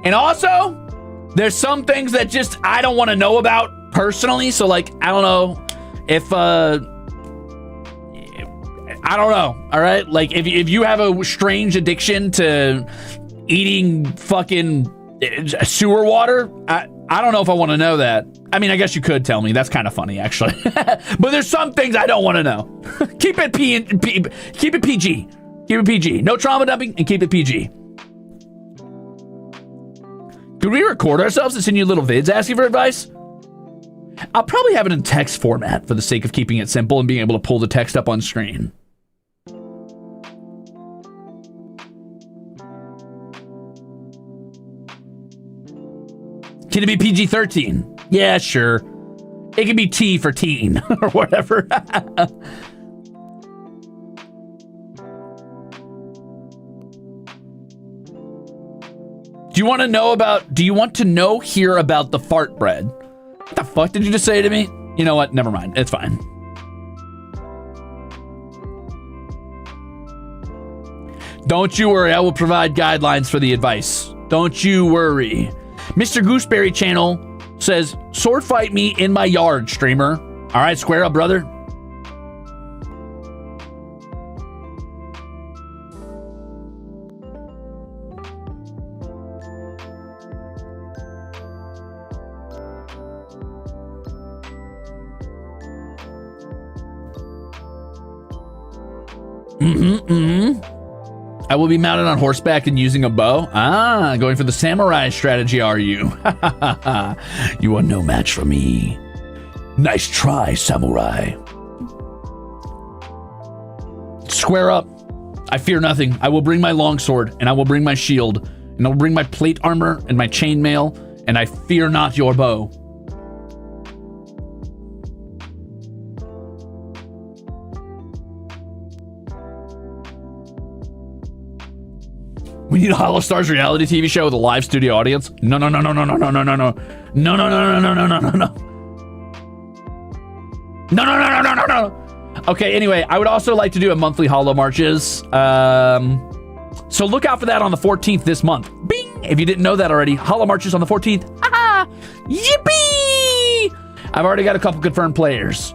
And also, there's some things that just I don't want to know about personally. So, like, I don't know if, I don't know. All right? Like, if you have a strange addiction to eating fucking sewer water, I don't know if I want to know that. I mean, I guess you could tell me. That's kind of funny, actually. But there's some things I don't want to know. Keep it keep it PG. Keep it PG. No trauma dumping and keep it PG. Could we record ourselves and send you little vids asking for advice? I'll probably have it in text format for the sake of keeping it simple and being able to pull the text up on screen. Can it be PG-13? Yeah, sure. It can be T for teen or whatever. Do you want to hear about the fart bread? What the fuck did you just say to me? You know what? Never mind. It's fine. Don't you worry. I will provide guidelines for the advice. Don't you worry. Mr. Gooseberry Channel says, sword fight me in my yard, streamer. All right, square up, brother. I will be mounted on horseback and using a bow. Ah, going for the samurai strategy, are you? You are no match for me. Nice try, samurai. Square up. I fear nothing. I will bring my longsword, and I will bring my shield, and I will bring my plate armor and my chainmail, and I fear not your bow. We need a HoloStars reality TV show with a live studio audience. No. Okay, anyway, I would also like to do a monthly Holo Marches. So look out for that on the 14th this month. Bing! If you didn't know that already, Holo Marches on the 14th. Haha! Yippee! I've already got a couple confirmed players.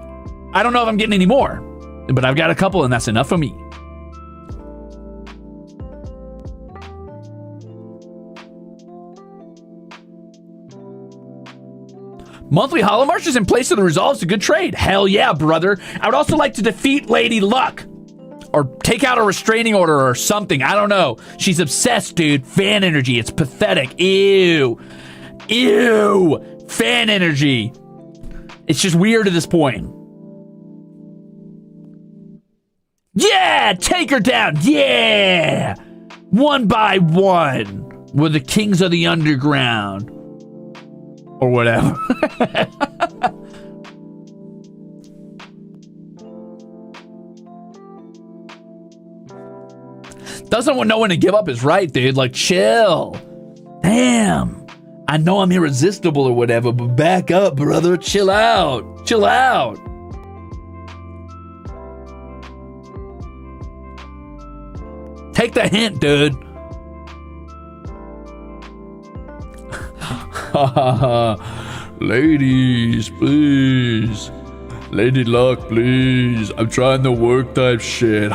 I don't know if I'm getting any more, but I've got a couple, and that's enough for me. Monthly Holo Marches in place of the resolve is a good trade. Hell yeah, brother. I would also like to defeat Lady Luck. Or take out a restraining order or something. I don't know. She's obsessed, dude. Fan energy. It's pathetic. Ew. Ew. Fan energy. It's just weird at this point. Yeah, take her down. Yeah. One by one. We're the kings of the underground. Or whatever. Doesn't know when to give up is right, dude. Like, chill. Damn. I know I'm irresistible or whatever, but back up, brother. Chill out. Chill out. Take the hint, dude. Ladies, please. Lady Luck, please. I'm trying the work type shit.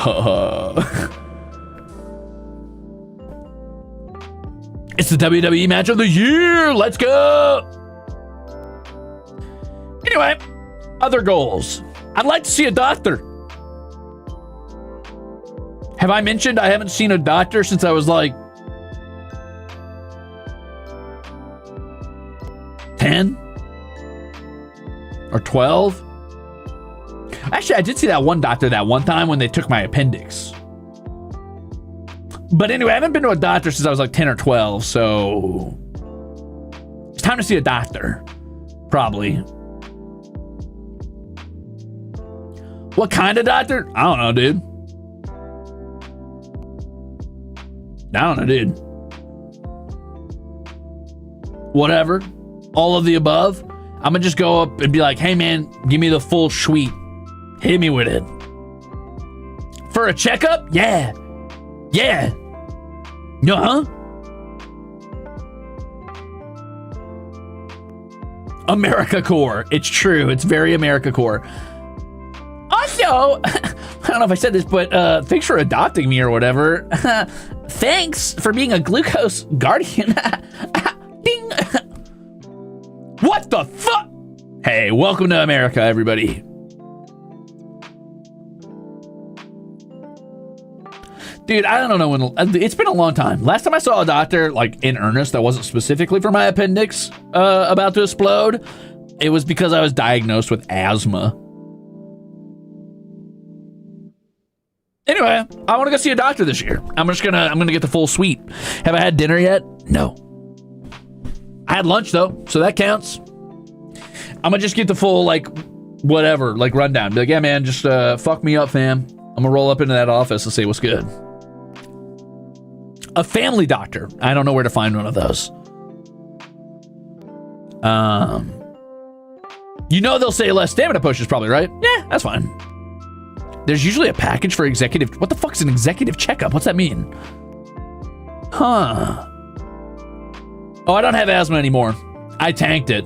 It's the WWE match of the year. Let's go. Anyway, other goals. I'd like to see a doctor. Have I mentioned I haven't seen a doctor since I was like 10 or 12? Actually, I did see that one doctor that one time when they took my appendix. But anyway, I haven't been to a doctor since I was like 10 or 12, so it's time to see a doctor, probably. What kind of doctor? I don't know, dude. Whatever. All of the above. I'm gonna just go up and be like, hey man, give me the full suite. Hit me with it. For a checkup? Yeah. Yeah. Uh-huh. AmericaCorps. It's true. It's very AmericaCorps. Also, I don't know if I said this, but thanks for adopting me or whatever. Thanks for being a glucose guardian. Ding. What the fuck? Hey, welcome to America, everybody. Dude, I don't know when. It's been a long time. Last time I saw a doctor, like in earnest, that wasn't specifically for my appendix about to explode. It was because I was diagnosed with asthma. Anyway, I want to go see a doctor this year. I'm gonna get the full suite. Have I had dinner yet? No. I had lunch though, so that counts. I'm gonna just get the full like whatever, like rundown. Be like, yeah, man, just fuck me up, fam. I'm gonna roll up into that office and say what's good. A family doctor. I don't know where to find one of those. You know they'll say less stamina pushes probably, right? Yeah, that's fine. There's usually a package for executive. What the fuck's an executive checkup? What's that mean? Huh. Oh, I don't have asthma anymore. I tanked it.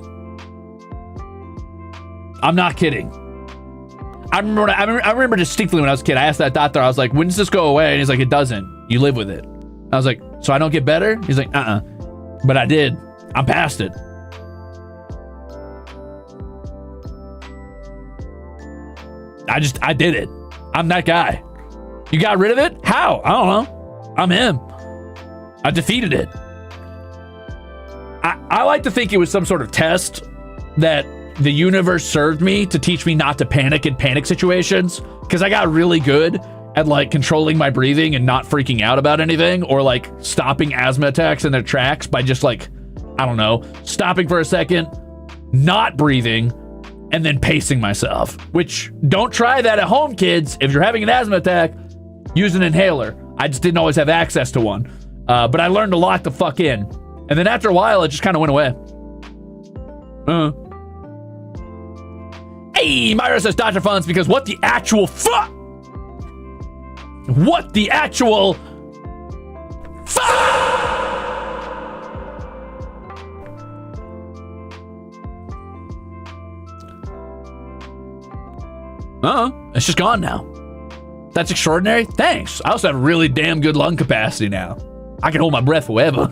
I'm not kidding. I remember distinctly when I was a kid, I asked that doctor, I was like, when does this go away? And he's like, it doesn't. You live with it. I was like, so I don't get better? He's like, But I did. I'm past it. I did it. I'm that guy. You got rid of it? How? I don't know. I'm him. I defeated it. I like to think it was some sort of test that the universe served me to teach me not to panic in panic situations, because I got really good at like controlling my breathing and not freaking out about anything, or like stopping asthma attacks in their tracks by just like, I don't know, stopping for a second, not breathing, and then pacing myself. Which, don't try that at home, kids. If you're having an asthma attack, use an inhaler. I just didn't always have access to one. But I learned to lock the fuck in. And then after a while, it just kind of went away. Hey, Myra says Dr. Funds because what the actual fuck? What the actual fuck? It's just gone now. That's extraordinary. Thanks. I also have really damn good lung capacity now. I can hold my breath forever.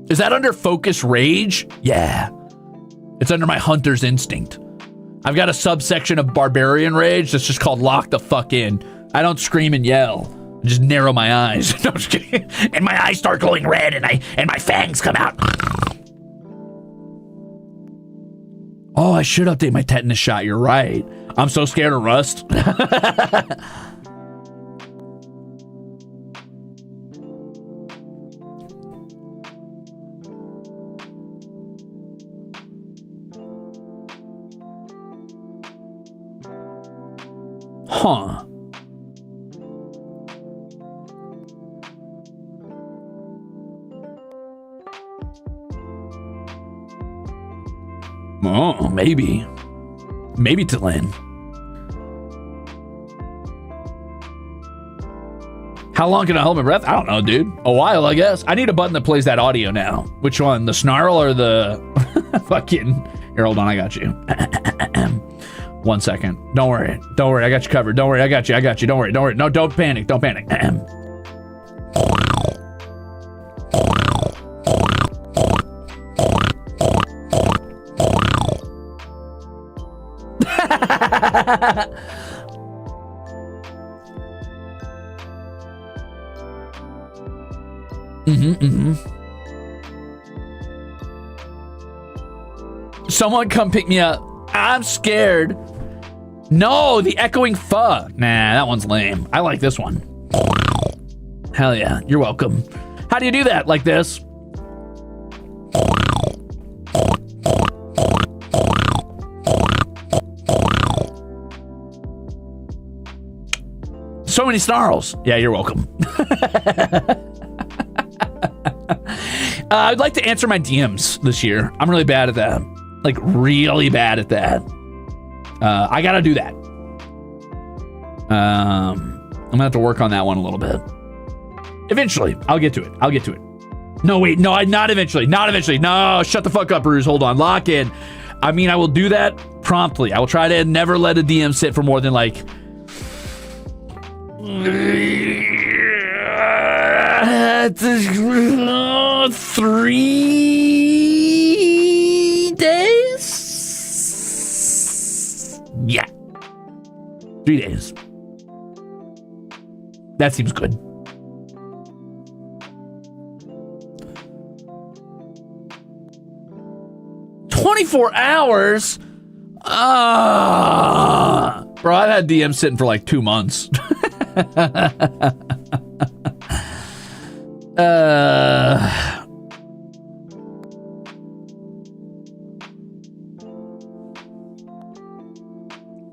Is that under focus rage? Yeah. It's under my hunter's instinct. I've got a subsection of barbarian rage that's just called lock the fuck in. I don't scream and yell. I just narrow my eyes. No, I'm just kidding. And my eyes start glowing red and my fangs come out. Oh, I should update my tetanus shot. You're right. I'm so scared of rust. Huh. Oh, maybe. Maybe to Lynn. How long can I hold my breath? I don't know, dude. A while, I guess. I need a button that plays that audio now. Which one? The snarl or the fucking... Here, hold on. I got you. 1 second. Don't worry. Don't worry. I got you covered. Don't worry. I got you. I got you. Don't worry. Don't worry. No, don't panic. Don't panic. Someone come pick me up. I'm scared. No, the echoing fuh. Nah, that one's lame. I like this one. Hell yeah, you're welcome. How do you do that? Like this? So many snarls. Yeah, you're welcome. I'd like to answer my DMs this year. I'm really bad at that. Like, really bad at that. I gotta do that. I'm gonna have to work on that one a little bit. Eventually, I'll get to it. I'll get to it. No, wait, no, not eventually. Not eventually. No, shut the fuck up, Ruze. Hold on. Lock in. I mean, I will do that promptly. I will try to never let a DM sit for more than like 3 days? Yeah. 3 days. That seems good. "24 hours? Bro, I've had DMs sitting for like 2 months.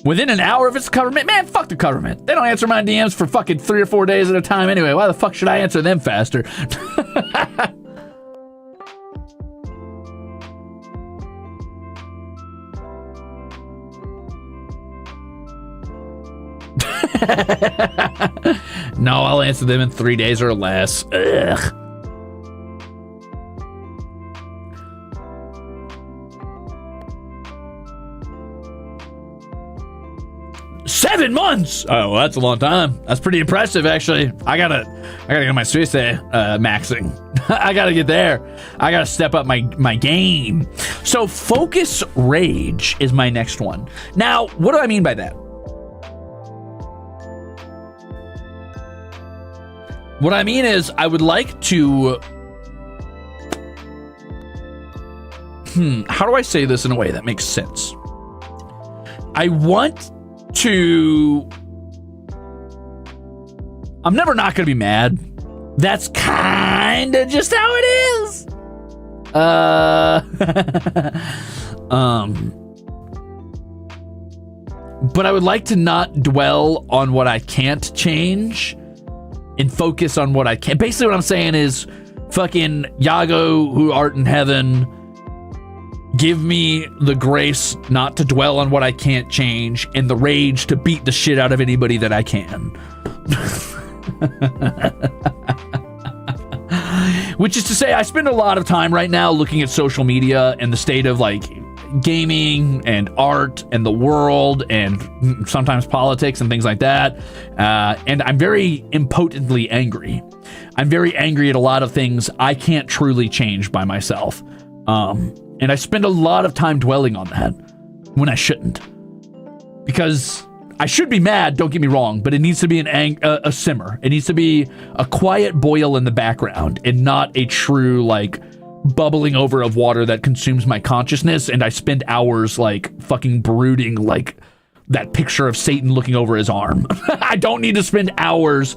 Within an hour if it's the government? Man, fuck the government. They don't answer my DMs for fucking 3 or 4 days at a time anyway. Why the fuck should I answer them faster? No, I'll answer them in 3 days or less. Ugh. "7 months? Oh, well, that's a long time. That's pretty impressive, actually. I gotta get my Suisse maxing. I gotta get there. I gotta step up my game. So focus rage is my next one. Now, what do I mean by that? What I mean is I would like to... how do I say this in a way that makes sense? I want to... I'm never not going to be mad. That's kind of just how it is. But I would like to not dwell on what I can't change and focus on what I can. Basically what I'm saying is, fucking Yago, who art in heaven, give me the grace not to dwell on what I can't change and the rage to beat the shit out of anybody that I can. Which is to say, I spend a lot of time right now looking at social media and the state of like gaming and art and the world and sometimes politics and things like that. And I'm very impotently angry. I'm very angry at a lot of things I can't truly change by myself. And I spend a lot of time dwelling on that when I shouldn't. Because I should be mad, don't get me wrong, but it needs to be a simmer. It needs to be a quiet boil in the background and not a true, like, bubbling over of water that consumes my consciousness, and I spend hours like fucking brooding like that picture of Satan looking over his arm. I don't need to spend hours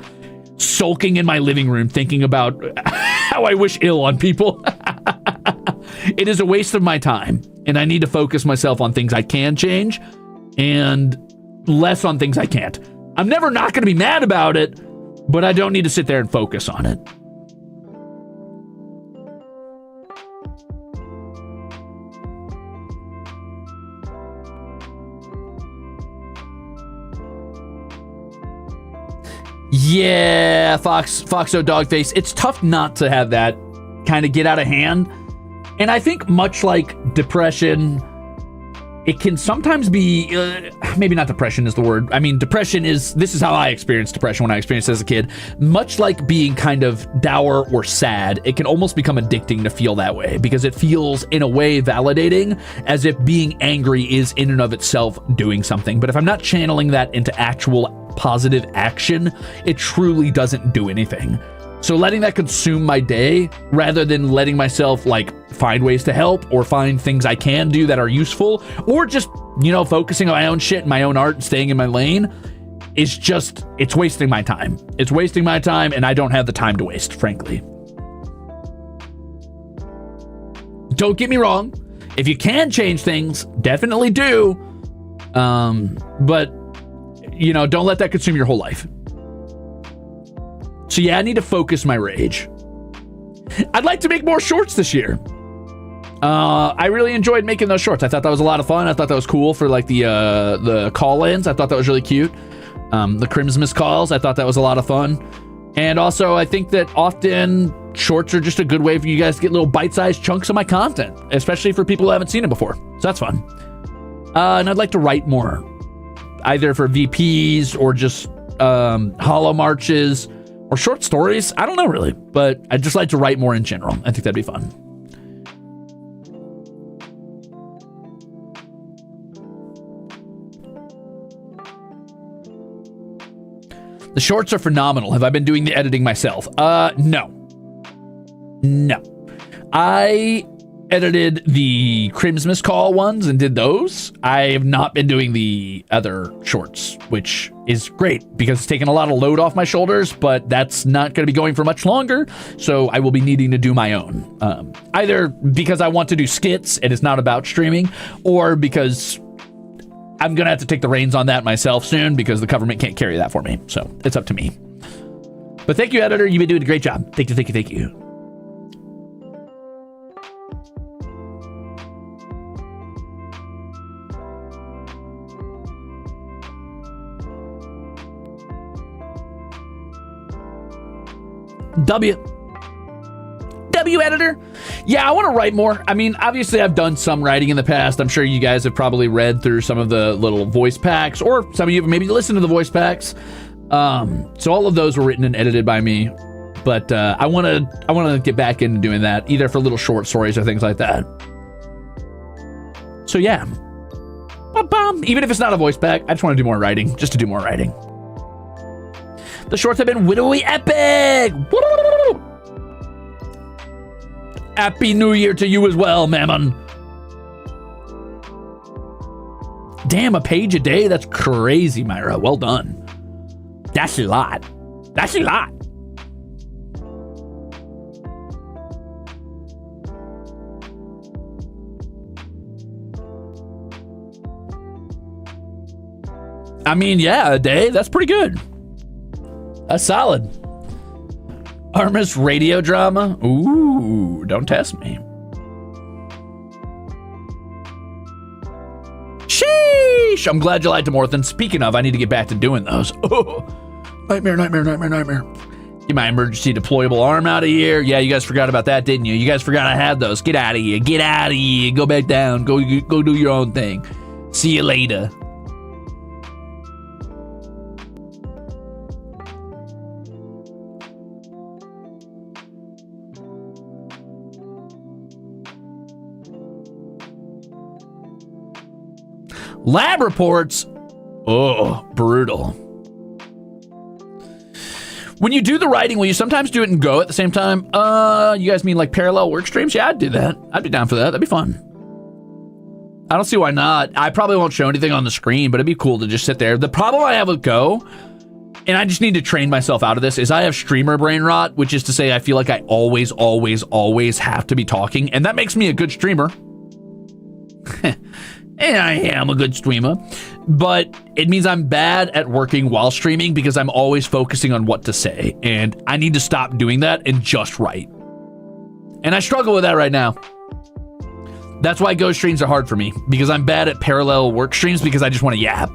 sulking in my living room thinking about how I wish ill on people. It is a waste of my time, and I need to focus myself on things I can change and less on things I can't. I'm never not going to be mad about it, but I don't need to sit there and focus on it. Yeah, Foxo Dogface. It's tough not to have that kind of get out of hand. And I think much like depression, it can sometimes be, maybe not depression is the word. I mean, this is how I experienced depression when I experienced it as a kid. Much like being kind of dour or sad, it can almost become addicting to feel that way because it feels in a way validating, as if being angry is in and of itself doing something. But if I'm not channeling that into actual positive action, it truly doesn't do anything. So letting that consume my day rather than letting myself like find ways to help or find things I can do that are useful, or just, focusing on my own shit and my own art and staying in my lane, is just, it's wasting my time. It's wasting my time, and I don't have the time to waste, frankly. Don't get me wrong. If you can change things, definitely do. But don't let that consume your whole life. So yeah, I need to focus my rage. I'd like to make more shorts this year. I really enjoyed making those shorts. I thought that was a lot of fun. I thought that was cool for like the call-ins. I thought that was really cute. The Crimzon calls, I thought that was a lot of fun. And also, I think that often shorts are just a good way for you guys to get little bite-sized chunks of my content, especially for people who haven't seen it before. So that's fun. And I'd like to write more, either for VPs or just holo marches or short stories. I don't know really, but I'd just like to write more in general. I think that'd be fun. The shorts are phenomenal. Have I been doing the editing myself? No. I edited the Crimzon call ones and did those. I have not been doing the other shorts, which is great because it's taken a lot of load off my shoulders, but that's not going to be going for much longer. So I will be needing to do my own, either because I want to do skits and it's not about streaming, or because I'm going to have to take the reins on that myself soon because the government can't carry that for me. So it's up to me. But thank you, editor. You've been doing a great job. Thank you. W editor. Yeah, I want to write more. I mean, obviously I've done some writing in the past. I'm sure you guys have probably read through some of the little voice packs, or some of you have maybe listened to the voice packs. So all of those were written and edited by me. But I want to get back into doing that, either for little short stories or things like that. So yeah. Even if it's not a voice pack, I just want to do more writing, just to do more writing. The shorts have been widowy epic. Woo! Happy New Year to you as well, Mammon. Damn, a page a day? That's crazy, Myra. Well done. That's a lot. I mean, yeah, a day. That's pretty good. That's solid. Armis radio drama? Ooh, don't test me. Sheesh! I'm glad you liked them, Orthan. Speaking of, I need to get back to doing those. Oh, nightmare. Get my emergency deployable arm out of here. Yeah, you guys forgot about that, didn't you? You guys forgot I had those. Get out of here. Go back down. Go do your own thing. See you later. Lab reports. Oh, brutal. When you do the writing, will you sometimes do it and go at the same time? You guys mean like parallel work streams? Yeah, I'd do that. I'd be down for that. That'd be fun. I don't see why not. I probably won't show anything on the screen, but it'd be cool to just sit there. The problem I have with Go, and I just need to train myself out of this, is I have streamer brain rot, which is to say I feel like I always have to be talking, and that makes me a good streamer. And I am a good streamer, but it means I'm bad at working while streaming because I'm always focusing on what to say, and I need to stop doing that and just write. And I struggle with that right now. That's why Go streams are hard for me, because I'm bad at parallel work streams because I just want to yap.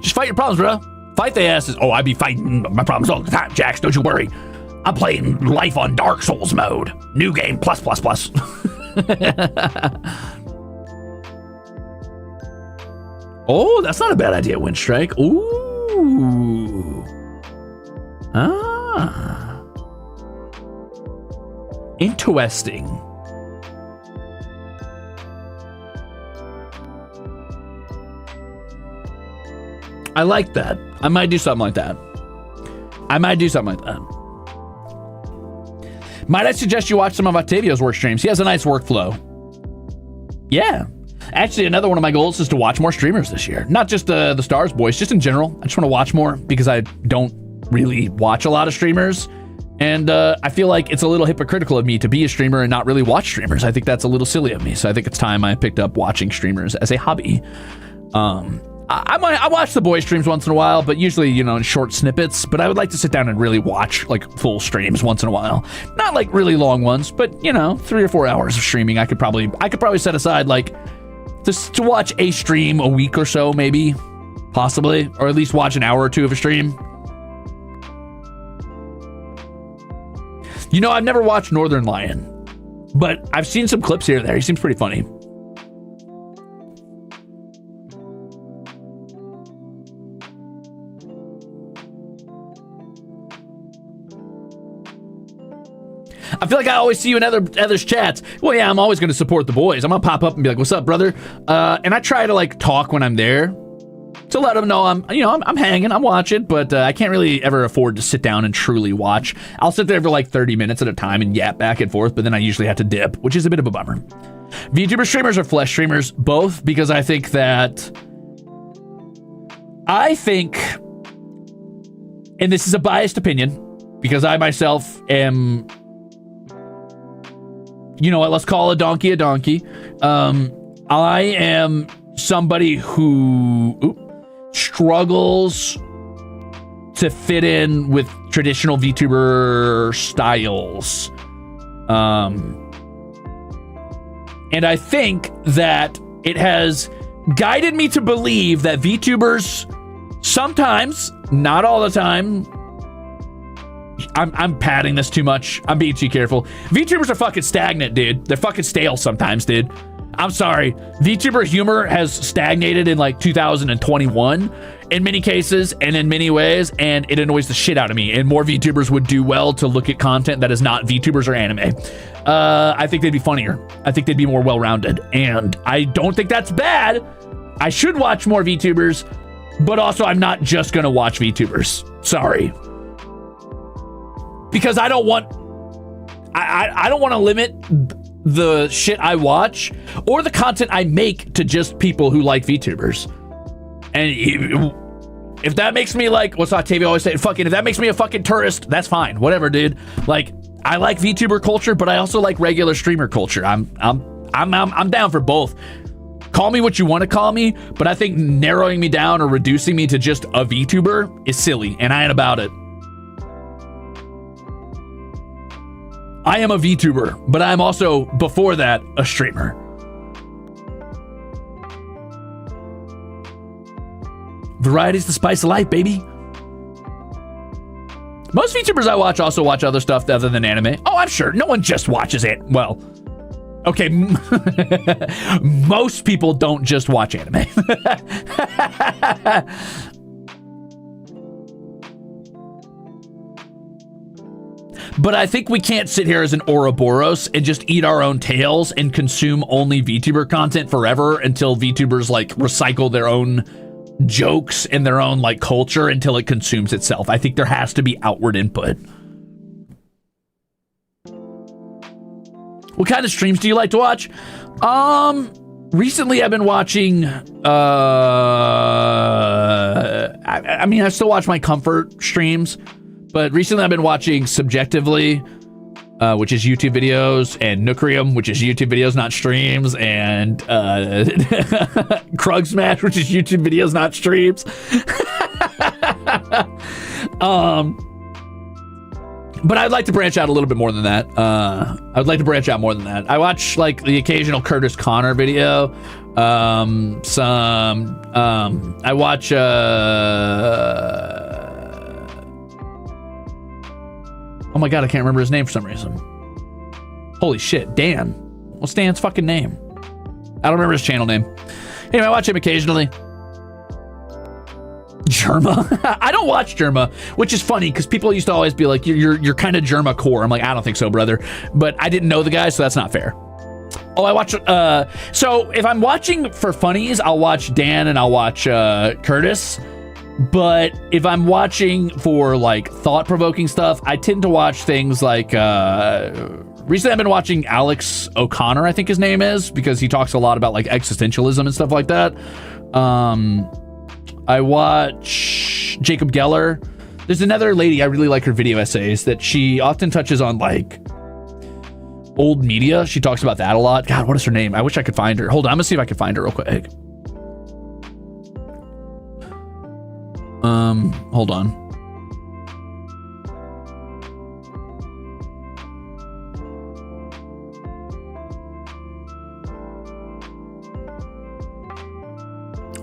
Just fight your problems, bro. Fight the asses. Oh, I be fighting my problems all the time, Jax. Don't you worry. I'm playing life on Dark Souls mode. New game, plus. Oh, that's not a bad idea, Windstrike. Ooh. Ah. Interesting. I like that. I might do something like that. Might I suggest you watch some of Octavio's work streams? He has a nice workflow. Yeah. Actually, another one of my goals is to watch more streamers this year. Not just the Stars boys, just in general. I just want to watch more because I don't really watch a lot of streamers. And I feel like it's a little hypocritical of me to be a streamer and not really watch streamers. I think that's a little silly of me. So I think it's time I picked up watching streamers as a hobby. I watch the boys streams once in a while, but usually, you know, in short snippets. But I would like to sit down and really watch like full streams once in a while. Not like really long ones, but you know, 3 or 4 hours of streaming. I could probably set aside like to watch a stream a week or so, maybe, possibly, or at least watch an hour or two of a stream. You know, I've never watched Northern Lion, but I've seen some clips here and there. He seems pretty funny. I feel like I always see you in others' chats. Well, yeah, I'm always going to support the boys. I'm going to pop up and be like, what's up, brother? And I try to like talk when I'm there to let them know I'm hanging, I'm watching, but I can't really ever afford to sit down and truly watch. I'll sit there for like 30 minutes at a time and yap back and forth, but then I usually have to dip, which is a bit of a bummer. VTuber streamers or flesh streamers? Both, because I think, and this is a biased opinion, because I myself am, you know what, let's call a donkey a donkey. I am somebody who struggles to fit in with traditional VTuber styles. And I think that it has guided me to believe that VTubers sometimes, not all the time, I'm padding this too much. I'm being too careful. VTubers are fucking stagnant, dude. They're fucking stale sometimes, dude. I'm sorry. VTuber humor has stagnated in like 2021 in many cases and in many ways, and it annoys the shit out of me. And more VTubers would do well to look at content that is not VTubers or anime. I think they'd be funnier. I think they'd be more well-rounded. And I don't think that's bad. I should watch more VTubers, but also I'm not just gonna watch VTubers. Sorry. Because I don't want to limit the shit I watch or the content I make to just people who like VTubers. And if that makes me like, what's Octavia always say? Fucking, if that makes me a fucking tourist, that's fine. Whatever, dude. Like, I like VTuber culture, but I also like regular streamer culture. I'm down for both. Call me what you want to call me, but I think narrowing me down or reducing me to just a VTuber is silly, and I ain't about it. I am a VTuber, but I'm also, before that, a streamer. Variety's the spice of life, baby. Most VTubers I watch also watch other stuff other than anime. Oh, I'm sure. No one just watches it. Well, okay. Most people don't just watch anime. But I think we can't sit here as an Ouroboros and just eat our own tails and consume only VTuber content forever until VTubers like recycle their own jokes and their own like culture until it consumes itself. I think there has to be outward input. What kind of streams do you like to watch? Recently I've been watching I mean, I still watch my comfort streams, but recently I've been watching Subjectively, which is YouTube videos, and Noocrium, which is YouTube videos, not streams, and Krug Smash, which is YouTube videos, not streams. But I'd like to branch out a little bit more than that. I'd like to branch out more than that. I watch like the occasional Curtis Connor video. I watch oh my god, I can't remember his name for some reason. Holy shit, Dan. What's Dan's fucking name? I don't remember his channel name. Anyway, I watch him occasionally. Germa? I don't watch Germa, which is funny because people used to always be like, you're kind of Germa core. I'm like, I don't think so, brother. But I didn't know the guy, so that's not fair. Oh, I watch, so if I'm watching for funnies, I'll watch Dan and I'll watch Curtis. But if I'm watching for like thought-provoking stuff, I tend to watch things like, recently I've been watching Alex O'Connor, I think his name is, because he talks a lot about like existentialism and stuff like that. I watch Jacob Geller. There's another lady, I really like her video essays that she often touches on like old media. She talks about that a lot. God, what is her name? I wish I could find her. Hold on, I'm gonna see if I can find her real quick. Hold on.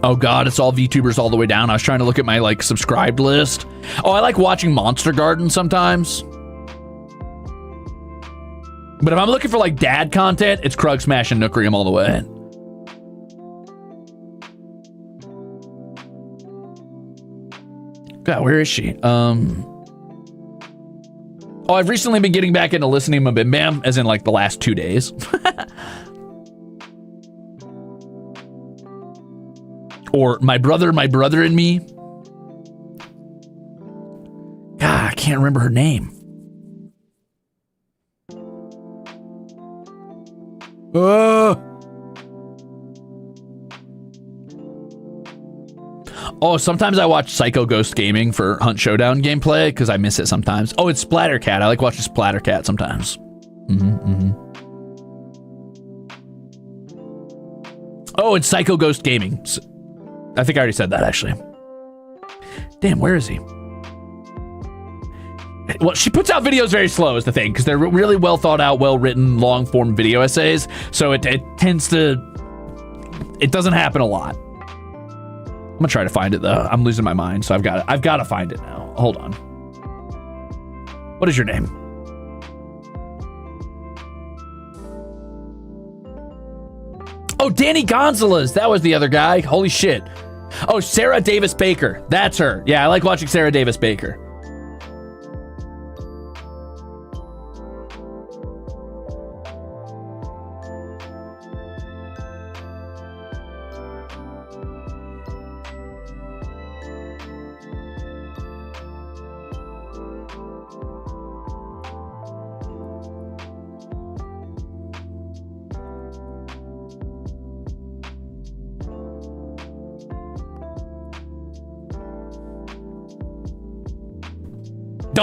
Oh god, it's all VTubers all the way down. I was trying to look at my like subscribed list. Oh, I like watching Monster Garden sometimes. But if I'm looking for like dad content, it's Krug Smash and Noocrium all the way. God, where is she? Oh, I've recently been getting back into listening to Bim Bam, as in like the last 2 days. Or my brother and me. God, I can't remember her name. Oh, sometimes I watch Psycho Ghost Gaming for Hunt Showdown gameplay because I miss it sometimes. Oh, it's Splattercat. I like watching Splattercat sometimes. Oh, it's Psycho Ghost Gaming. I think I already said that, actually. Damn, where is he? Well, she puts out videos very slow is the thing, because they're really well thought out, well written, long form video essays. So it tends to, it doesn't happen a lot. I'm gonna try to find it though. I'm losing my mind, so I've got to find it now. Hold on. What is your name? Oh, Danny Gonzalez. That was the other guy. Holy shit. Oh, Sarah Davis Baker. That's her. Yeah, I like watching Sarah Davis Baker.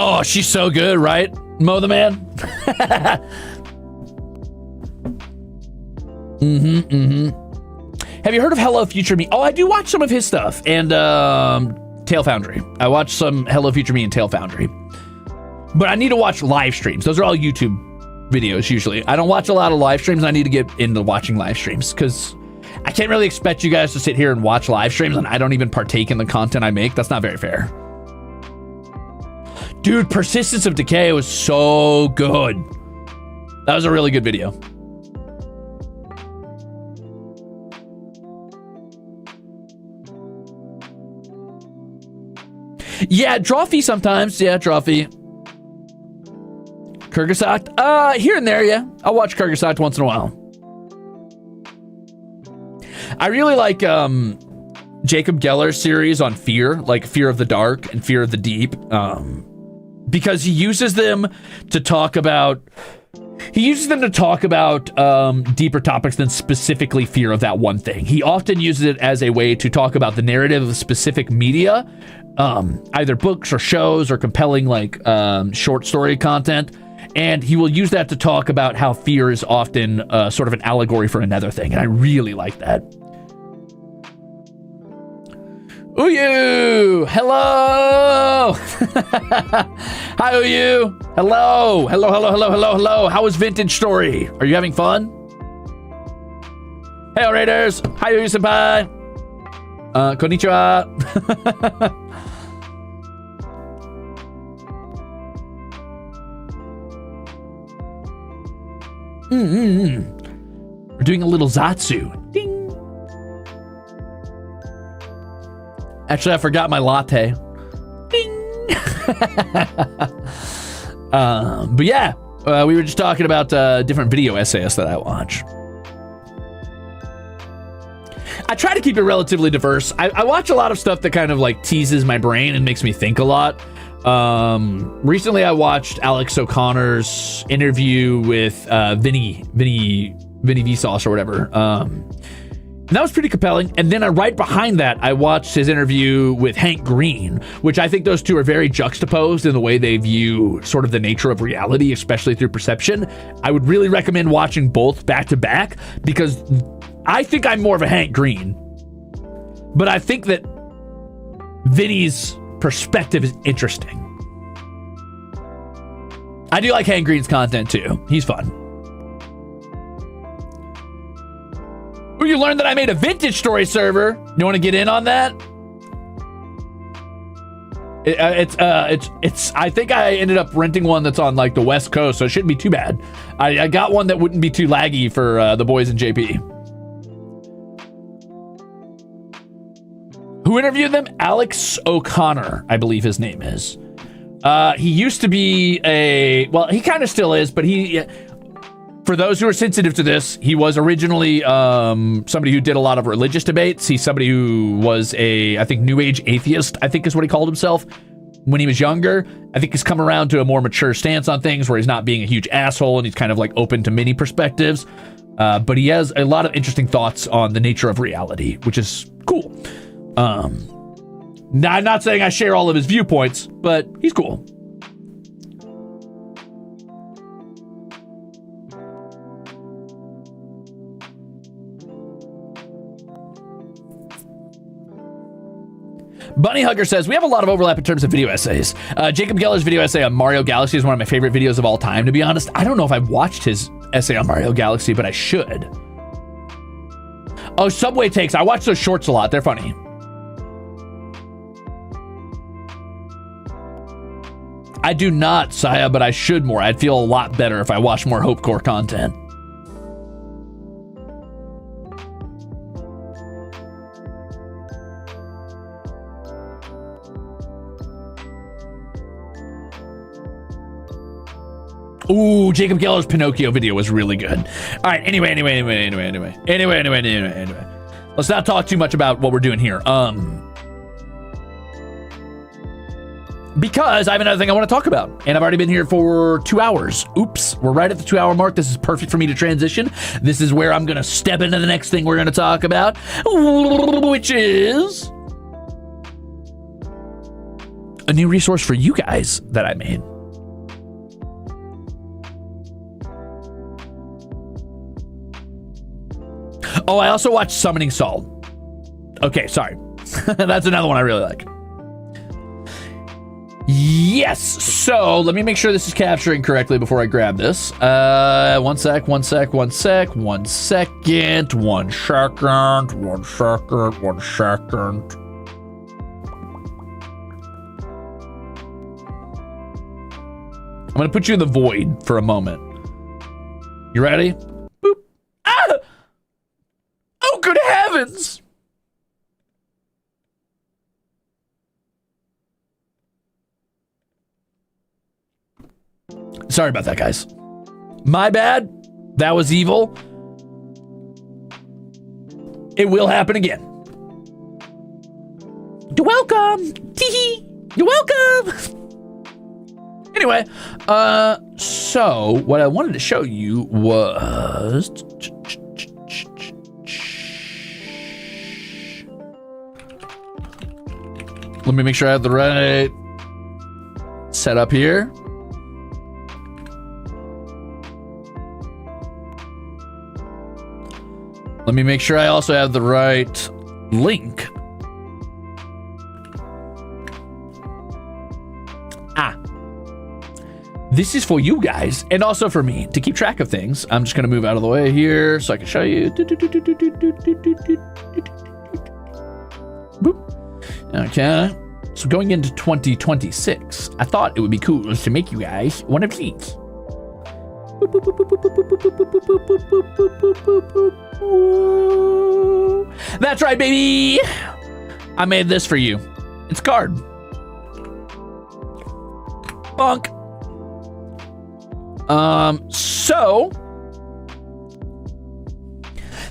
Oh, she's so good, right? Mo the Man? Have you heard of Hello Future Me? Oh, I do watch some of his stuff. And Tail Foundry. I watch some Hello Future Me and Tail Foundry. But I need to watch live streams. Those are all YouTube videos usually. I don't watch a lot of live streams. I need to get into watching live streams because I can't really expect you guys to sit here and watch live streams and I don't even partake in the content I make. That's not very fair. Dude, Persistence of Decay was so good. That was a really good video. Yeah, Drawfee sometimes. Yeah, Drawfee. Kyrgyzstan? Here and there, yeah. I'll watch Kyrgyzstan once in a while. I really like Jacob Geller's series on fear, like Fear of the Dark and Fear of the Deep, because he uses them to talk about deeper topics than specifically fear of that one thing. He often uses it as a way to talk about the narrative of specific media, either books or shows or compelling like short story content. And he will use that to talk about how fear is often sort of an allegory for another thing. And I really like that. Uyu! Hello! Hi, Uyu! Hello! Hello! How was Vintage Story? Are you having fun? Hey, Raiders! Hi, Uyu-senpai! Konnichiwa! We're doing a little Zatsu. Ding! Actually, I forgot my latte. Ding! But yeah, we were just talking about different video essayists that I watch. I try to keep it relatively diverse. I watch a lot of stuff that kind of like teases my brain and makes me think a lot. Recently, I watched Alex O'Connor's interview with Vinny Vsauce or whatever. And that was pretty compelling. And then right behind that, I watched his interview with Hank Green, which I think those two are very juxtaposed in the way they view sort of the nature of reality, especially through perception. I would really recommend watching both back to back because I think I'm more of a Hank Green. But I think that Vinny's perspective is interesting. I do like Hank Green's content too. He's fun. Ooh, you learned that I made a Vintage Story server. You want to get in on that? It's. I think I ended up renting one that's on like the West Coast, so it shouldn't be too bad. I got one that wouldn't be too laggy for the boys in JP. Who interviewed them? Alex O'Connor, I believe his name is. He used to be well, he kind of still is, but for those who are sensitive to this, he was originally somebody who did a lot of religious debates. He's somebody who was I think, New Age atheist, I think is what he called himself when he was younger. I think he's come around to a more mature stance on things where he's not being a huge asshole and he's kind of like open to many perspectives. But he has a lot of interesting thoughts on the nature of reality, which is cool. Now, I'm not saying I share all of his viewpoints, but he's cool. Bunny Hugger says, we have a lot of overlap in terms of video essays. Jacob Geller's video essay on Mario Galaxy is one of my favorite videos of all time, to be honest. I don't know if I've watched his essay on Mario Galaxy, but I should. Oh, Subway Takes. I watch those shorts a lot. They're funny. I do not, Saya, but I should more. I'd feel a lot better if I watched more Hopecore content. Ooh, Jacob Geller's Pinocchio video was really good. All right, anyway. Let's not talk too much about what we're doing here. Because I have another thing I want to talk about, and I've already been here for 2 hours. Oops, we're right at the 2 hour mark. This is perfect for me to transition. This is where I'm going to step into the next thing we're going to talk about, which is a new resource for you guys that I made. Oh, I also watched Summoning Saul. Okay, sorry. That's another one I really like. Yes, so let me make sure this is capturing correctly before I grab this. One second. I'm gonna put you in the void for a moment. You ready? Boop. Ah! Oh, good heavens! Sorry about that, guys. My bad. That was evil. It will happen again. You're welcome. Tee-hee. You're welcome. Anyway, so what I wanted to show you was... Let me make sure I have the right setup here. Let me make sure I also have the right link. This is for you guys and also for me to keep track of things. I'm just going to move out of the way here so I can show you. Boop. Okay. So going into 2026, I thought it would be cool to make you guys one of these. That's right, baby. I made this for you. It's a card. Bunk. So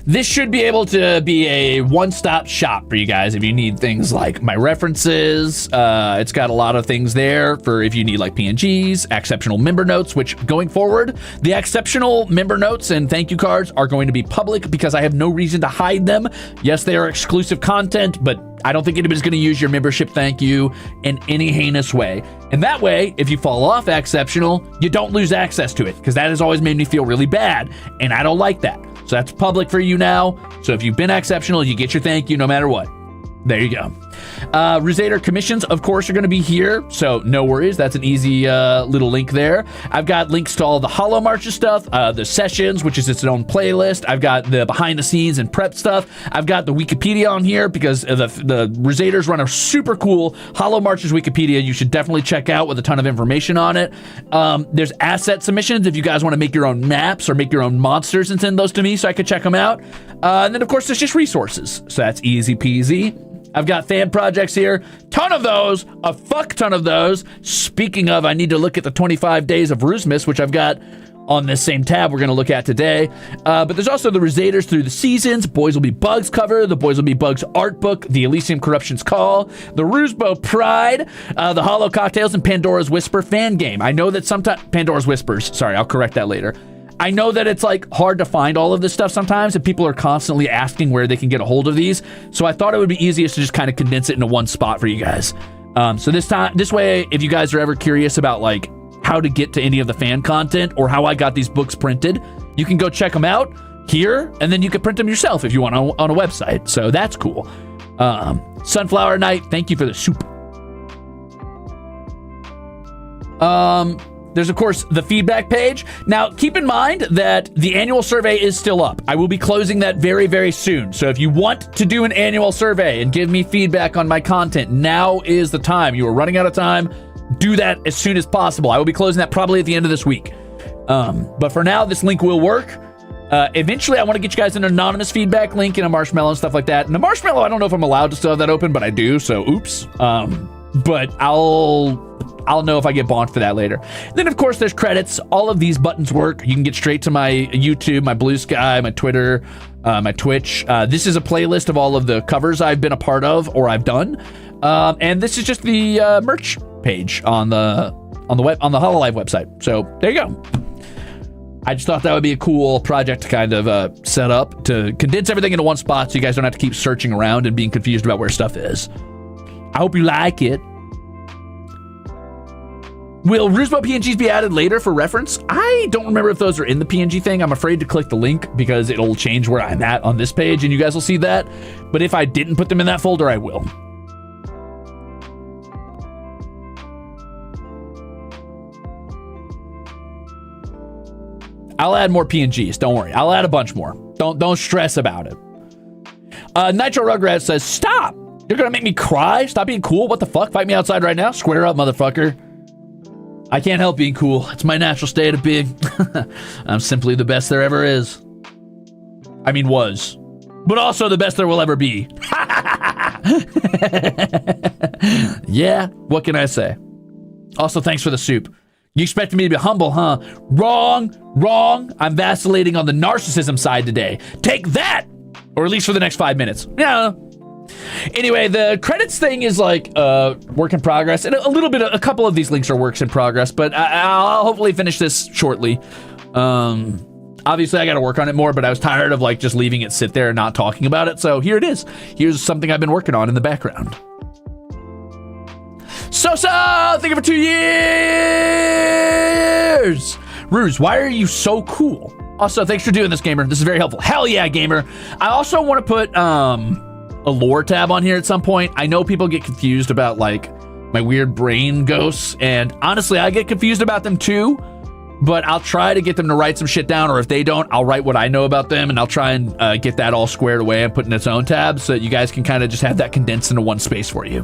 this should be able to be a one-stop shop for you guys if you need things like my references. It's got a lot of things there for if you need like PNGs, exceptional member notes, which going forward, the exceptional member notes and thank you cards are going to be public because I have no reason to hide them. Yes, they are exclusive content, but I don't think anybody's going to use your membership thank you in any heinous way. And that way, if you fall off exceptional, you don't lose access to it because that has always made me feel really bad. And I don't like that. So that's public for you now. So if you've been exceptional, you get your thank you no matter what. There you go. Ruze commissions, of course, are going to be here. So no worries. That's an easy little link there. I've got links to all the Holo Marches stuff, the sessions, which is its own playlist. I've got the behind the scenes and prep stuff. I've got the Wikipedia on here because the Ruzeters run a super cool Holo Marches Wikipedia. You should definitely check out with a ton of information on it. There's asset submissions if you guys want to make your own maps or make your own monsters and send those to me so I could check them out. And then, of course, there's just resources. So that's easy peasy. I've got fan projects here. Ton of those. A fuck ton of those. Speaking of, I need to look at the 25 days of Ruzemas, which I've got on this same tab we're going to look at today. But there's also the Ruzeters through the seasons. Boys Will Be Bugs cover. The Boys Will Be Bugs art book. The Elysium Corruption's Call. The Rusebo Pride. The Holo Cocktails and Pandora's Whisper fan game. I know that sometimes... Pandora's Whispers. Sorry, I'll correct that later. I know that it's like hard to find all of this stuff sometimes and people are constantly asking where they can get a hold of these. So I thought it would be easiest to just kind of condense it into one spot for you guys. So this way, if you guys are ever curious about like how to get to any of the fan content or how I got these books printed, you can go check them out here and then you can print them yourself if you want on a website. So that's cool. Sunflower Night, thank you for the soup. There's, of course, the feedback page. Now, keep in mind that the annual survey is still up. I will be closing that very, very soon. So if you want to do an annual survey and give me feedback on my content, now is the time. You are running out of time. Do that as soon as possible. I will be closing that probably at the end of this week. But for now, this link will work. Eventually, I want to get you guys an anonymous feedback link and a marshmallow and stuff like that. And the marshmallow, I don't know if I'm allowed to still have that open, but I do. So, oops. But I'll know if I get bonked for that later. Then, of course, there's credits. All of these buttons work. You can get straight to my YouTube, my Blue Sky, my Twitter, my Twitch. This is a playlist of all of the covers I've been a part of or I've done. And this is just the merch page on the HoloLive website. So there you go. I just thought that would be a cool project to kind of set up to condense everything into one spot so you guys don't have to keep searching around and being confused about where stuff is. I hope you like it. Will Rusebo PNGs be added later for reference? I don't remember if those are in the PNG thing. I'm afraid to click the link because it'll change where I'm at on this page and you guys will see that. But if I didn't put them in that folder, I will. I'll add more PNGs. Don't worry. I'll add a bunch more. Don't stress about it. Nitro Rugrat says, stop. You're going to make me cry? Stop being cool? What the fuck? Fight me outside right now? Square up, motherfucker. I can't help being cool. It's my natural state of being. I'm simply the best there ever is. I mean, was. But also the best there will ever be. Yeah, what can I say? Also, thanks for the soup. You expected me to be humble, huh? Wrong. I'm vacillating on the narcissism side today. Take that! Or at least for the next 5 minutes. Yeah. Anyway, the credits thing is like work in progress. And a couple of these links are works in progress, but I'll hopefully finish this shortly. Obviously, I got to work on it more, but I was tired of like just leaving it sit there and not talking about it. So here it is. Here's something I've been working on in the background. Thank you for 2 years. Ruze, why are you so cool? Also, thanks for doing this, gamer. This is very helpful. Hell yeah, gamer. I also want to put a lore tab on here at some point. I know people get confused about like my weird brain ghosts, and honestly, I get confused about them too. But I'll try to get them to write some shit down, or if they don't, I'll write what I know about them, and I'll try and get that all squared away and put in its own tab so that you guys can kind of just have that condensed into one space for you.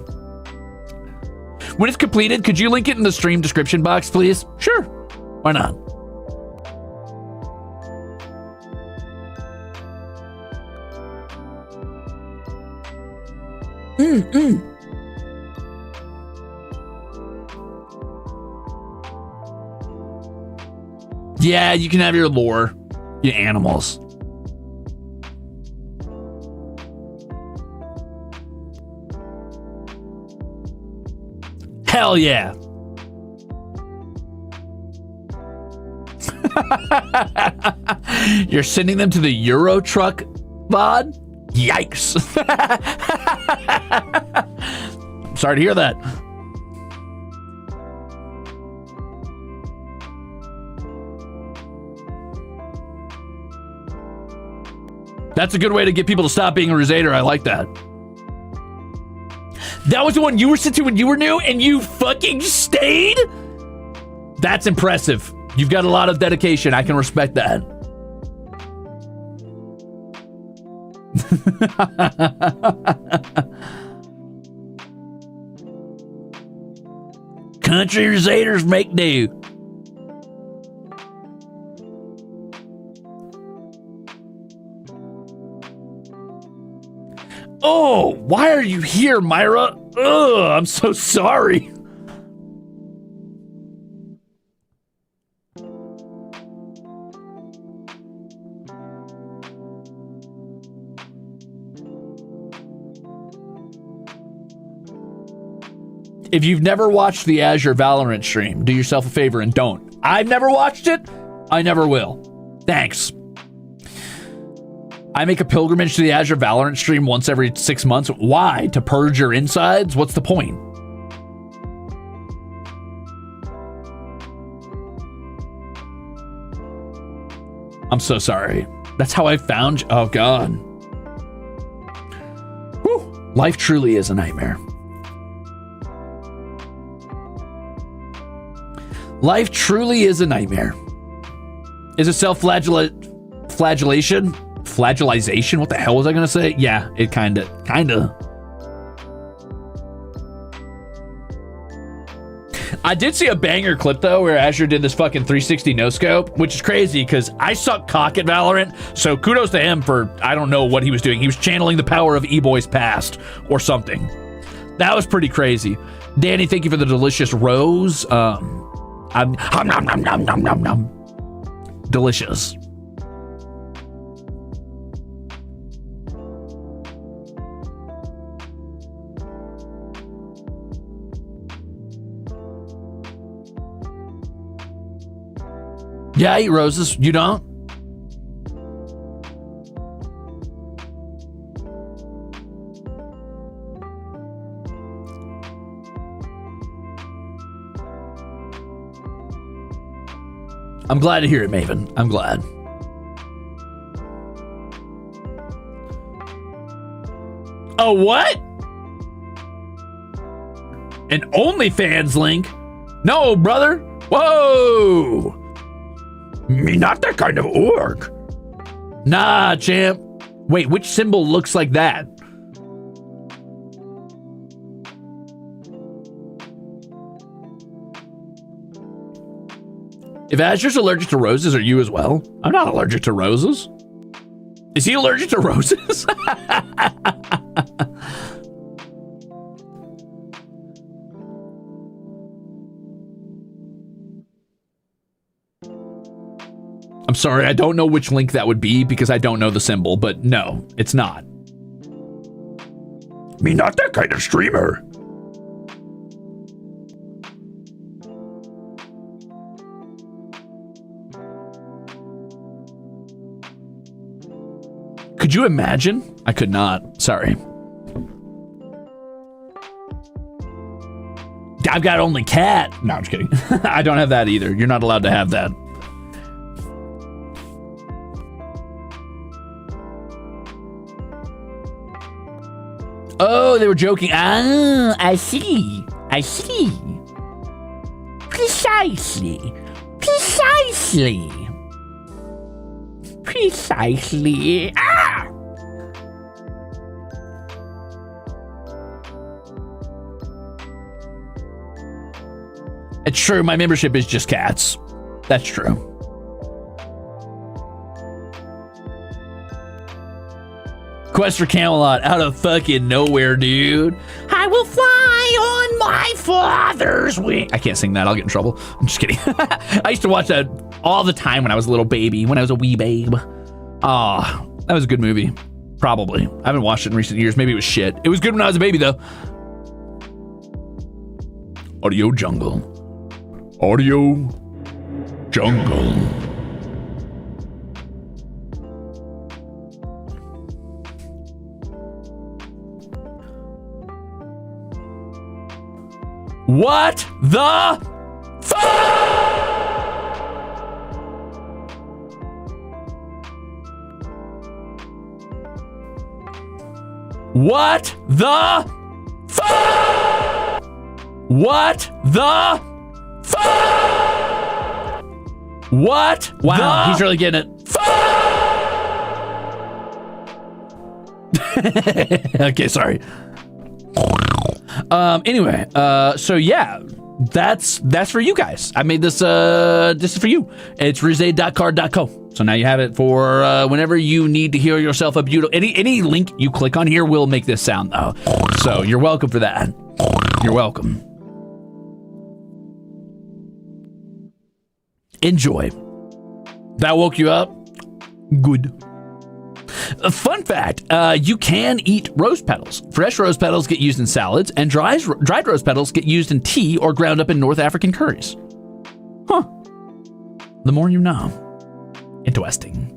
When it's completed, could you link it in the stream description box, please? Sure. Why not? Yeah, you can have your lore, you animals. Hell yeah. You're sending them to the Euro truck VOD? Yikes. I'm sorry to hear that. That's a good way to get people to stop being a Ruzader. I like that. That was the one you were sent to when you were new and you fucking stayed? That's impressive. You've got a lot of dedication. I can respect that. Country Ruzaders make do. Oh, why are you here, Myra? Ugh, I'm so sorry. If you've never watched the Azure Valorant stream, do yourself a favor and don't. I've never watched it. I never will. Thanks. I make a pilgrimage to the Azure Valorant stream once every 6 months. Why? To purge your insides? What's the point? I'm so sorry. That's how I found you. Oh, God. Whew. Life truly is a nightmare. Life truly is a nightmare. Is it self-flagellation? Flagellization? What the hell was I gonna say? Yeah, it kinda. I did see a banger clip though where Azure did this fucking 360 no scope, which is crazy because I suck cock at Valorant, so kudos to him for, I don't know what he was doing. He was channeling the power of E-Boy's past or something. That was pretty crazy. Danny, thank you for the delicious rose. Delicious. Yeah, I eat roses. You don't? I'm glad to hear it, Maven. I'm glad. Oh, what? An OnlyFans link? No, brother. Whoa. Me not that kind of orc. Nah, champ. Wait, which symbol looks like that? If Azure's allergic to roses, are you as well? I'm not allergic to roses. Is he allergic to roses? I'm sorry, I don't know which link that would be because I don't know the symbol, but no, it's not. Me not that kind of streamer. Could you imagine? I could not. Sorry. I've got only cat. No, I'm just kidding. I don't have that either. You're not allowed to have that. Oh, they were joking. Ah, I see. I see. Precisely. Precisely. Precisely. Ah! It's true, my membership is just cats. That's true. Quest for Camelot out of fucking nowhere, dude. I will fly on my father's wing. I can't sing that, I'll get in trouble. I'm just kidding. I used to watch that all the time when I was a little baby, when I was a wee babe. Ah, that was a good movie. Probably. I haven't watched it in recent years. Maybe it was shit. It was good when I was a baby, though. Audio jungle. Audio jungle. What the fuck? What the fuck? What the fuck? What? Wow, he's really getting it. Okay, sorry. Anyway, so yeah, that's for you guys. I made this, this is for you. It's ruze.card.co. So now you have it for, whenever you need to hear yourself a beautiful, any link you click on here will make this sound though. So you're welcome for that. You're welcome. Enjoy. That woke you up? Good. A fun fact, you can eat rose petals. Fresh rose petals get used in salads, and dried rose petals get used in tea or ground up in North African curries. Huh. The more you know. Interesting.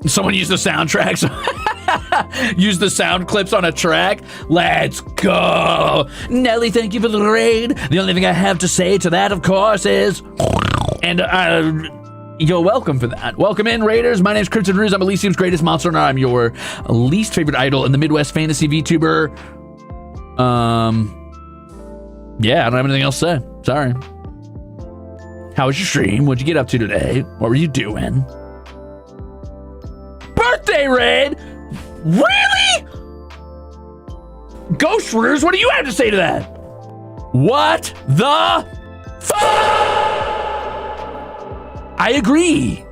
Someone used the soundtracks. Use the sound clips on a track. Let's go. Nelly, thank you for the raid. The only thing I have to say to that, of course, is... And you're welcome for that. Welcome in, Raiders. My name's Crimzon Rulez. I'm Elysium's greatest monster, and I'm your least favorite idol in the Midwest fantasy VTuber. Yeah, I don't have anything else to say. Sorry. How was your stream? What'd you get up to today? What were you doing? Birthday raid? Really? Ghost Ruze, what do you have to say to that? What the fuck? I agree.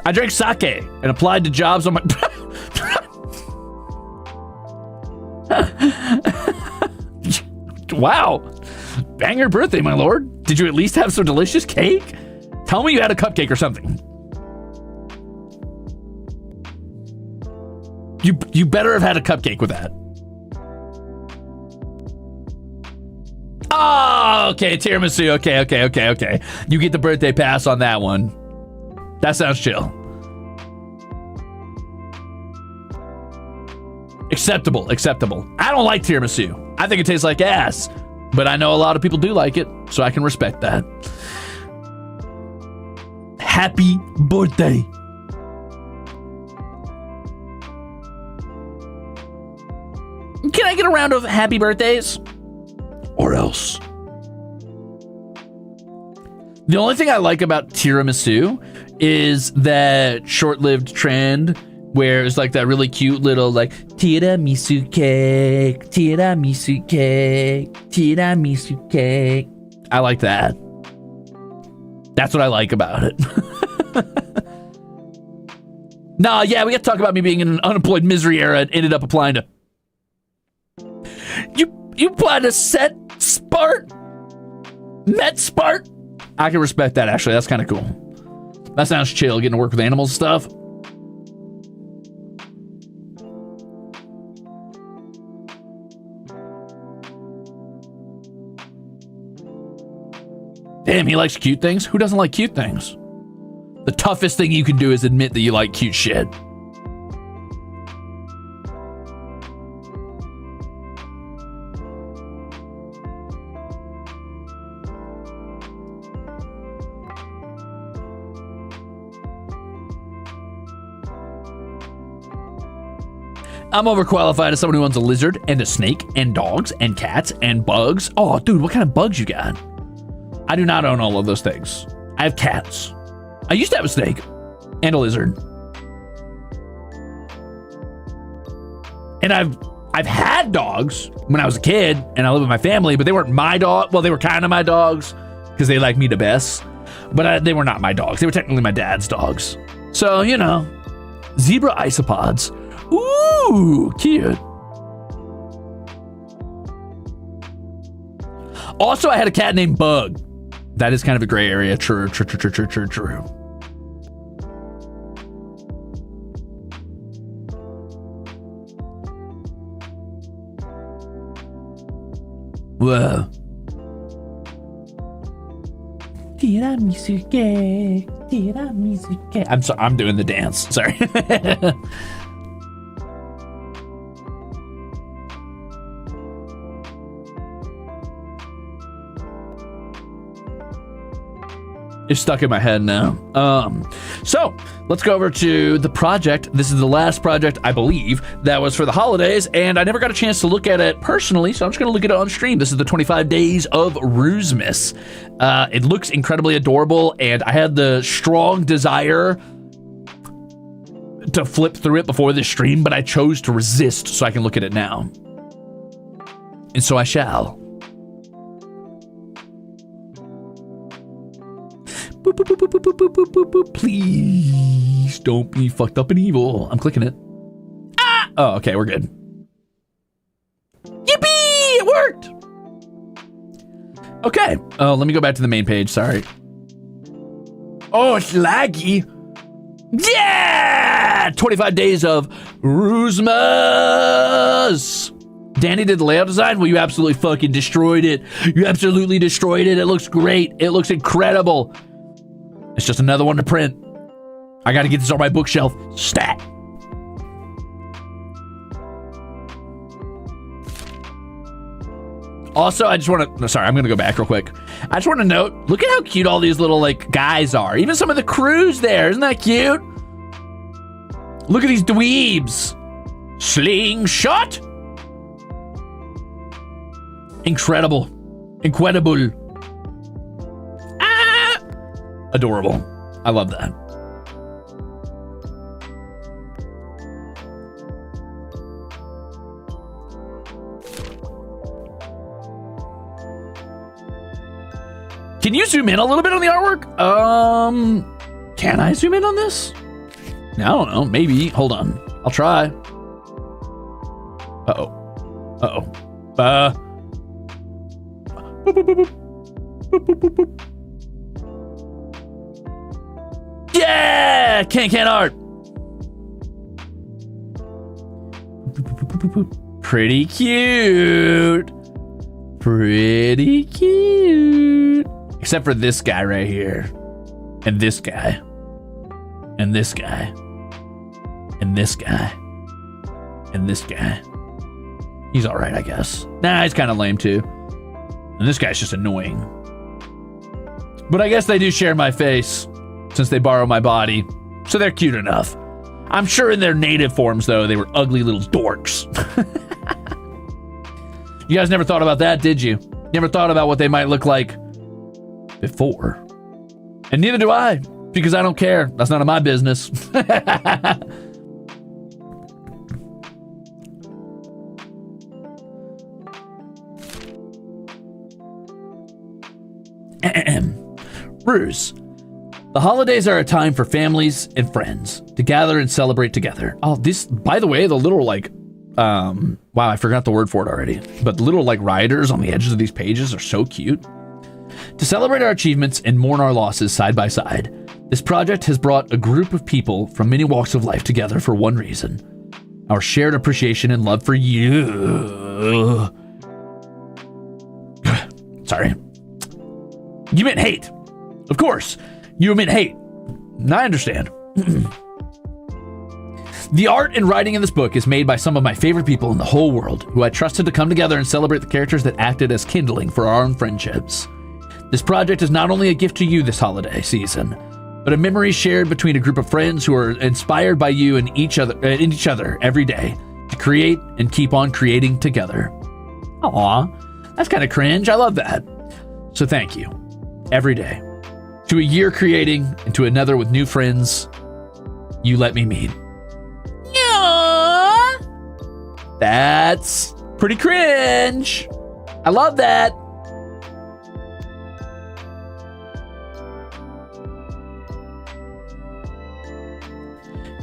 I drank sake and applied to jobs on my... Wow. Banger birthday, my lord. Did you at least have some delicious cake? Tell me you had a cupcake or something. You better have had a cupcake with that. Oh, okay, tiramisu. Okay. You get the birthday pass on that one. That sounds chill. Acceptable. I don't like tiramisu. I think it tastes like ass, but I know a lot of people do like it, so I can respect that. Happy birthday. Can I get a round of happy birthdays? Or else. The only thing I like about tiramisu is that short-lived trend where it's like that really cute little like tiramisu cake. I like that. That's what I like about it. Nah, yeah, we got to talk about me being in an unemployed misery era and ended up applying to... You applied a set spart? Met spart? I can respect that, actually. That's kind of cool. That sounds chill, getting to work with animals and stuff. Damn, he likes cute things? Who doesn't like cute things? The toughest thing you can do is admit that you like cute shit. I'm overqualified as someone who owns a lizard and a snake and dogs and cats and bugs. Oh, dude, what kind of bugs you got? I do not own all of those things. I have cats. I used to have a snake and a lizard. And I've had dogs when I was a kid and I lived with my family, but they weren't my dog. Well, they were kind of my dogs because they liked me the best, but they were not my dogs. They were technically my dad's dogs. So, you know, zebra isopods. Ooh, cute. Also, I had a cat named Bug. That is kind of a gray area. True. Whoa. I'm sorry, I'm doing the dance. Sorry. It's stuck in my head now. So let's go over to the project. This is the last project, I believe, that was for the holidays, and I never got a chance to look at it personally, so I'm just gonna look at it on stream. This is the 25 Days of Ruze. It looks incredibly adorable, and I had the strong desire to flip through it before this stream, but I chose to resist so I can look at it now. And so I shall. Boop, boop, boop, boop, boop, boop, boop, boop. Please don't be fucked up and evil. I'm clicking it. Ah! Oh, okay, we're good. Yippee! It worked! Okay. Oh, let me go back to the main page. Sorry. Oh, it's laggy. Yeah! 25 Days of Ruze. Danny did the layout design? Well, you absolutely fucking destroyed it. You absolutely destroyed it. It looks great. It looks incredible. It's just another one to print. I gotta get this on my bookshelf. Stat. Also, I just want to, sorry, I'm gonna go back real quick. I just want to note, look at how cute all these little like guys are. Even some of the crews there, isn't that cute? Look at these dweebs. Slingshot. Incredible. Incredible. Ah! Adorable. I love that. Can you zoom in a little bit on the artwork? Can I zoom in on this? I don't know. Maybe. Hold on. I'll try. Uh-oh. Uh-oh. Boop, boop, boop, boop. Boop, boop, boop, boop. Yeah! Can art. Pretty cute. Pretty cute. Except for this guy right here. And this guy. And this guy. And this guy. And this guy. He's alright, I guess. Nah, he's kind of lame too. And this guy's just annoying. But I guess they do share my face, since they borrow my body. So they're cute enough. I'm sure in their native forms, though, they were ugly little dorks. You guys never thought about that, did you? Never thought about what they might look like before. And neither do I, because I don't care. That's none of my business. Ruze. The holidays are a time for families and friends to gather and celebrate together. Oh, this, by the way, the little like wow, I forgot the word for it already. But the little like riders on the edges of these pages are so cute. To celebrate our achievements and mourn our losses side by side, this project has brought a group of people from many walks of life together for one reason: our shared appreciation and love for you. Sorry. You meant hate. Of course, you meant hate. I understand. The art and writing in this book is made by some of my favorite people in the whole world, who I trusted to come together and celebrate the characters that acted as kindling for our own friendships. This project is not only a gift to you this holiday season, but a memory shared between a group of friends who are inspired by you and each other every day to create and keep on creating together. Aw, that's kind of cringe. I love that. So thank you, every day, to a year creating and to another with new friends you let me meet. That's pretty cringe. I love that.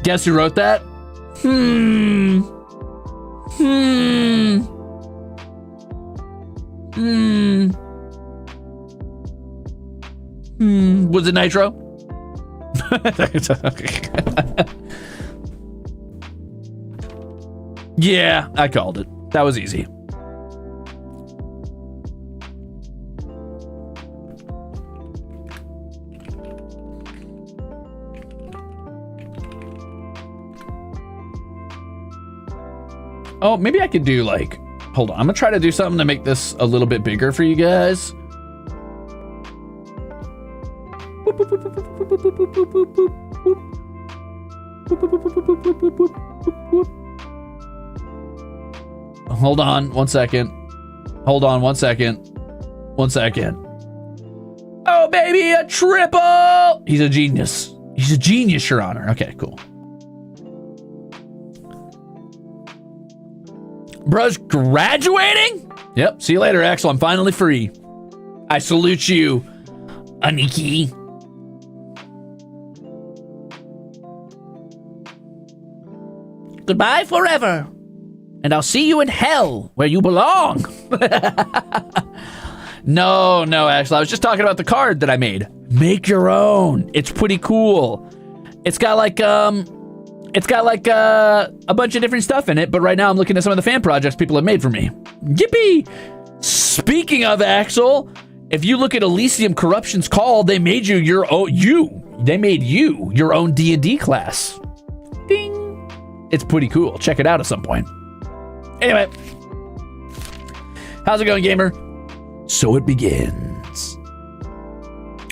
Guess who wrote that? Was it Nitro? Yeah, I called it. That was easy. Oh, maybe I could do like, hold on. I'm gonna try to do something to make this a little bit bigger for you guys. Hold on 1 second. Hold on 1 second. 1 second. Oh, baby, a triple! He's a genius. He's a genius, Your Honor. Okay, cool. Bro's graduating? Yep, see you later, Axel. I'm finally free. I salute you, Aniki. Goodbye forever. And I'll see you in hell, where you belong. No, Axel. I was just talking about the card that I made. Make your own. It's pretty cool. It's got like a bunch of different stuff in it, but right now I'm looking at some of the fan projects people have made for me. Yippee! Speaking of, Axel, if you look at Elysium Corruption's Call, they made you your own your own D&D class. Ding! It's pretty cool. Check it out at some point. Anyway, how's it going, gamer? So it begins.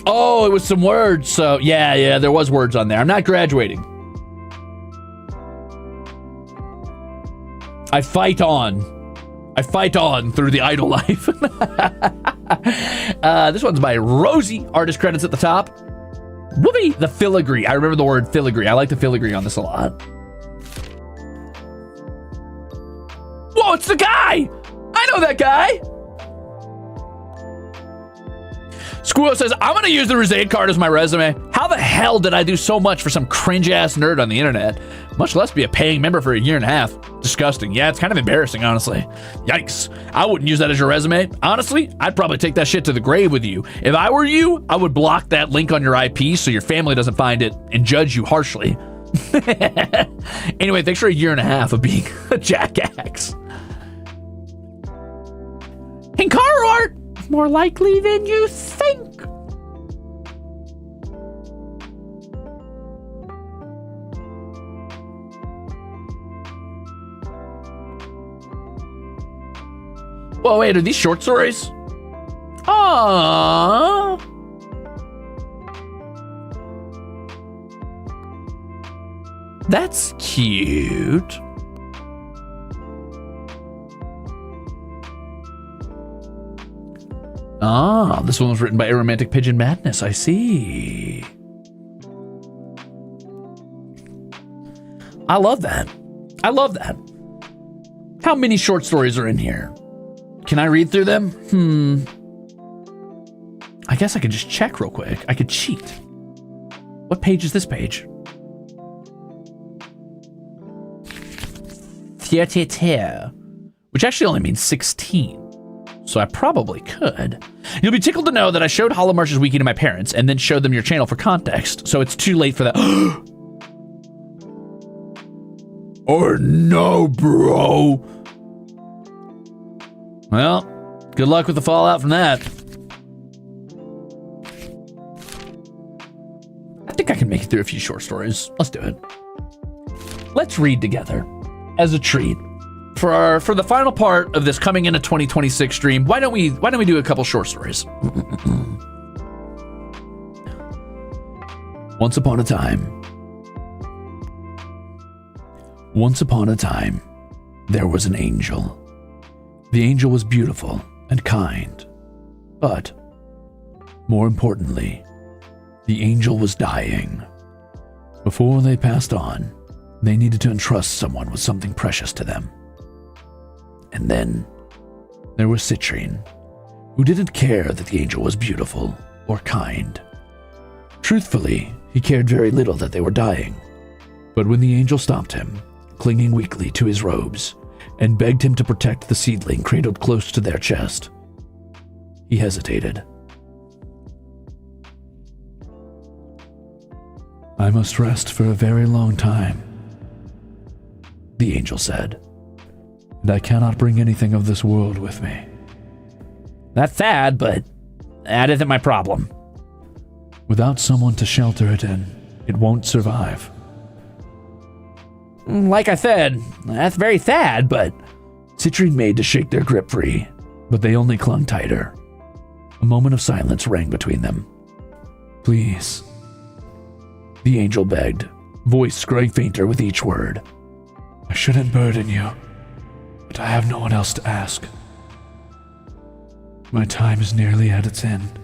Oh, it was some words. So yeah, there was words on there. I'm not graduating. I fight on through the idle life. This one's by Rosie. Artist credits at the top. Whoopee! The filigree. I remember the word filigree. I like the filigree on this a lot. Whoa, it's the guy! I know that guy! Squirrel says, I'm gonna use the Ruze card as my resume. How the hell did I do so much for some cringe-ass nerd on the internet? Much less be a paying member for a year and a half. Disgusting. Yeah, it's kind of embarrassing, honestly. Yikes. I wouldn't use that as your resume. Honestly, I'd probably take that shit to the grave with you. If I were you, I would block that link on your IP so your family doesn't find it and judge you harshly. Anyway, thanks for a year and a half of being a jackass. Hikaru art! More likely than you think. Whoa, wait, are these short stories? Aww. That's cute. Ah, this one was written by Aromantic Pigeon Madness. I see. I love that. I love that. How many short stories are in here? Can I read through them? I guess I could just check real quick. I could cheat. What page is this page? 32, which actually only means 16. So I probably could. You'll be tickled to know that I showed Holomarch's wiki to my parents and then showed them your channel for context. So it's too late for that. Oh no, bro. Well, good luck with the fallout from that. I think I can make it through a few short stories. Let's do it. Let's read together as a treat. For the final part of this coming into 2026 stream, why don't we do a couple short stories? Once upon a time, there was an angel. The angel was beautiful and kind, but more importantly, the angel was dying. Before they passed on, they needed to entrust someone with something precious to them. And then there was Citrine, who didn't care that the angel was beautiful or kind. Truthfully, he cared very little that they were dying. But when the angel stopped him, clinging weakly to his robes, and begged him to protect the seedling cradled close to their chest, he hesitated. "I must rest for a very long time," the angel said, "and I cannot bring anything of this world with me." That's sad, but that isn't my problem. "Without someone to shelter it in, it won't survive." Like I said, that's very sad, but... Citrine made to shake their grip free, but they only clung tighter. A moment of silence rang between them. "Please," the angel begged, voice growing fainter with each word. "I shouldn't burden you, but I have no one else to ask. My time is nearly at its end."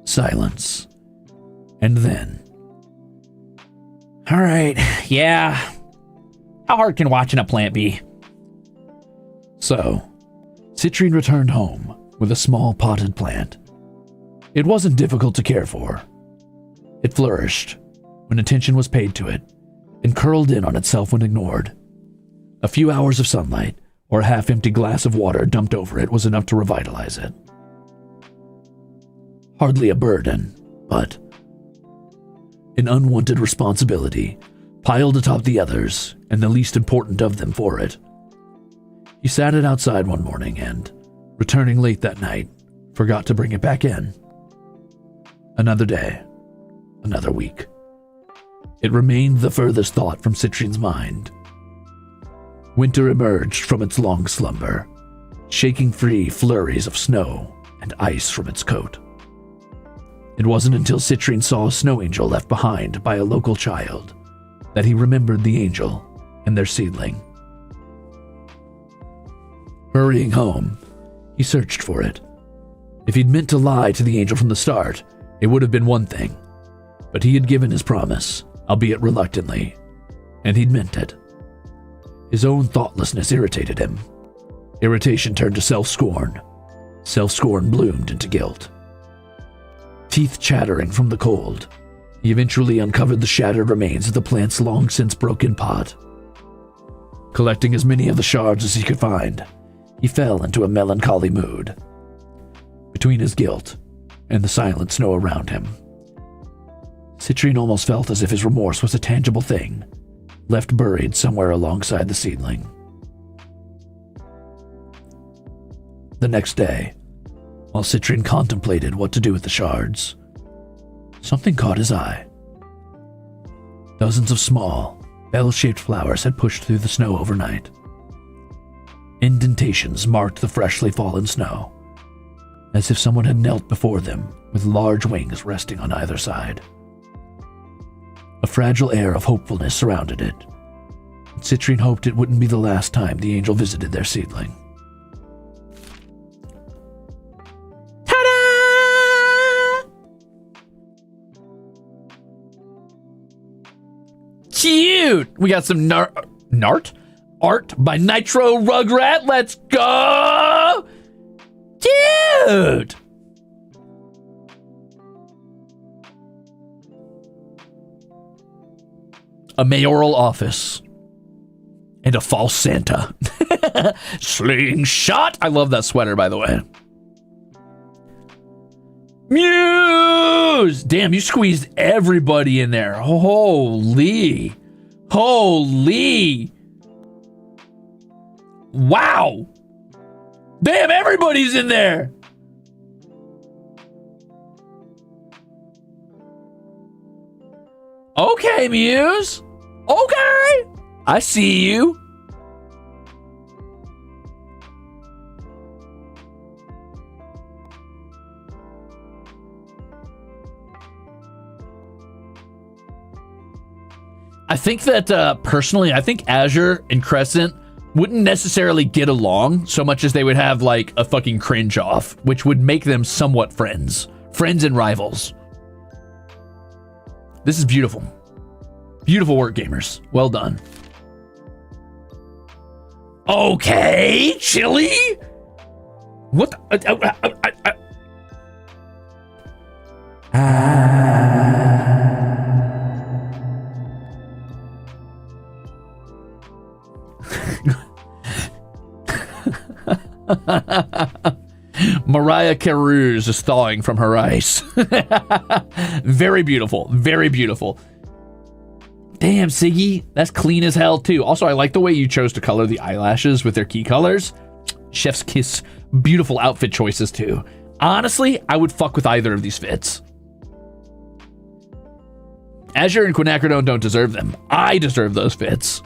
Silence. And then... All right, yeah. How hard can watching a plant be? So, Citrine returned home with a small potted plant. It wasn't difficult to care for. It flourished when attention was paid to it and curled in on itself when ignored. A few hours of sunlight or a half-empty glass of water dumped over it was enough to revitalize it. Hardly a burden, but an unwanted responsibility piled atop the others and the least important of them for it. He sat it outside one morning and, returning late that night, forgot to bring it back in. Another day, another week. It remained the furthest thought from Citrine's mind. Winter emerged from its long slumber, shaking free flurries of snow and ice from its coat. It wasn't until Citrine saw a snow angel left behind by a local child that he remembered the angel and their seedling. Hurrying home, he searched for it. If he'd meant to lie to the angel from the start, it would have been one thing, but he had given his promise, albeit reluctantly, and he'd meant it. His own thoughtlessness irritated him. Irritation turned to self-scorn. Self-scorn bloomed into guilt. Teeth chattering from the cold, he eventually uncovered the shattered remains of the plant's long since broken pot. Collecting as many of the shards as he could find, he fell into a melancholy mood. Between his guilt and the silent snow around him, Citrine almost felt as if his remorse was a tangible thing, left buried somewhere alongside the seedling. The next day, while Citrine contemplated what to do with the shards, something caught his eye. Dozens of small, bell-shaped flowers had pushed through the snow overnight. Indentations marked the freshly fallen snow, as if someone had knelt before them with large wings resting on either side. A fragile air of hopefulness surrounded it, and Citrine hoped it wouldn't be the last time the angel visited their seedling. Cute! We got some art by Nitro Rugrat. Let's go! Cute! A mayoral office. and a false Santa. Slingshot. I love that sweater, by the way. Muse. Damn, you squeezed everybody in there. Holy. Holy. Wow. Damn, everybody's in there. Okay, Muse. Okay. I see you. I think that, personally, I think Azure and Crescent wouldn't necessarily get along so much as they would have, like, a fucking cringe off, which would make them somewhat friends. Friends and rivals. This is beautiful. Beautiful work, gamers. Well done. Okay, Chili? What the... Mariah Carey is thawing from her ice. Very beautiful. Very beautiful. Damn, Siggy. That's clean as hell, too. Also, I like the way you chose to color the eyelashes with their key colors. Chef's kiss. Beautiful outfit choices, too. Honestly, I would fuck with either of these fits. Azure and Quinacridone don't deserve them. I deserve those fits.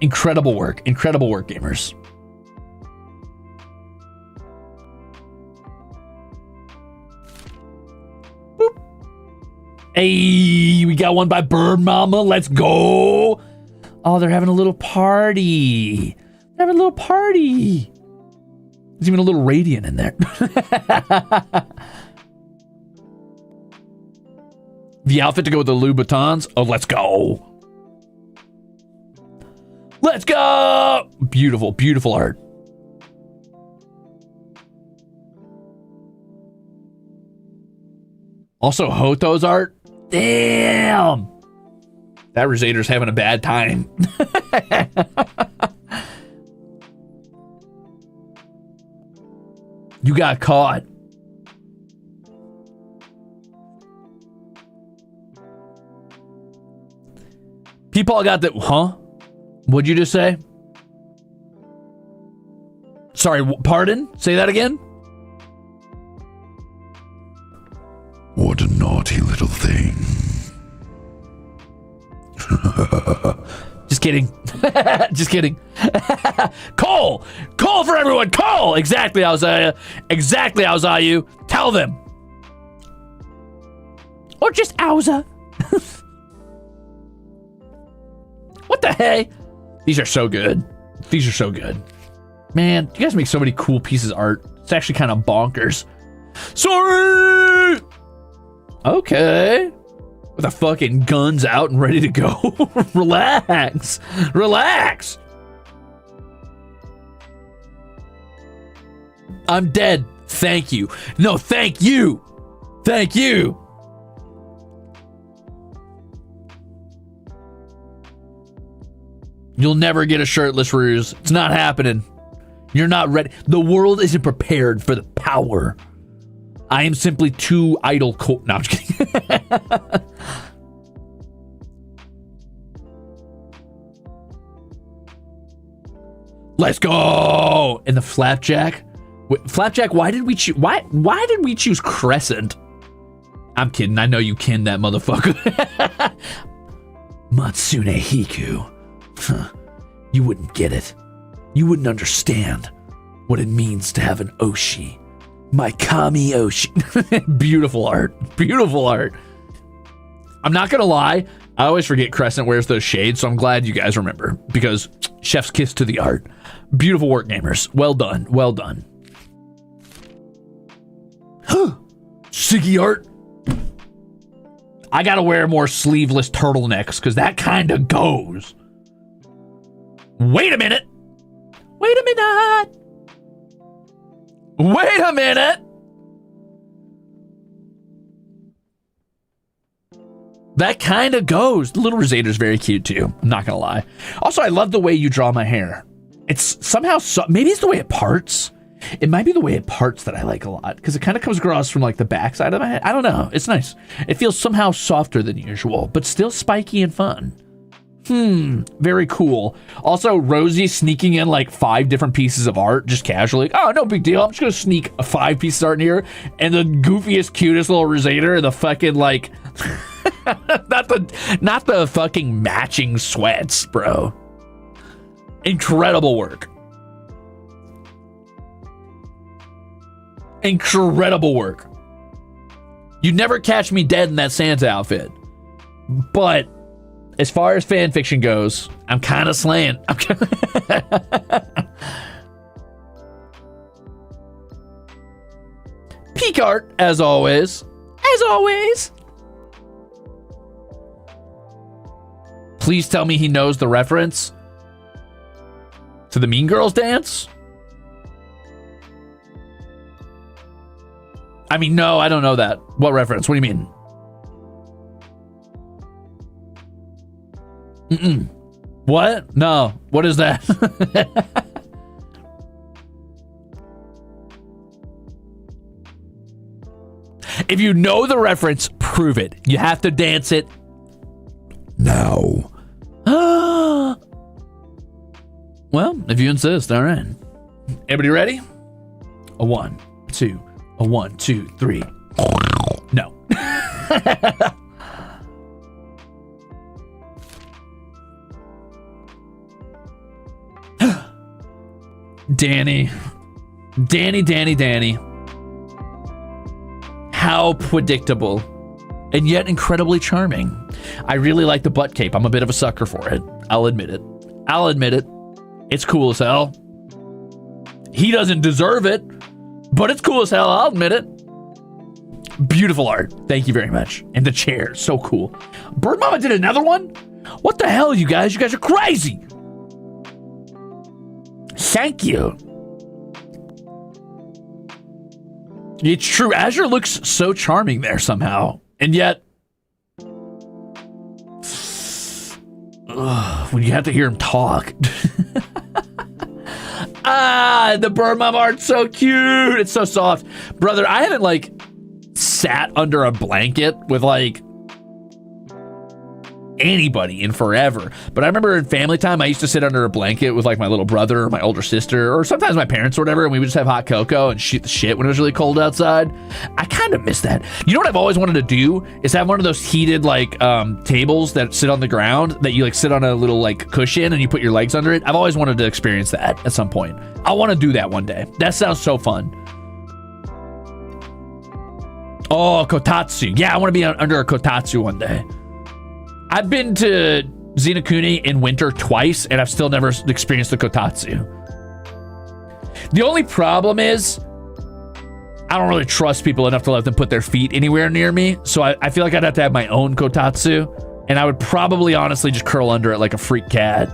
Incredible work, gamers. Boop. Hey, we got one by Bird Mama. Let's go. Oh, they're having a little party. They're having a little party. There's even a little radiant in there. The outfit to go with the Louboutins. Oh, let's go. Let's go! Beautiful, beautiful art. Also, Hoto's art. Damn! That Rosator's having a bad time. You got caught. People got the... Huh? What'd you just say? Sorry, pardon? Say that again? What a naughty little thing. Just kidding. Just kidding. Call! Call for everyone! Call! Exactly, Ausia. Exactly, Ausia. Tell them. Or just Auza. What the hey? These are so good. These are so good. Man, you guys make so many cool pieces of art. It's actually kind of bonkers. Sorry! Okay. With the fucking guns out and ready to go. Relax. Relax. I'm dead. Thank you. No, thank you. Thank you. You'll never get a shirtless Ruze. It's not happening. You're not ready. The world isn't prepared for the power. I am simply too idle. No, I'm just kidding. Let's go. And the Flapjack. Wait, Flapjack, why did we choose? Why did we choose Crescent? I'm kidding. I know you kin that motherfucker. Matsune Hiku. Huh. You wouldn't get it. You wouldn't understand what it means to have an Oshi. My Kami Oshi. Beautiful art. Beautiful art. I'm not gonna lie, I always forget Crescent wears those shades, so I'm glad you guys remember, because chef's kiss to the art. Beautiful work, gamers. Well done. Well done. Siggy art. I gotta wear more sleeveless turtlenecks, because that kind of goes. Wait a minute. Wait a minute. Wait a minute. That kind of goes. The little Ruze's very cute too. I'm not gonna lie. Also, I love the way you draw my hair. It's somehow maybe it's the way it parts. It might be the way it parts that I like a lot because it kind of comes across from like the backside of my head. I don't know. It's nice. It feels somehow softer than usual, but still spiky and fun. Very cool. Also, Rosie sneaking in like 5 different pieces of art just casually. Oh, no big deal. I'm just gonna sneak 5 pieces of art in here, and the goofiest, cutest little Ruze, the fucking like, not the fucking matching sweats, bro. Incredible work. Incredible work. You never catch me dead in that Santa outfit, but as far as fan fiction goes, I'm kind of slaying. Peak art, as always. As always. Please tell me he knows the reference to the Mean Girls dance. I mean, no, I don't know that. What reference? What do you mean? What? No. What is that? If you know the reference, prove it. You have to dance it now. Well, if you insist, all right. Everybody ready? A 1, 2, a 1, 2, 3. No. Danny. How predictable and yet incredibly charming. I really like the butt cape. I'm a bit of a sucker for it. I'll admit it. It's cool as hell. He doesn't deserve it, but it's cool as hell. I'll admit it. Beautiful art. Thank you very much. And the chair, so cool. Bird Mama did another one? What the hell, you guys? You guys are crazy. Thank you. It's true. Azure looks so charming there somehow. And yet, when you have to hear him talk. The Bird Mom art's so cute. It's so soft. Brother, I haven't like sat under a blanket with like anybody in forever, but I remember in family time I used to sit under a blanket with like my little brother or my older sister or sometimes my parents or whatever, and we would just have hot cocoa and shoot the shit when it was really cold outside. I kind of miss that. You know what I've always wanted to do is have one of those heated like tables that sit on the ground that you like sit on a little like cushion and you put your legs under it. I've always wanted to experience that at some point. I want to do that one day. That sounds so fun. Oh, kotatsu. Yeah, I want to be under a kotatsu one day. I've been to Zenokuni in winter twice, and I've still never experienced the kotatsu. The only problem is I don't really trust people enough to let them put their feet anywhere near me, so I feel like I'd have to have my own kotatsu, and I would probably honestly just curl under it like a freak cat.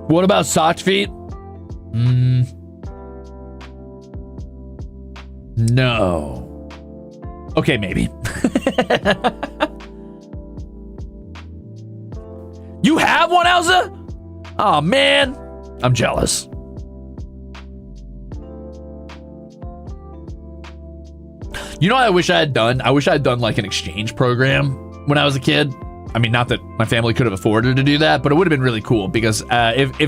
What about socked feet? No. Okay, maybe. You have one, Elsa? Oh, man. I'm jealous. You know what I wish I had done? I wish I had done like an exchange program when I was a kid. I mean, not that my family could have afforded to do that, but it would have been really cool because if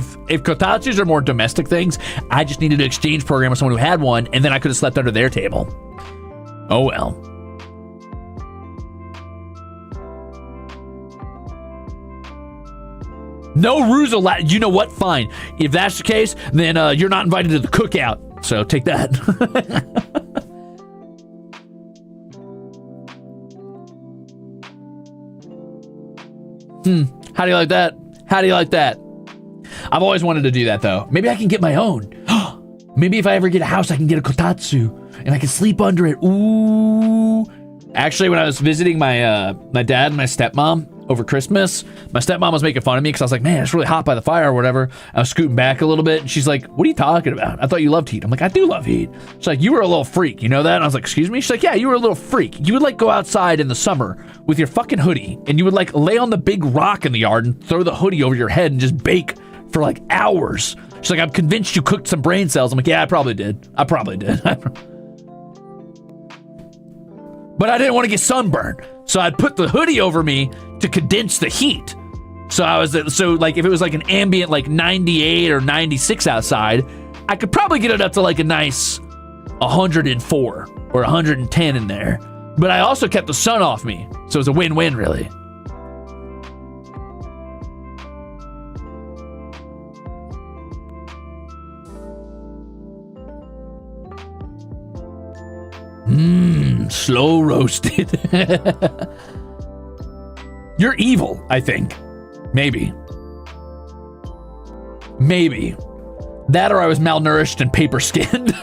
kotatsus are more domestic things, I just needed an exchange program with someone who had one, and then I could have slept under their table. Oh well. No Ruze. You know what? Fine. If that's the case, then you're not invited to the cookout. So take that. How do you like that? How do you like that? I've always wanted to do that though. Maybe I can get my own. Maybe if I ever get a house, I can get a kotatsu and I can sleep under it. Ooh. Actually, when I was visiting my dad and my stepmom over Christmas. My stepmom was making fun of me because I was like, man, it's really hot by the fire or whatever. I was scooting back a little bit, and she's like, what are you talking about? I thought you loved heat. I'm like, I do love heat. She's like, you were a little freak, you know that? And I was like, excuse me? She's like, yeah, you were a little freak. You would like go outside in the summer with your fucking hoodie, and you would like lay on the big rock in the yard and throw the hoodie over your head and just bake for like hours. She's like, I'm convinced you cooked some brain cells. I'm like, yeah, I probably did. But I didn't want to get sunburned. So I'd put the hoodie over me to condense the heat. So like if it was like an ambient like 98 or 96 outside, I could probably get it up to like a nice 104 or 110 in there. But I also kept the sun off me. So it was a win-win, really. Slow roasted. You're evil, I think. Maybe. That or I was malnourished and paper skinned.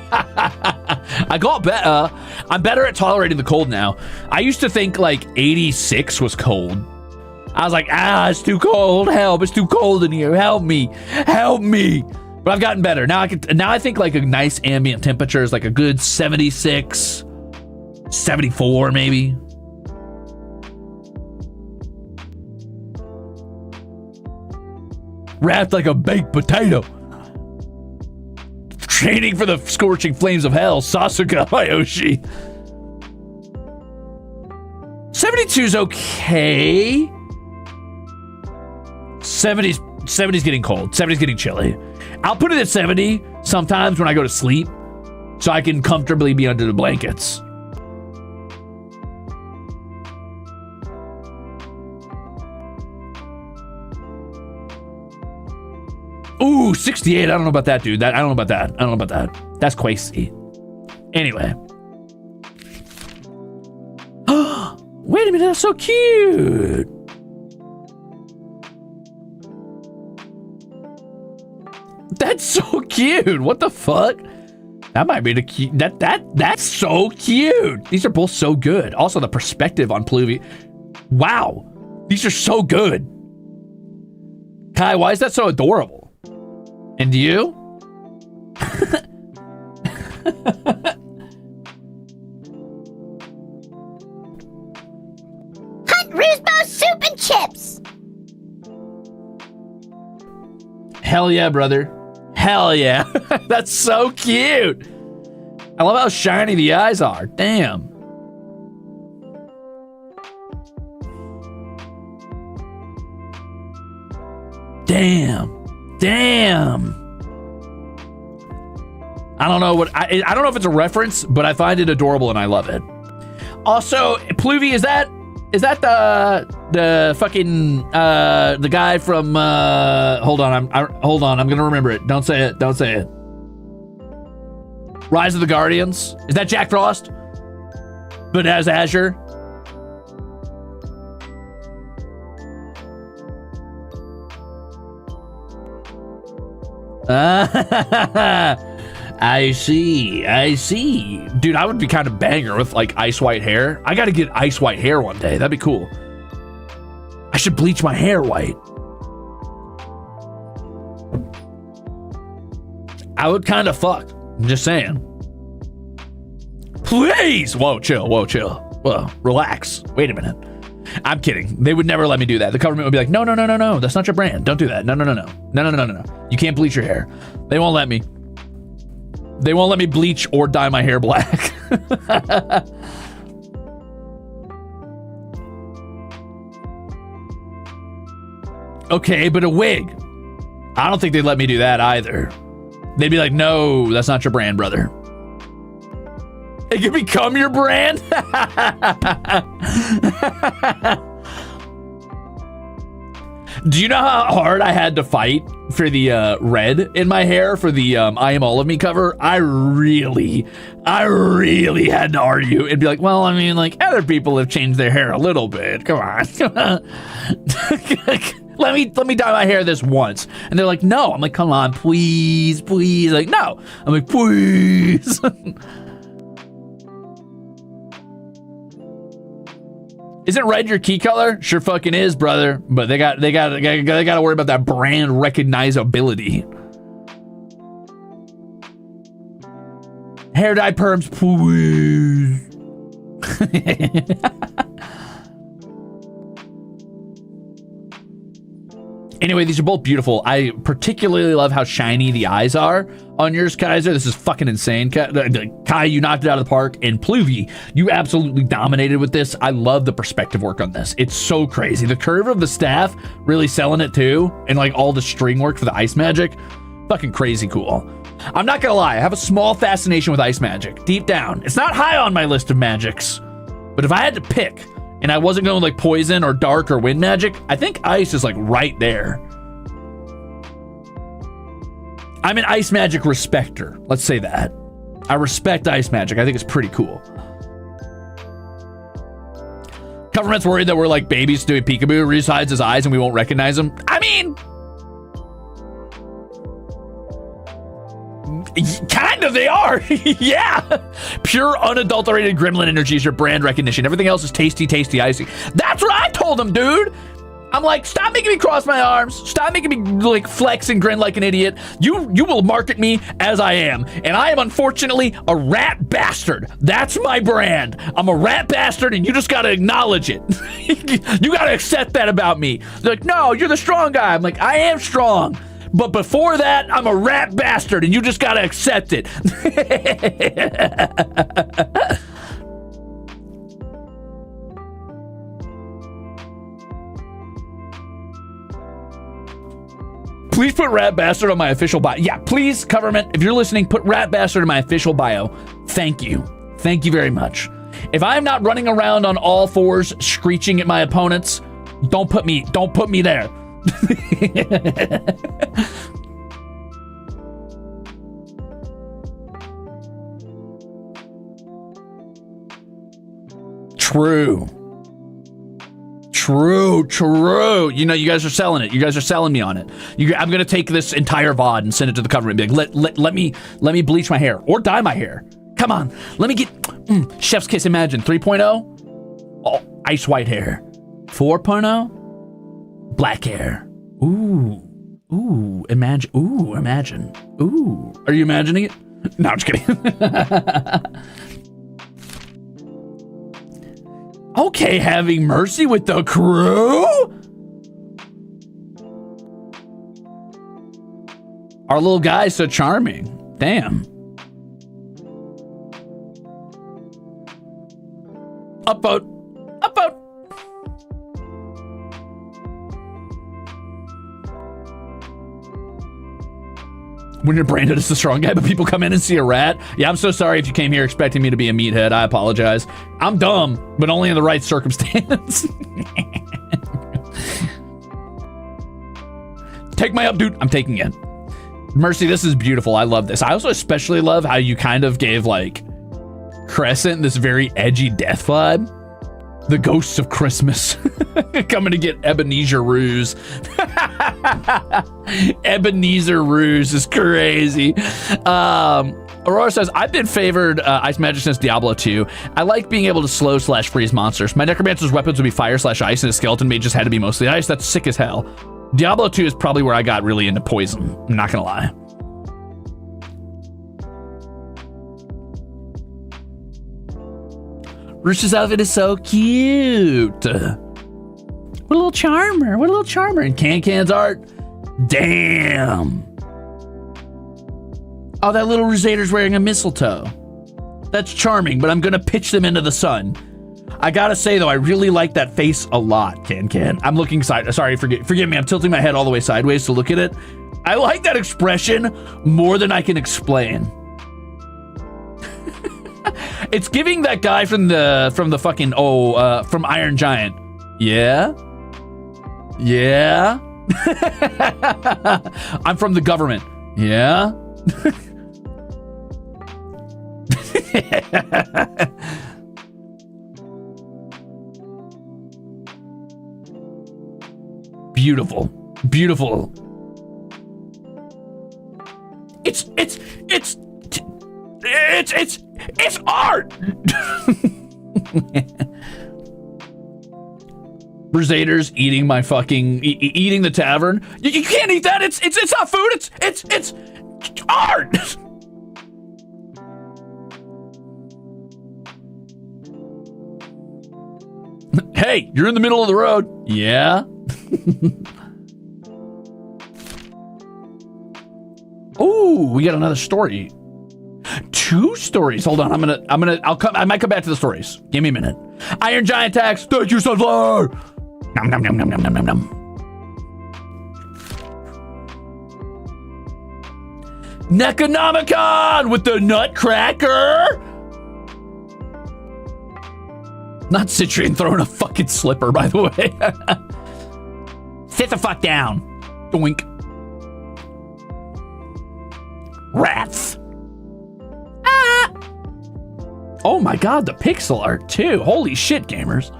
I got better. I'm better at tolerating the cold now. I used to think like 86 was cold. I was like, it's too cold. Help, it's too cold in here. Help me. But I've gotten better. Now I think like a nice ambient temperature is like a good 76, 74 maybe. Wrapped like a baked potato. Training for the scorching flames of hell. Sasuke Hayashi. 72's okay. 70's getting cold. 70's getting chilly. I'll put it at 70 sometimes when I go to sleep so I can comfortably be under the blankets. Ooh, 68. I don't know about that, dude. I don't know about that. That's crazy. Anyway. Wait a minute. That's so cute. That's so cute. What the fuck? That might be the cute. That's so cute. These are both so good. Also, the perspective on Pluvy. Wow. These are so good. Kai, why is that so adorable? And you? Hunt Ruzebo's soup and chips. Hell yeah, brother. Hell yeah. That's so cute. I love how shiny the eyes are. Damn. I don't know what I don't know if it's a reference, but I find it adorable and I love it. Also, Pluvy, is that the fucking the guy from hold on, I'm gonna remember it. Don't say it. Rise of the Guardians. Is that Jack Frost? But as Azure? I see. Dude, I would be kind of banger with like ice white hair. I gotta get ice white hair one day. That'd be cool. I should bleach my hair white. I would kind of fuck. I'm just saying. Please! Whoa, chill. Whoa, relax. Wait a minute. I'm kidding. They would never let me do that. The government would be like, no. That's not your brand. Don't do that. No. You can't bleach your hair. They won't let me. They won't let me bleach or dye my hair black. Okay, but a wig. I don't think they'd let me do that either. They'd be like, no, that's not your brand, brother. It could become your brand? Do you know how hard I had to fight for the red in my hair for the I Am All of Me cover? I really had to argue and be like, well, I mean, like, other people have changed their hair a little bit. Come on. Let me dye my hair this once. And they're like, no. I'm like, come on, please. Like, no. I'm like, please. Isn't red your key color? Sure fucking is, brother. But they got to worry about that brand recognizability. Hair dye perms, please. Anyway, these are both beautiful. I particularly love how shiny the eyes are on yours, Kaiser. This is fucking insane. Kai, you knocked it out of the park. And Pluvy, you absolutely dominated with this. I love the perspective work on this. It's so crazy. The curve of the staff, really selling it too. And like all the string work for the ice magic. Fucking crazy cool. I'm not gonna lie, I have a small fascination with ice magic. Deep down. It's not high on my list of magics. But if I had to pick, and I wasn't going like poison or dark or wind magic, I think ice is like right there. I'm an ice magic respecter. Let's say that. I respect ice magic. I think it's pretty cool. Government's worried that we're like babies doing peekaboo, Ruze hides his eyes and we won't recognize him. I mean, kind of, they are. Yeah. Pure unadulterated gremlin energy is your brand recognition. Everything else is tasty, tasty icing. That's what I told him, dude. I'm like, stop making me cross my arms. Stop making me like flex and grin like an idiot. You will market me as I am. And I am unfortunately a rat bastard. That's my brand. I'm a rat bastard and you just got to acknowledge it. You got to accept that about me. They're like, no, you're the strong guy. I'm like, I am strong. But before that, I'm a rat bastard, and you just gotta accept it. Please put rat bastard on my official bio. Yeah, please, government, if you're listening, put rat bastard in my official bio. Thank you. Thank you very much. If I'm not running around on all fours screeching at my opponents, don't put me there. True. You know, you guys are selling it. You guys are selling me on it. I'm gonna take this entire VOD and send it to the government. Be like, let me bleach my hair or dye my hair. Come on, let me get chef's kiss. Imagine 3.0, oh, ice white hair. 4.0. Black hair. Ooh, imagine. Ooh. Are you imagining it? No, I'm just kidding. Okay, having mercy with the crew? Our little guy is so charming. Damn. Upvote. When you're branded as the strong guy, but people come in and see a rat. Yeah, I'm so sorry if you came here expecting me to be a meathead. I apologize. I'm dumb, but only in the right circumstance. Take my up, dude. I'm taking it. Mercy, this is beautiful. I love this. I also especially love how you kind of gave, like, Crescent this very edgy death vibe. The ghosts of Christmas coming to get Ebenezer Ruze. Ebenezer Ruze is crazy. Aurora says, I've been favored ice magic since Diablo 2. I like being able to slow / freeze monsters. My necromancer's weapons would be fire / ice, and his skeleton mage just had to be mostly ice. That's sick as hell. Diablo 2 is probably where I got really into poison. I'm not gonna lie. Ruze's outfit is so cute. What a little charmer. And Can's art. Damn. Oh, that little Ruzader's wearing a mistletoe. That's charming, but I'm gonna pitch them into the sun. I gotta say though, I really like that face a lot, Can. I'm looking sorry, forgive me, I'm tilting my head all the way sideways to look at it. I like that expression more than I can explain. It's giving that guy from the fucking from Iron Giant. Yeah. I'm from the government. Yeah. Beautiful. It's art. Crusaders eating my fucking eating the tavern. You can't eat that. It's not food. It's art. Hey, you're in the middle of the road. Yeah. Oh, we got another story. 2 stories. Hold on. I might come back to the stories. Give me a minute. Iron Giant tax. Thank you, Sunflower. Nom, nom, nom, nom, nom, nom, nom, nom. Necronomicon with the Nutcracker. Not Citrian throwing a fucking slipper, by the way. Sit the fuck down. Doink. Rats. Ah. Oh my god, the pixel art too. Holy shit, gamers.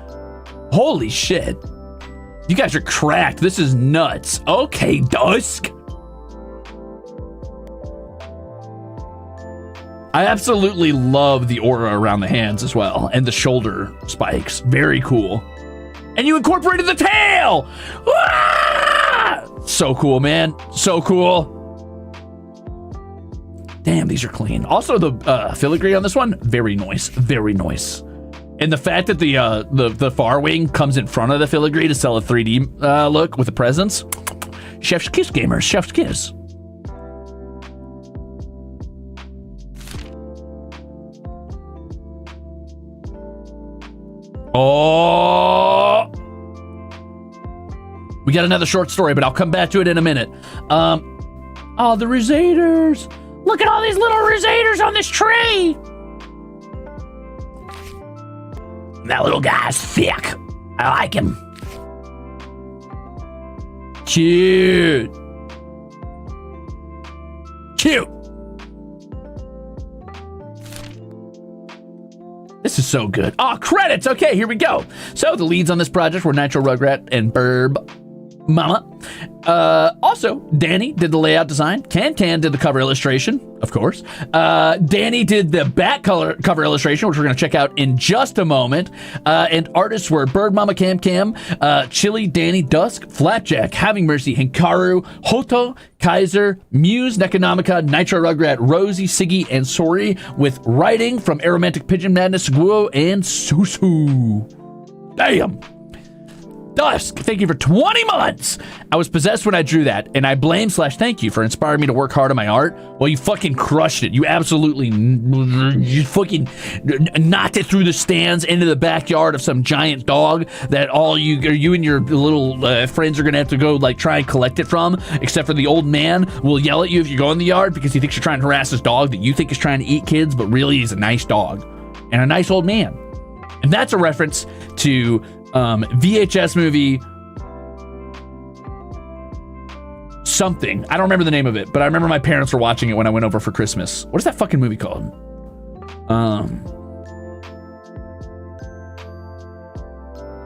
Holy shit. You guys are cracked. This is nuts. Okay, Dusk. I absolutely love the aura around the hands as well, and the shoulder spikes. Very cool. And you incorporated the tail! Ah! So cool, man. So cool. Damn, these are clean. Also, the filigree on this one, very nice. Very nice. And the fact that the far wing comes in front of the filigree to sell a 3D look with a presence. Chef's kiss, gamers. Chef's kiss. Oh, we got another short story, but I'll come back to it in a minute. Oh, the Ruzeters. Look at all these little Ruzeters on this tree. That little guy's thick. I like him. Cute. Cute. This is so good. Oh, credits. Okay, here we go. So the leads on this project were Nitro Rugrat and Burb Mama. Also, Danny did the layout design. Can did the cover illustration, of course. Danny did the back cover illustration, which we're going to check out in just a moment. And artists were Bird Mama Cam, Chili, Danny, Dusk, Flapjack, Having Mercy, Hinkaru, Hoto, Kaiser, Muse, Necronomica, Nitro Rugrat, Rosie, Siggy, and Sori, with writing from Aromantic Pigeon Madness, Guo, and Susu. Damn. Dusk, thank you for 20 months. I was possessed when I drew that, and I blame / thank you for inspiring me to work hard on my art. Well, you fucking crushed it. You absolutely, you fucking knocked it through the stands into the backyard of some giant dog that all you and your little friends are gonna have to go like try and collect it from. Except for the old man will yell at you if you go in the yard because he thinks you're trying to harass his dog that you think is trying to eat kids, but really he's a nice dog and a nice old man. And that's a reference to VHS movie something. I don't remember the name of it, but I remember my parents were watching it when I went over for Christmas. What is that fucking movie called?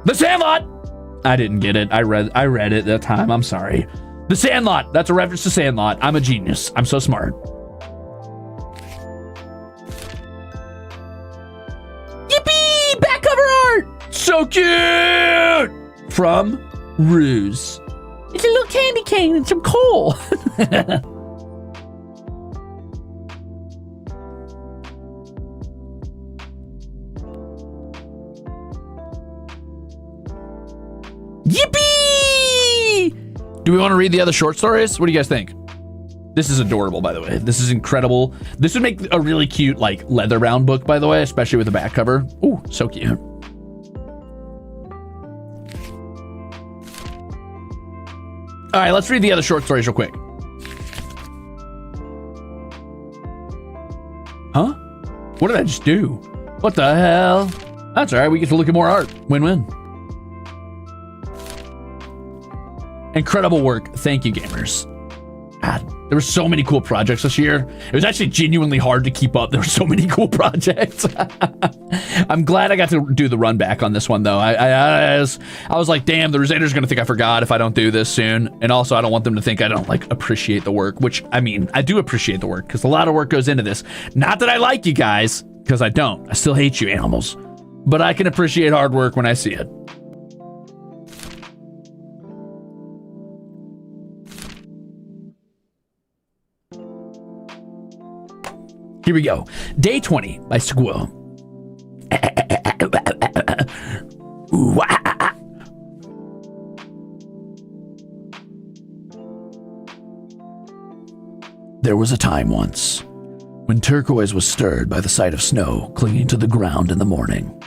The Sandlot. I didn't get it. I read it at that time. I'm sorry. The Sandlot. That's a reference to Sandlot. I'm a genius. I'm so smart. Yippee! Back cover art. So cute! From Ruze. It's a little candy cane and some coal. Yippee! Do we want to read the other short stories? What do you guys think? This is adorable, by the way. This is incredible. This would make a really cute, like, leather-bound book, by the way, especially with the back cover. Ooh, so cute. All right, let's read the other short stories real quick. Huh? What did I just do? What the hell? That's all right. We get to look at more art. Win-win. Incredible work. Thank you, gamers. God, there were so many cool projects this year. It was actually genuinely hard to keep up. There were so many cool projects. I'm glad I got to do the run back on this one, though. I was like, damn, the Ruzeters are going to think I forgot if I don't do this soon. And also, I don't want them to think I don't, like, appreciate the work, which, I mean, I do appreciate the work because a lot of work goes into this. Not that I like you guys, because I don't. I still hate you animals. But I can appreciate hard work when I see it. Here we go. Day 20 by Squirrel. There was a time once when Turquoise was stirred by the sight of snow clinging to the ground in the morning.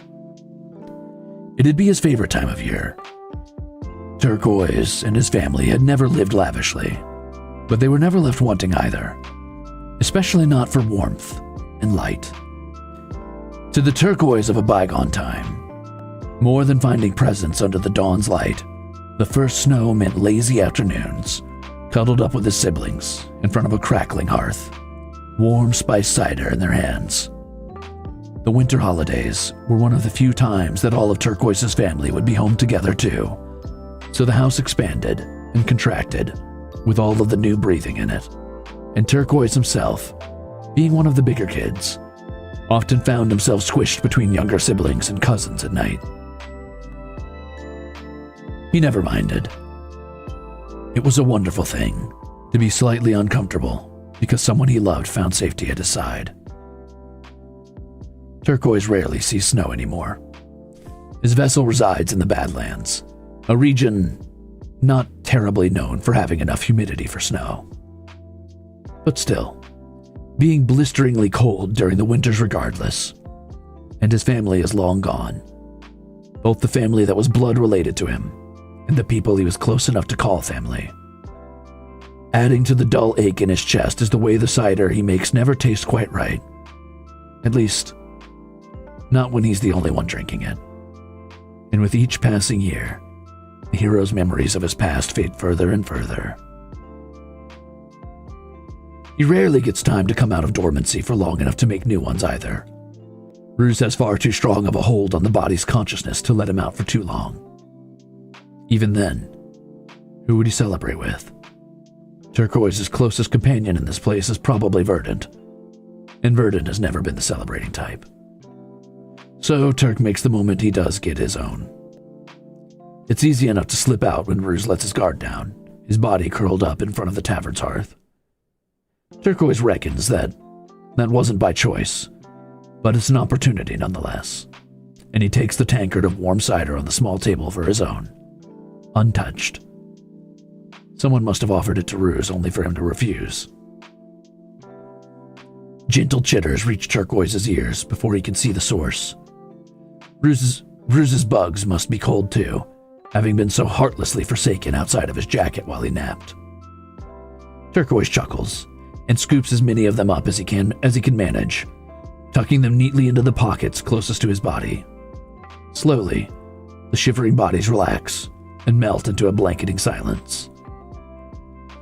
It'd be his favorite time of year. Turquoise and his family had never lived lavishly, but they were never left wanting either, especially not for warmth and light. To the Turquoise of a bygone time, more than finding presents under the dawn's light, the first snow meant lazy afternoons, cuddled up with his siblings in front of a crackling hearth, warm spiced cider in their hands. The winter holidays were one of the few times that all of Turquoise's family would be home together too, so the house expanded and contracted with all of the new breathing in it, and Turquoise himself, being one of the bigger kids, often found himself squished between younger siblings and cousins at night. He never minded. It was a wonderful thing to be slightly uncomfortable because someone he loved found safety at his side. Turquoise rarely sees snow anymore. His vessel resides in the Badlands, a region not terribly known for having enough humidity for snow. But still, being blisteringly cold during the winters regardless, and his family is long gone. Both the family that was blood related to him and the people he was close enough to call family. Adding to the dull ache in his chest is the way the cider he makes never tastes quite right. At least, not when he's the only one drinking it. And with each passing year, the hero's memories of his past fade further and further. He rarely gets time to come out of dormancy for long enough to make new ones either. Ruze has far too strong of a hold on the body's consciousness to let him out for too long. Even then, who would he celebrate with? Turquoise's closest companion in this place is probably Verdant, and Verdant has never been the celebrating type. So Turk makes the moment he does get his own. It's easy enough to slip out when Ruze lets his guard down, his body curled up in front of the tavern's hearth. Turquoise reckons that wasn't by choice, but it's an opportunity nonetheless, and he takes the tankard of warm cider on the small table for his own, untouched. Someone must have offered it to Ruze only for him to refuse. Gentle chitters reach Turquoise's ears before he can see the source. Ruze's bugs must be cold too, having been so heartlessly forsaken outside of his jacket while he napped. Turquoise chuckles and scoops as many of them up as he can manage, tucking them neatly into the pockets closest to his body. Slowly, the shivering bodies relax and melt into a blanketing silence.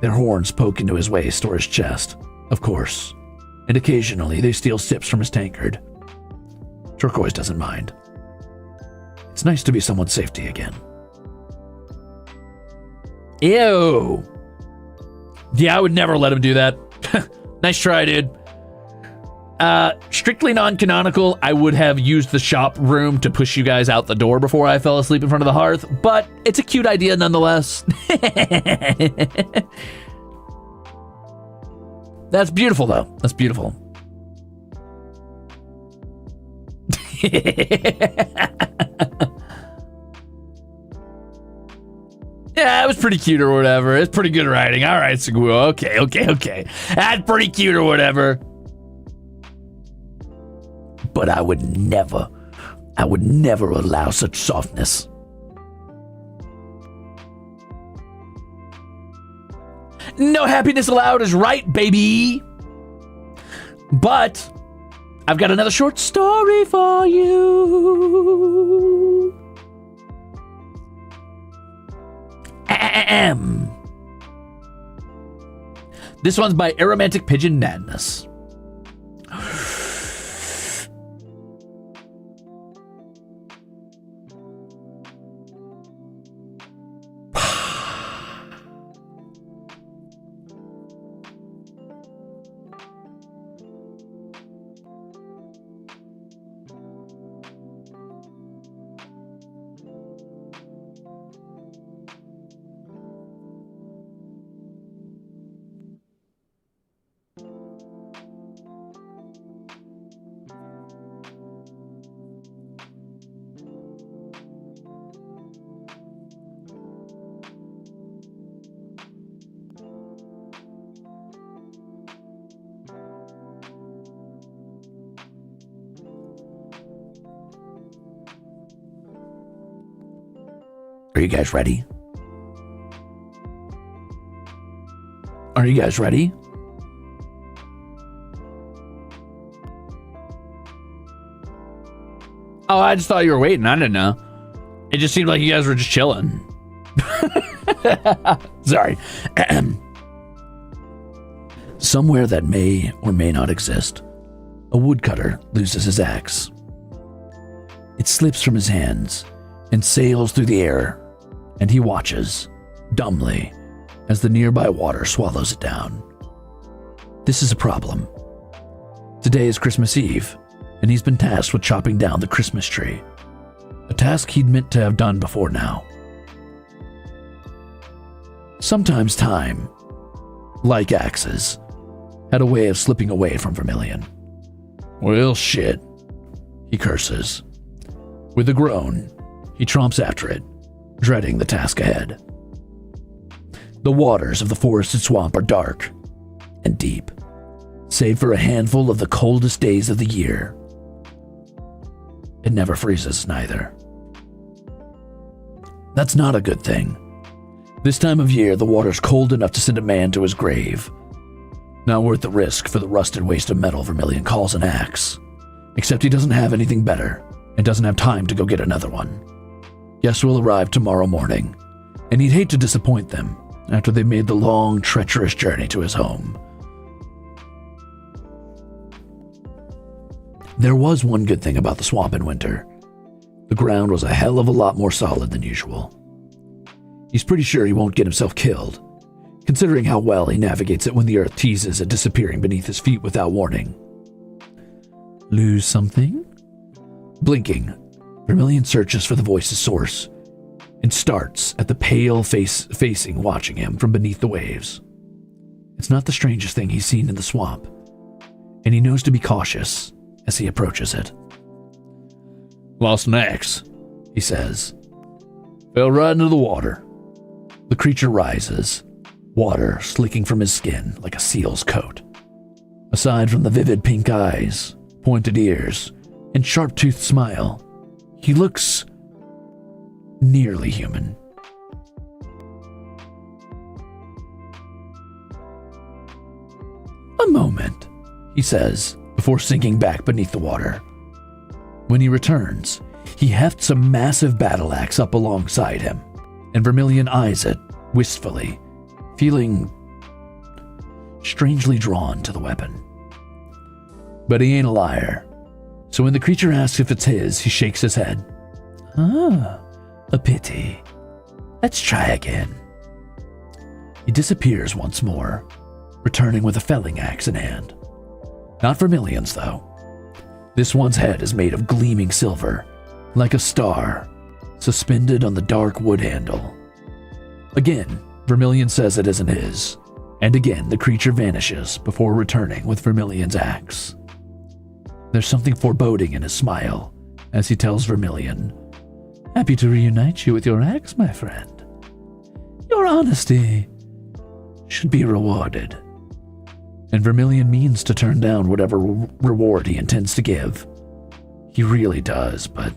Their horns poke into his waist or his chest, of course, and occasionally they steal sips from his tankard. Turquoise doesn't mind. It's nice to be someone's safety again. Ew. Yeah, I would never let him do that. Nice try, dude. Strictly non-canonical, I would have used the shop room to push you guys out the door before I fell asleep in front of the hearth, but it's a cute idea nonetheless. That's beautiful, though. That's beautiful. Yeah, it was pretty cute or whatever. It's pretty good writing. All right, Seguo. Okay. That's pretty cute or whatever. But I would never allow such softness. No happiness allowed is right, baby. But I've got another short story for you. This one's by Aromantic Pigeon Madness. Are you guys ready? Are you guys ready? Oh, I just thought you were waiting. I didn't know. It just seemed like you guys were just chilling. Sorry. Somewhere that may or may not exist, a woodcutter loses his axe. It slips from his hands and sails through the air, and he watches, dumbly, as the nearby water swallows it down. This is a problem. Today is Christmas Eve, and he's been tasked with chopping down the Christmas tree, a task he'd meant to have done before now. Sometimes time, like axes, had a way of slipping away from Vermilion. Well, shit, he curses. With a groan, he tromps after it, dreading the task ahead. The waters of the forested swamp are dark and deep, save for a handful of the coldest days of the year. It never freezes, neither. That's not a good thing. This time of year, the water's cold enough to send a man to his grave. Not worth the risk for the rusted waste of metal Vermilion calls an axe. Except he doesn't have anything better, and doesn't have time to go get another one. Guests will arrive tomorrow morning, and he'd hate to disappoint them after they've made the long, treacherous journey to his home. There was one good thing about the swamp in winter. The ground was a hell of a lot more solid than usual. He's pretty sure he won't get himself killed, considering how well he navigates it when the earth teases at disappearing beneath his feet without warning. Lose something? Blinking, Vermilion searches for the voice's source and starts at the pale facing watching him from beneath the waves. It's not the strangest thing he's seen in the swamp, and he knows to be cautious as he approaches it. Lost an axe, he says. Fell right into the water. The creature rises, water slicking from his skin like a seal's coat. Aside from the vivid pink eyes, pointed ears, and sharp-toothed smile, he looks nearly human. A moment, he says, before sinking back beneath the water. When he returns, he hefts a massive battle axe up alongside him, and Vermilion eyes it wistfully, feeling strangely drawn to the weapon. But he ain't a liar, so when the creature asks if it's his, he shakes his head. Ah, a pity. Let's try again. He disappears once more, returning with a felling axe in hand. Not Vermilion's, though. This one's head is made of gleaming silver, like a star, suspended on the dark wood handle. Again, Vermilion says it isn't his, and again the creature vanishes before returning with Vermilion's axe. There's something foreboding in his smile as he tells Vermilion, "Happy to reunite you with your axe, my friend. Your honesty should be rewarded." And Vermilion means to turn down whatever reward he intends to give. He really does, but...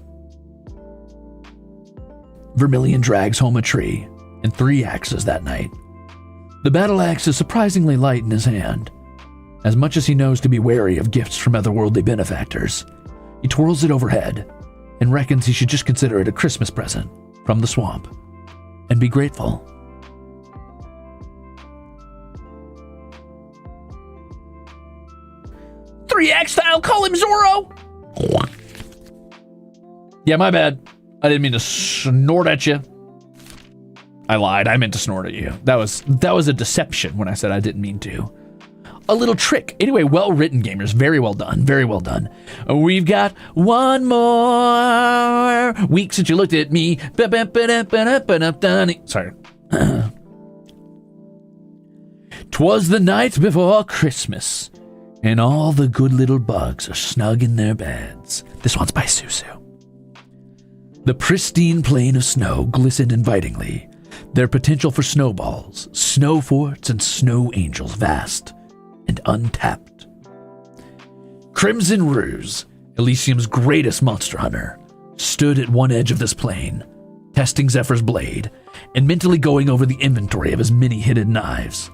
Vermilion drags home a tree and 3 axes that night. The battle axe is surprisingly light in his hand. As much as he knows to be wary of gifts from otherworldly benefactors, he twirls it overhead and reckons he should just consider it a Christmas present from the swamp and be grateful. Three axe style, call him Zorro! Yeah, my bad. I didn't mean to snort at you. I lied. I meant to snort at you. That was a deception when I said I didn't mean to. A little trick. Anyway, well written, gamers. Very well done. Very well done. We've got one more week since you looked at me. Sorry. 'Twas the night before Christmas, and all the good little bugs are snug in their beds. This one's by Susu. The pristine plain of snow glistened invitingly, their potential for snowballs, snow forts, and snow angels vast and untapped. Crimzon Rulez, Elysium's greatest monster hunter, stood at one edge of this plain, testing Zephyr's blade and mentally going over the inventory of his many hidden knives.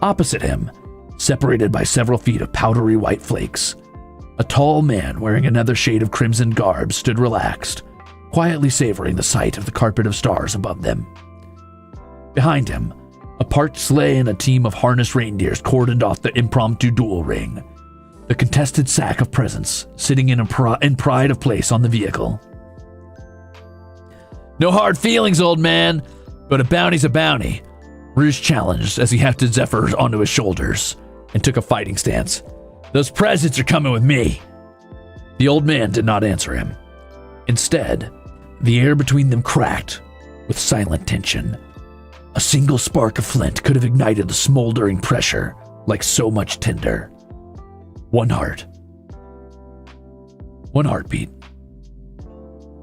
Opposite him, separated by several feet of powdery white flakes, a tall man wearing another shade of crimson garb stood relaxed, quietly savoring the sight of the carpet of stars above them. Behind him, a parked sleigh and a team of harnessed reindeers cordoned off the impromptu duel ring, the contested sack of presents sitting in pride of place on the vehicle. "No hard feelings, old man, but a bounty's a bounty," Ruze challenged as he hefted Zephyr onto his shoulders and took a fighting stance. "Those presents are coming with me." The old man did not answer him. Instead, the air between them cracked with silent tension. A single spark of flint could have ignited the smoldering pressure like so much tinder. One heart. One heartbeat.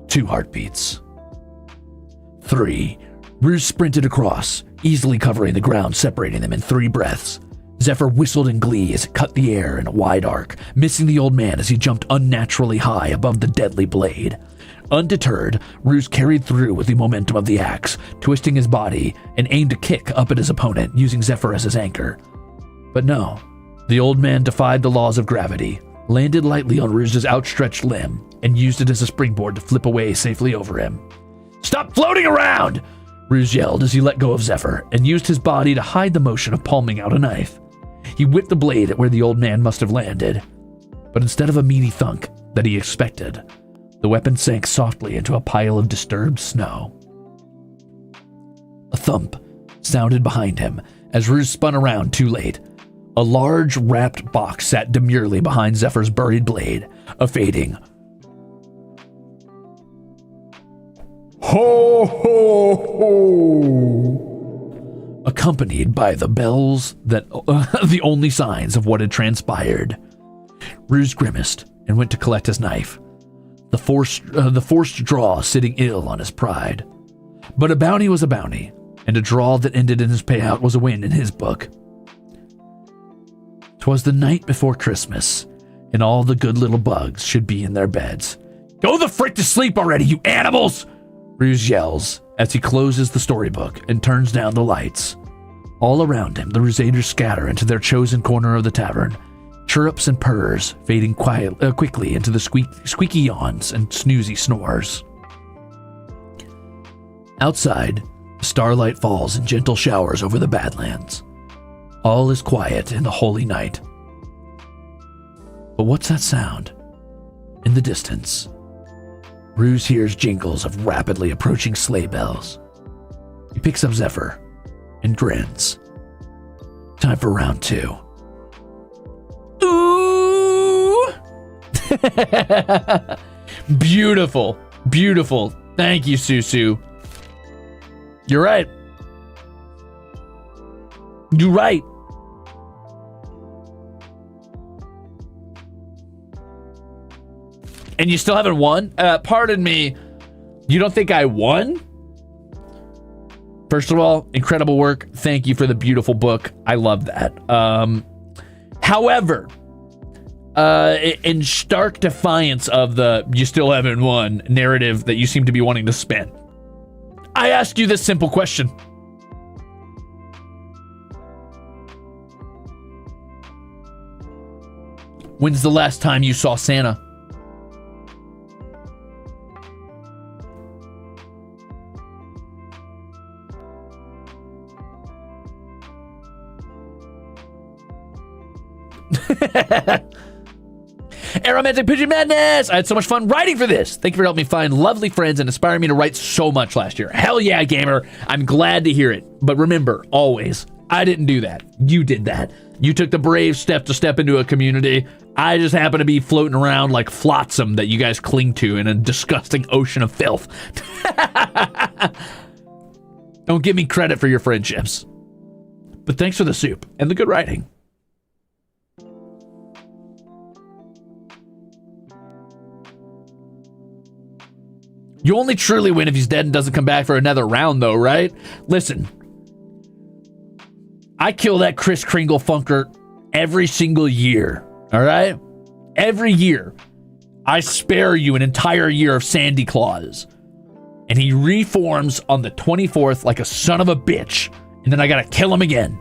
2 heartbeats. 3. Ruze sprinted across, easily covering the ground, separating them in 3 breaths. Zephyr whistled in glee as it cut the air in a wide arc, missing the old man as he jumped unnaturally high above the deadly blade. Undeterred, Ruze carried through with the momentum of the axe, twisting his body and aimed a kick up at his opponent, using Zephyr as his anchor. But no, the old man defied the laws of gravity, landed lightly on Ruze's outstretched limb, and used it as a springboard to flip away safely over him. "Stop floating around!" Ruze yelled as he let go of Zephyr and used his body to hide the motion of palming out a knife. He whipped the blade at where the old man must have landed, but instead of a meaty thunk that he expected, the weapon sank softly into a pile of disturbed snow. A thump sounded behind him as Ruze spun around too late. A large wrapped box sat demurely behind Zephyr's buried blade, a fading "Ho, ho, ho!" accompanied by the bells that the only signs of what had transpired. Ruze grimaced and went to collect his knife, the forced draw sitting ill on his pride. But a bounty was a bounty, and a draw that ended in his payout was a win in his book. 'Twas the night before Christmas, and all the good little bugs should be in their beds. "Go the frick to sleep already, you animals!" Ruze yells as he closes the storybook and turns down the lights. All around him, the Rusaders scatter into their chosen corner of the tavern, chirrups and purrs fading quickly into the squeaky yawns and snoozy snores. Outside, starlight falls in gentle showers over the Badlands. All is quiet in the holy night. But what's that sound? In the distance, Ruze hears jingles of rapidly approaching sleigh bells. He picks up Zephyr and grins. Time for round 2. Ooh! Beautiful. Beautiful. Thank you, Susu. You're right. You're right. And you still haven't won? Pardon me. You don't think I won? First of all, incredible work. Thank you for the beautiful book. I love that. However, in stark defiance of the "you still haven't won" narrative that you seem to be wanting to spin, I ask you this simple question. When's the last time you saw Santa? Aromantic Pigeon Madness! I had so much fun writing for this. Thank you for helping me find lovely friends and inspiring me to write so much last year. Hell yeah, gamer. I'm glad to hear it. But remember, always, I didn't do that. You did that. You took the brave step to step into a community. I just happen to be floating around like flotsam that you guys cling to in a disgusting ocean of filth. Don't give me credit for your friendships. But thanks for the soup and the good writing. You only truly win if he's dead and doesn't come back for another round, though, right? Listen, I kill that Kris Kringle funker every single year, all right? Every year. I spare you an entire year of Sandy Claus. and he reforms on the 24th like a son of a bitch, and then I gotta kill him again.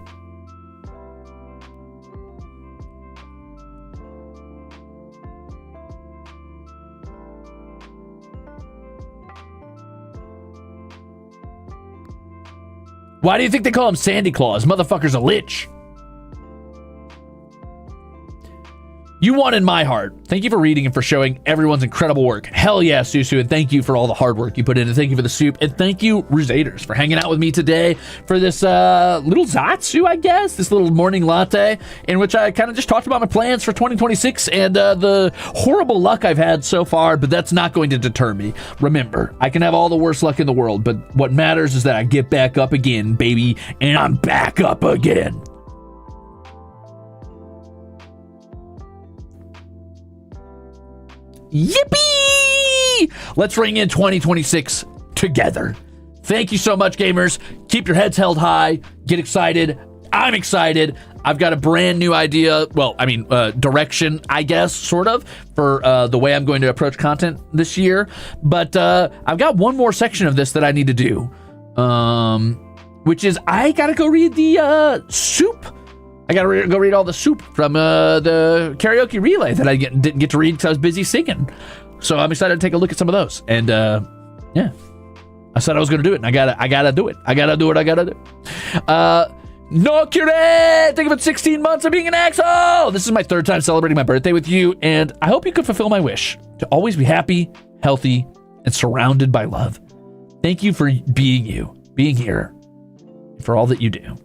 Why do you think they call him Sandy Claus? Motherfucker's a lich. You won in my heart. Thank you for reading and for showing everyone's incredible work. Hell yeah, Susu, and thank you for all the hard work you put in, and thank you for the soup, and thank you, Ruzeters, for hanging out with me today for this little Zatsu, I guess, this little morning latte, in which I kind of just talked about my plans for 2026 and the horrible luck I've had so far, but that's not going to deter me. Remember, I can have all the worst luck in the world, but what matters is that I get back up again, baby, and I'm back up again. Yippee! Let's ring in 2026 together. Thank you so much, gamers. Keep your heads held high. Get excited. I'm excited. I've got a brand new idea. Well, I mean, direction, I guess, sort of, for the way I'm going to approach content this year. But I've got one more section of this that I need to do, which is I got to go read the soup. I gotta go read all the soup from the karaoke relay that I didn't get to read because I was busy singing. So I'm excited to take a look at some of those. And yeah, I said I was gonna do it, and I gotta do it. I gotta do it. No cure! Thank you for 16 months of being an asshole. This is my third time celebrating my birthday with you, and I hope you could fulfill my wish to always be happy, healthy, and surrounded by love. Thank you for being you, being here, and for all that you do.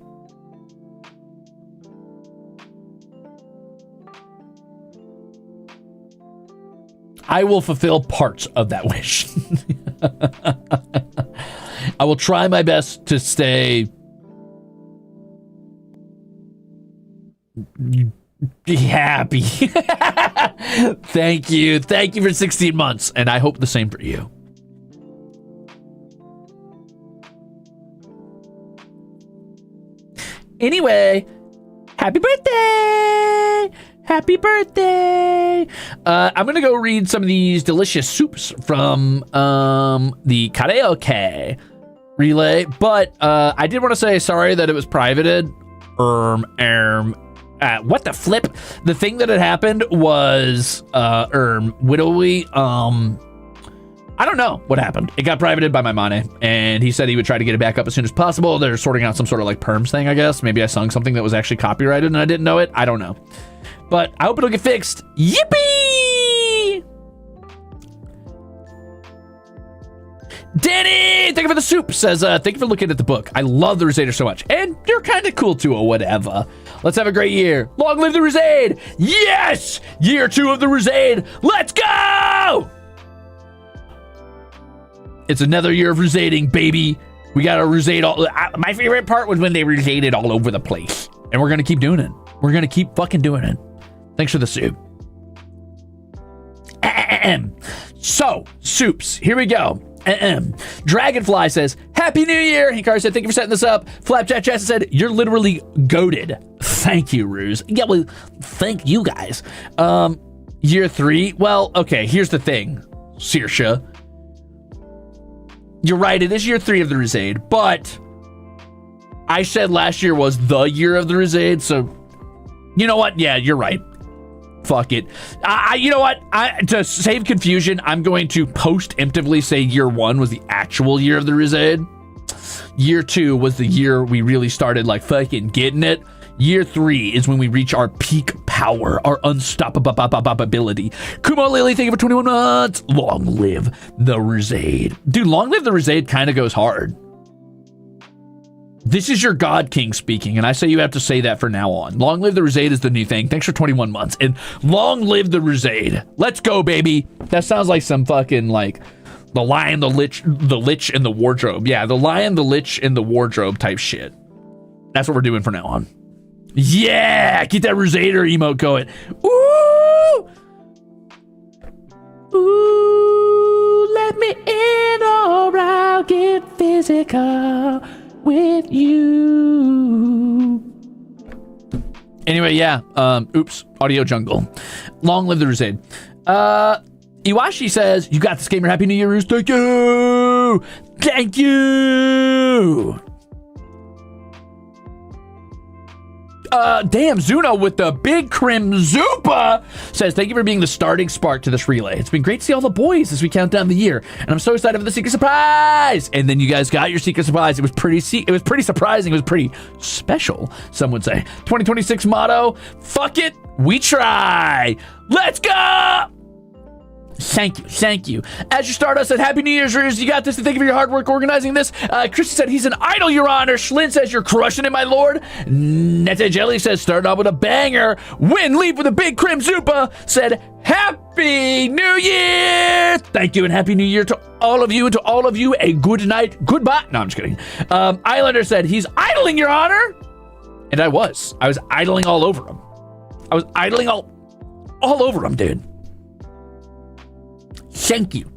I will fulfill parts of that wish. I will try my best to stay happy. Thank you. Thank you for 16 months, and I hope the same for you. Anyway, happy birthday! Happy birthday! I'm going to go read some of these delicious soups from the karaoke relay, but I did want to say sorry that it was privated. What the flip? The thing that had happened was, widowy, I don't know what happened. It got privated by my mane, and he said he would try to get it back up as soon as possible. They're sorting out some sort of like perms thing, I guess. Maybe I sung something that was actually copyrighted and I didn't know it. I don't know. But I hope it'll get fixed. Yippee! Danny, thank you for the soup. Says, thank you for looking at the book. I love the Ruzeader so much. And you're kind of cool too, or whatever. Let's have a great year. Long live the Ruzeader. Yes! Year 2 of the Ruzeader. Let's go! It's another year of Ruzeading, baby. We got a Ruzeade all... my favorite part was when they Ruzeaded all over the place. And we're going to keep doing it. We're going to keep fucking doing it. Thanks for the soup. So, soups. Here we go. Dragonfly says, Happy New Year. Hikari said, thank you for setting this up. Flapjack Chassa said, you're literally goated. Thank you, Ruze. Yeah, well, thank you guys. Year 3. Well, okay, here's the thing, Saoirse. You're right, it is year 3 of the Ruzeade, but I said last year was the year of the Ruzeade, so you know what? Yeah, you're right. Fuck it. You know what? To save confusion, I'm going to post-emptively say year 1 was the actual year of the Ruzeade. Year 2 was the year we really started like fucking getting it. Year 3 is when we reach our peak power, our unstoppability. Kumo Lily, thank you for 21 months. Long live the Ruzeade. Dude, long live the Ruzeade kind of goes hard. This is your God King speaking, and I say you have to say that for now on. Long live the Ruzeade is the new thing. Thanks for 21 months. And long live the Ruzeade. Let's go, baby. That sounds like some fucking, like, the Lion, the Lich, and the Wardrobe. Yeah, the Lion, the Lich, and the Wardrobe type shit. That's what we're doing from now on. Yeah! Get that Ruzeader emote going. Ooh! Ooh, let me in or I'll get physical with you. Anyway, yeah. Oops. Audio jungle. Long live the Ruzeade. Iwashi says, you got this, gamer. Happy New Year, Ruze. Thank you. you. Thank you. Damn, Zuno with the big Crimzupa says, thank you for being the starting spark to this relay. It's been great to see all the boys as we count down the year, and I'm so excited for the secret surprise. And then you guys got your secret surprise. It was pretty surprising. It was pretty special, some would say. 2026 motto, fuck it, we try. Let's go. Thank you. As you start us at Happy New Year's, Ruze, you got this, and thank you for your hard work organizing this. Christy said, he's an idol, Your Honor. Schlin says, you're crushing it, my lord. Nete Jelly says, starting off with a banger. Win Leap with a big Crimzupa said, Happy New Year. Thank you, and Happy New Year to all of you, and to all of you, a good night. Goodbye. No, I'm just kidding. Islander said, he's idling, Your Honor. And I was idling all over him. I was idling all over him, dude. Thank you.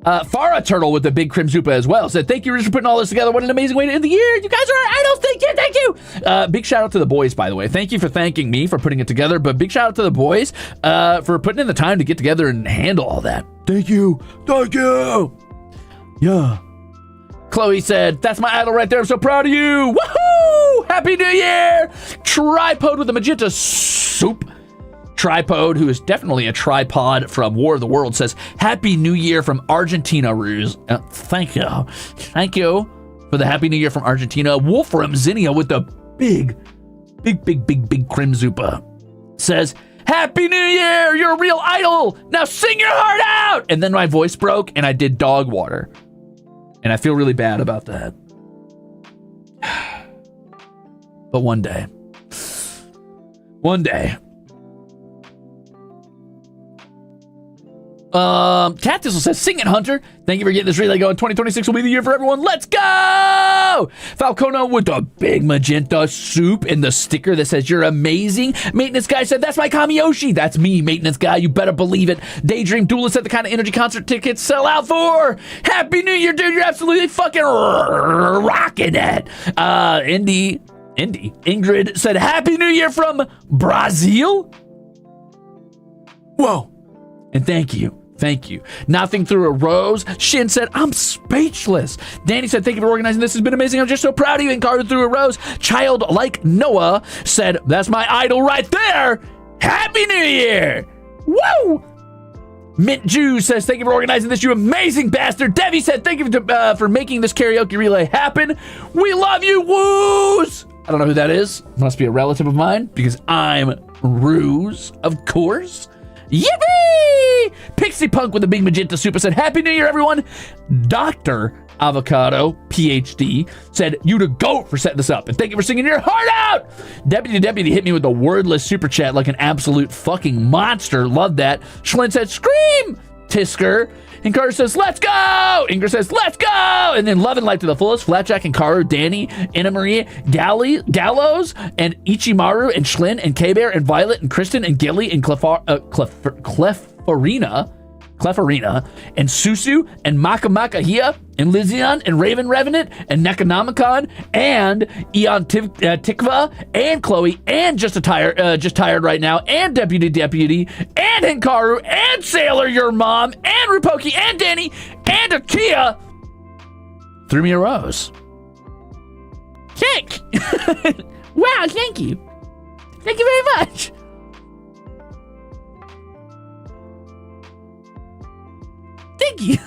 Farah Turtle with the big Crimzupa as well said, thank you, Ruze, for putting all this together. What an amazing way to end the year. You guys are our idols. Thank you. Big shout out to the boys, by the way. Thank you for thanking me for putting it together, but big shout out to the boys for putting in the time to get together and handle all that. Thank you. Yeah. Chloe said, that's my idol right there. I'm so proud of you. Woohoo! Happy New Year! Tripod with the magenta soup. Tripod, who is definitely a tripod from War of the World, says, Happy New Year from Argentina, Ruze. Thank you. Thank you for the Happy New Year from Argentina. Wolfram Zinnia with the big Crimzupa says, Happy New Year! You're a real idol! Now sing your heart out! And then my voice broke and I did dog water. And I feel really bad about that. But one day. Cat Thistle says, sing it, Hunter. Thank you for getting this relay going. 2026 will be the year for everyone. Let's go! Falcono with the big magenta soup and the sticker that says, you're amazing. Maintenance Guy said, that's my Kamiyoshi. That's me, Maintenance Guy. You better believe it. Daydream Duelist said, the kind of energy concert tickets sell out for. Happy New Year, dude. You're absolutely fucking rocking it. Ingrid said, Happy New Year from Brazil. Whoa. And thank you. Nothing through a rose. Shin said, I'm speechless. Danny said, thank you for organizing this. It's been amazing. I'm just so proud of you. And Carter through a rose. Child like Noah said, that's my idol right there. Happy New Year. Woo! Mint Jew says, thank you for organizing this, you amazing bastard. Debbie said, thank you for making this karaoke relay happen. We love you, woos. I don't know who that is. Must be a relative of mine because I'm Ruze, of course. Yippee! Pixie Punk with a big magenta super said, Happy New Year, everyone. Dr. Avocado, PhD, said, you the GOAT for setting this up. And thank you for singing your heart out. Deputy hit me with the wordless super chat like an absolute fucking monster. Love that. Schlin said, scream, Tisker. And Carter says, let's go. Ingrid says, let's go. And then Love and Life to the fullest. Flatjack and Karu, Danny, Anna Marie, Gallows, and Ichimaru, and Schlin, and K-Bear, and Violet, and Kristen, and Gilly, and Cleffarina, and Susu, and Makamakahia, and Lizion, and Raven Revenant, and Necronomicon, and Eon Tikva, and Chloe, and just tired right now, and Deputy, and Hinkaru, and Sailor, your mom, and Rupoki, and Danny, and Akia threw me a rose. Thank. Wow, thank you. Thank you very much. Thank you.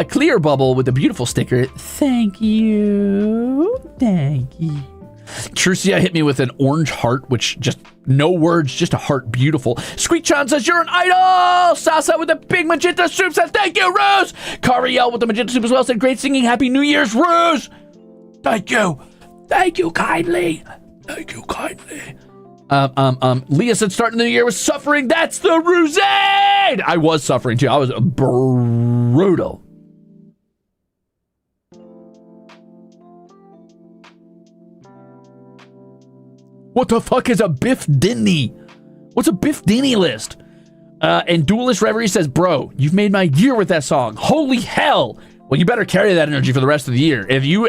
Clear Bubble with a beautiful sticker. Thank you. Trucia hit me with an orange heart, which just no words, just a heart. Beautiful. Squeak-chan says, you're an idol. Sasa with a big magenta soup says, thank you, Ruze. Cariel with the magenta soup as well said, great singing. Happy New Year's, Ruze. Thank you. Thank you kindly. Leah said, starting the new year with suffering. That's the Ruze. I was suffering too. I was brutal. What the fuck is a Biff Dinny? What's a Biff Dinny list? And Duelist Reverie says, bro, you've made my year with that song. Holy hell. Well, you better carry that energy for the rest of the year. If you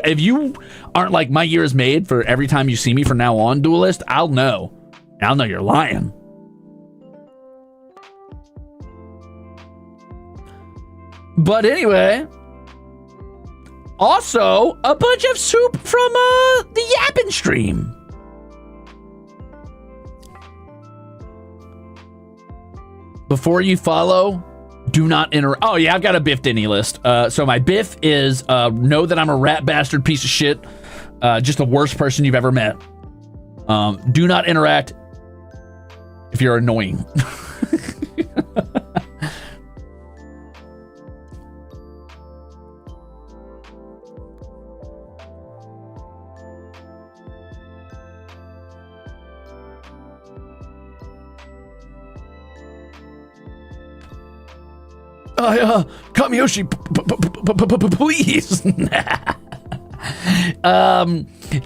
aren't like, my year is made for every time you see me from now on, Duelist, I'll know. I'll know you're lying. But anyway, also a bunch of soup from the Yappin' stream. Before you follow, do not interrupt. Oh yeah, I've got a Biff Denny list. So my Biff is know that I'm a rat bastard piece of shit. Just the worst person you've ever met. Do not interact if you're annoying. Kamiyoshi, please.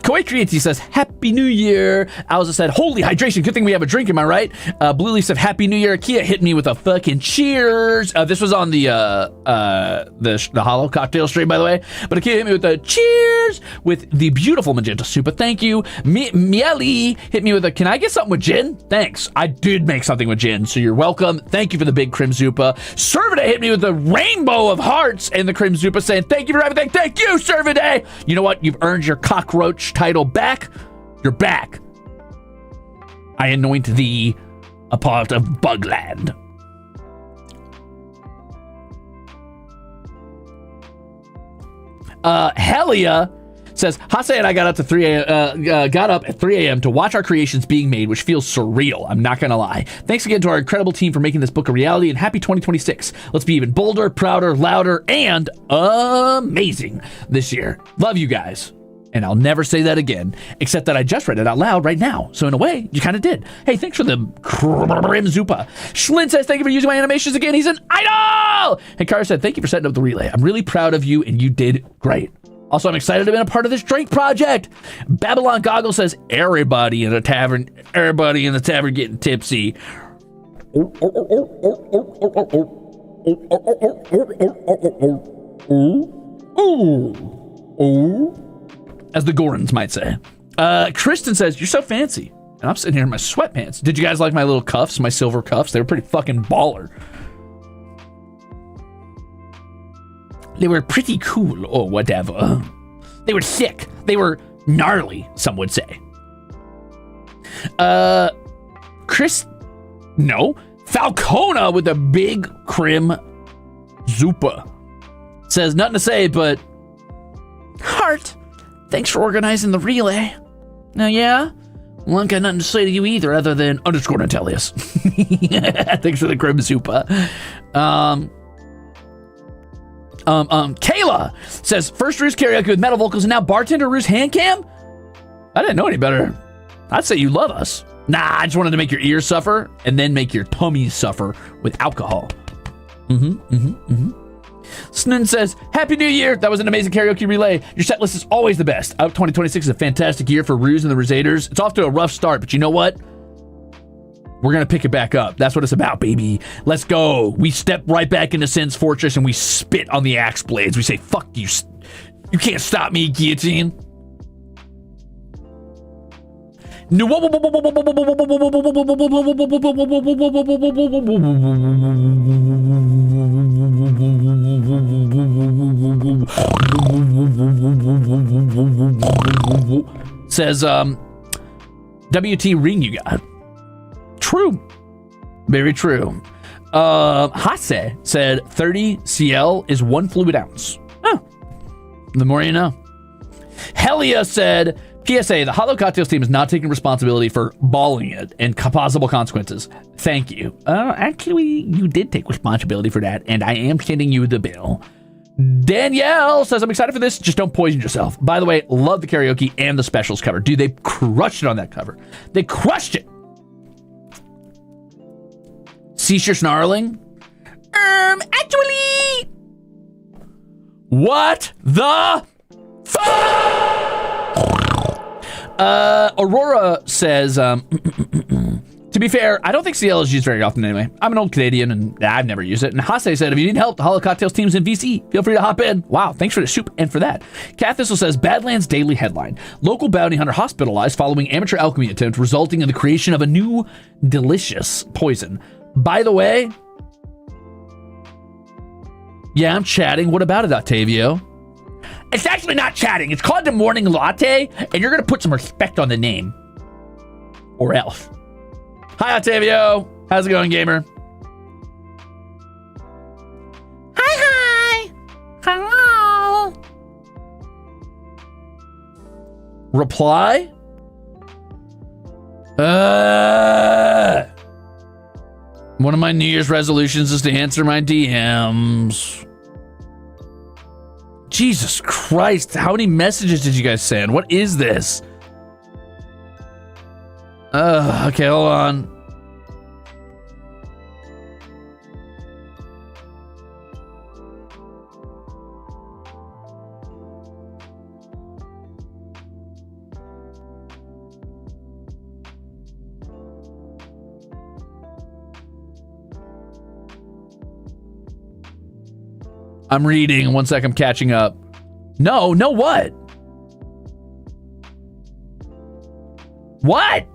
Koi Creates says, Happy New Year. Alza said, holy hydration. Good thing we have a drink, am I right? Blue Leaf said, Happy New Year. Kia hit me with a fucking cheers. This was on the Holo cocktail stream, by the way. But Kia hit me with a cheers with the beautiful magenta super. Thank you. Mieli hit me with a, can I get something with gin? Thanks. I did make something with gin, so you're welcome. Thank you for the big Crimzupa. Servade hit me with the rainbow of hearts and the Crimzupa saying, thank you for everything. Thank you, Servade. You know what? You've earned your cockroach title back. You're back. I anoint thee a part of Bugland. Helia says, Hase and I got up at 3 a.m. to watch our creations being made, which feels surreal. I'm not gonna lie. Thanks again to our incredible team for making this book a reality, and happy 2026. Let's be even bolder, prouder, louder, and amazing this year. Love you guys. And I'll never say that again, except that I just read it out loud right now. So in a way, you kind of did. Hey, thanks for the Crimzupa. Schlin says, thank you for using my animations again. He's an idol! Hey, Kara said, thank you for setting up the relay. I'm really proud of you, and you did great. Also, I'm excited to be a part of this drink project. Babylon Goggle says, everybody in the tavern getting tipsy. As the Gorons might say. Kristen says, you're so fancy. And I'm sitting here in my sweatpants. Did you guys like my little cuffs, my silver cuffs? They were pretty fucking baller. They were pretty cool or whatever. They were sick. They were gnarly, some would say. Falcona with a big Crim Zupa says, nothing to say, but Heart, thanks for organizing the relay. Now, yeah, well, I got nothing to say to you either other than underscore Notelius. Thanks for the Crim Zupa. Kayla says, first Ruze karaoke with metal vocals and now bartender Ruze hand cam? I didn't know any better. I'd say you love us. Nah, I just wanted to make your ears suffer and then make your tummies suffer with alcohol. Snun says, Happy New Year. That was an amazing karaoke relay. Your set list is always the best. 2026 is a fantastic year for Ruze and the Ruzeters. It's off to a rough start, but you know what? We're going to pick it back up. That's what it's about, baby. Let's go. We step right back into Sin's Fortress and we spit on the axe blades. We say, fuck you. You can't stop me, guillotine. No. Says, WT ring you got. True. Very true. Hase said 30 CL is 1 fluid ounce. Oh, the more you know. Helia said, PSA, the Holo Cocktails team is not taking responsibility for balling it and possible consequences. Thank you. Actually, you did take responsibility for that, and I am sending you the bill. Danielle says, I'm excited for this. Just don't poison yourself. By the way, love the karaoke and the specials cover. Dude, they crushed it on that cover. They crushed it. Cease your snarling. Actually. What the fuck? Aurora says, to be fair, I don't think CL is used very often anyway. I'm an old Canadian and I've never used it. And Hase said, if you need help, the Holo Cocktails team's in VC. Feel free to hop in. Wow, thanks for the soup and for that. Cat Thistle says, Badlands Daily headline. Local bounty hunter hospitalized following amateur alchemy attempt resulting in the creation of a new delicious poison. By the way, yeah, I'm chatting. What about it, Octavio? It's actually not chatting. It's called the Morning Latte, and you're going to put some respect on the name. Or else. Hi, Octavio. How's it going, gamer? Hi. Hello. Reply? One of my New Year's resolutions is to answer my DMs. Jesus Christ, how many messages did you guys send? What is this? Okay, hold on. I'm reading. 1 sec, I'm catching up. No, what? What?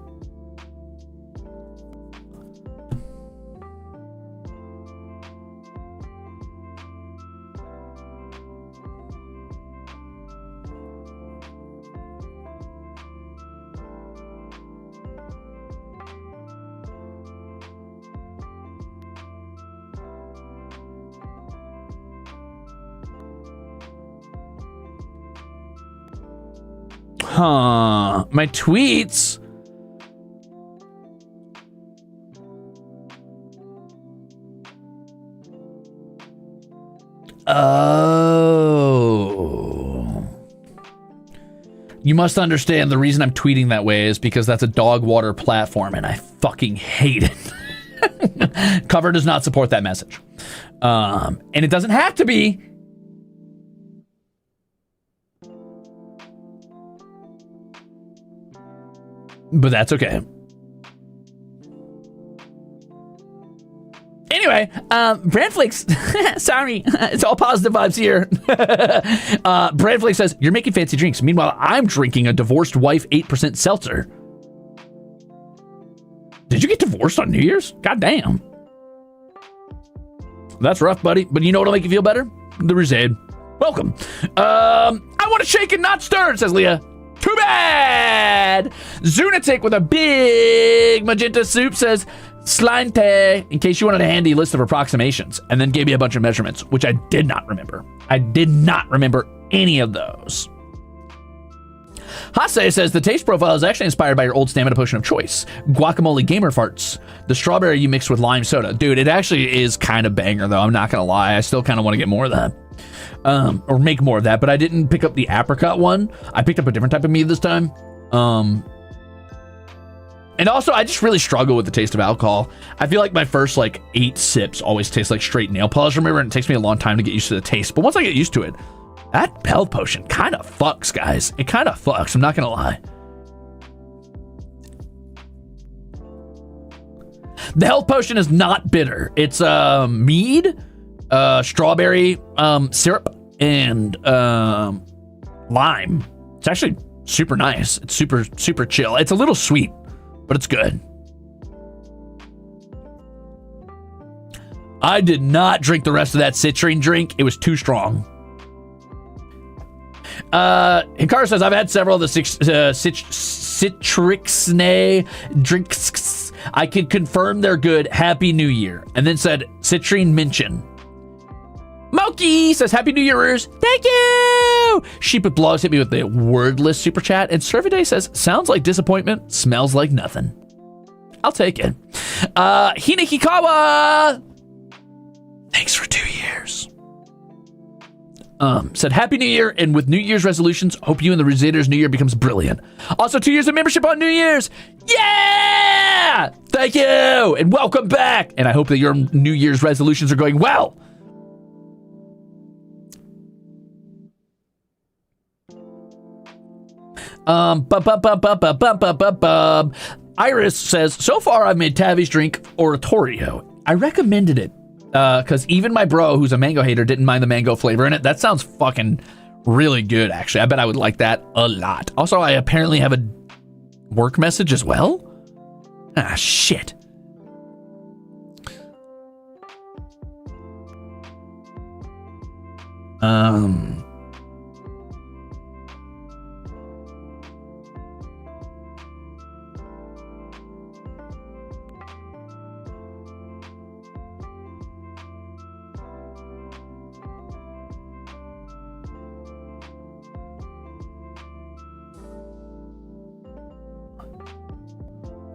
Huh. My tweets. Oh. You must understand the reason I'm tweeting that way is because that's a dog water platform and I fucking hate it. Cover does not support that message. And it doesn't have to be. But that's okay. Anyway, Brandflakes, sorry, it's all positive vibes here. Brandflake says, you're making fancy drinks. Meanwhile, I'm drinking a divorced wife 8% seltzer. Did you get divorced on New Year's? God damn. That's rough, buddy. But you know what'll make you feel better? The Ruze. Welcome. I want to shake and not stir, says Leah. Too bad! Zunatic with a big magenta soup says, Slinte, in case you wanted a handy list of approximations, and then gave me a bunch of measurements, which I did not remember. I did not remember any of those. Hase says, the taste profile is actually inspired by your old stamina potion of choice, Guacamole Gamer Farts, the strawberry you mix with lime soda. Dude, it actually is kind of banger, though. I'm not going to lie. I still kind of want to get more of that. Or make more of that, but I didn't pick up the apricot one. I picked up a different type of mead this time. And also, I just really struggle with the taste of alcohol. I feel like my first, 8 sips always taste like straight nail polish remover, and it takes me a long time to get used to the taste. But once I get used to it, that health potion kind of fucks, guys. It kind of fucks, I'm not going to lie. The health potion is not bitter. It's mead, strawberry syrup, and lime. It's actually super nice. It's super chill. It's a little sweet, but it's good. I did not drink the rest of that citrine drink. It was too strong. Hikaru says, I've had several of the citrixne drinks. I can confirm they're good. Happy New Year. And then said, citrine mention. Moki says, Happy New Yearers. Thank you. Sheep with blogs hit me with the wordless super chat. And Serviday says, sounds like disappointment, smells like nothing. I'll take it. Hinekikawa. Thanks for 2 years. Said, Happy New Year, and with New Year's resolutions, hope you and the Ruzeters' New Year becomes brilliant. Also, 2 years of membership on New Year's. Yeah! Thank you, and welcome back. And I hope that your New Year's resolutions are going well. Iris says, so far I've made Tavi's drink Oratorio. I recommended it because even my bro, who's a mango hater, didn't mind the mango flavor in it. That sounds fucking really good, actually. I bet I would like that a lot. Also, I apparently have a work message as well. Ah, shit.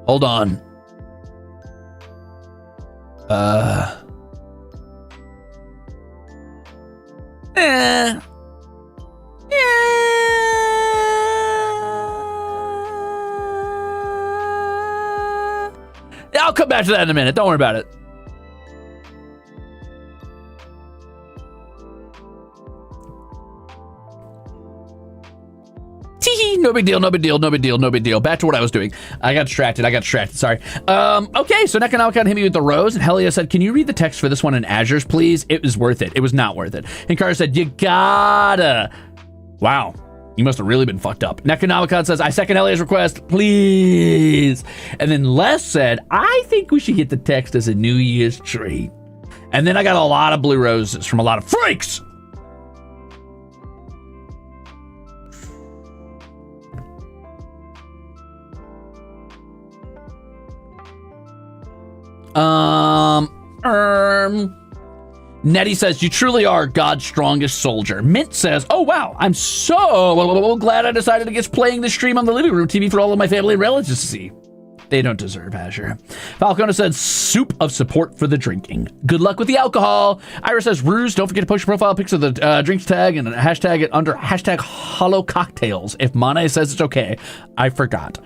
Hold on. I'll come back to that in a minute. Don't worry about it. No big deal, no big deal, no big deal, no big deal. Back to what I was doing. I got distracted, sorry. Okay, so Nekonomicon hit me with the rose, and Helia said, can you read the text for this one in Azures, please? It was worth it. It was not worth it. And Kara said, you gotta. Wow, you must have really been fucked up. Nekonomicon says, I second Helia's request, please. And then Les said, I think we should get the text as a New Year's treat. And then I got a lot of blue roses from a lot of freaks. Nettie says, you truly are God's strongest soldier. Mint says, oh wow, I'm so glad I decided against playing this stream on the living room TV for all of my family and relatives to see. They don't deserve Azure. Falcona said, soup of support for the drinking. Good luck with the alcohol. Ira says, Ruze, don't forget to post your profile pics of the drinks tag and hashtag it under hashtag HoloCocktails. If Mane says it's okay, I forgot.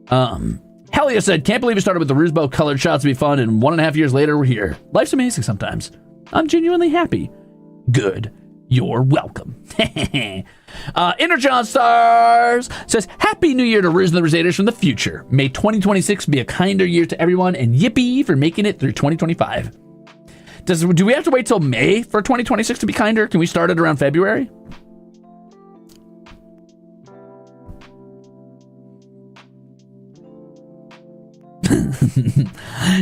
Helia said, can't believe it started with the Ruzebo colored shots to be fun, and 1.5 years later, we're here. Life's amazing sometimes. I'm genuinely happy. Good. You're welcome. Inner Stars says, Happy New Year to Ruze and the Ruzeters from the future. May 2026 be a kinder year to everyone, and yippee for making it through 2025. Do we have to wait till May for 2026 to be kinder? Can we start it around February?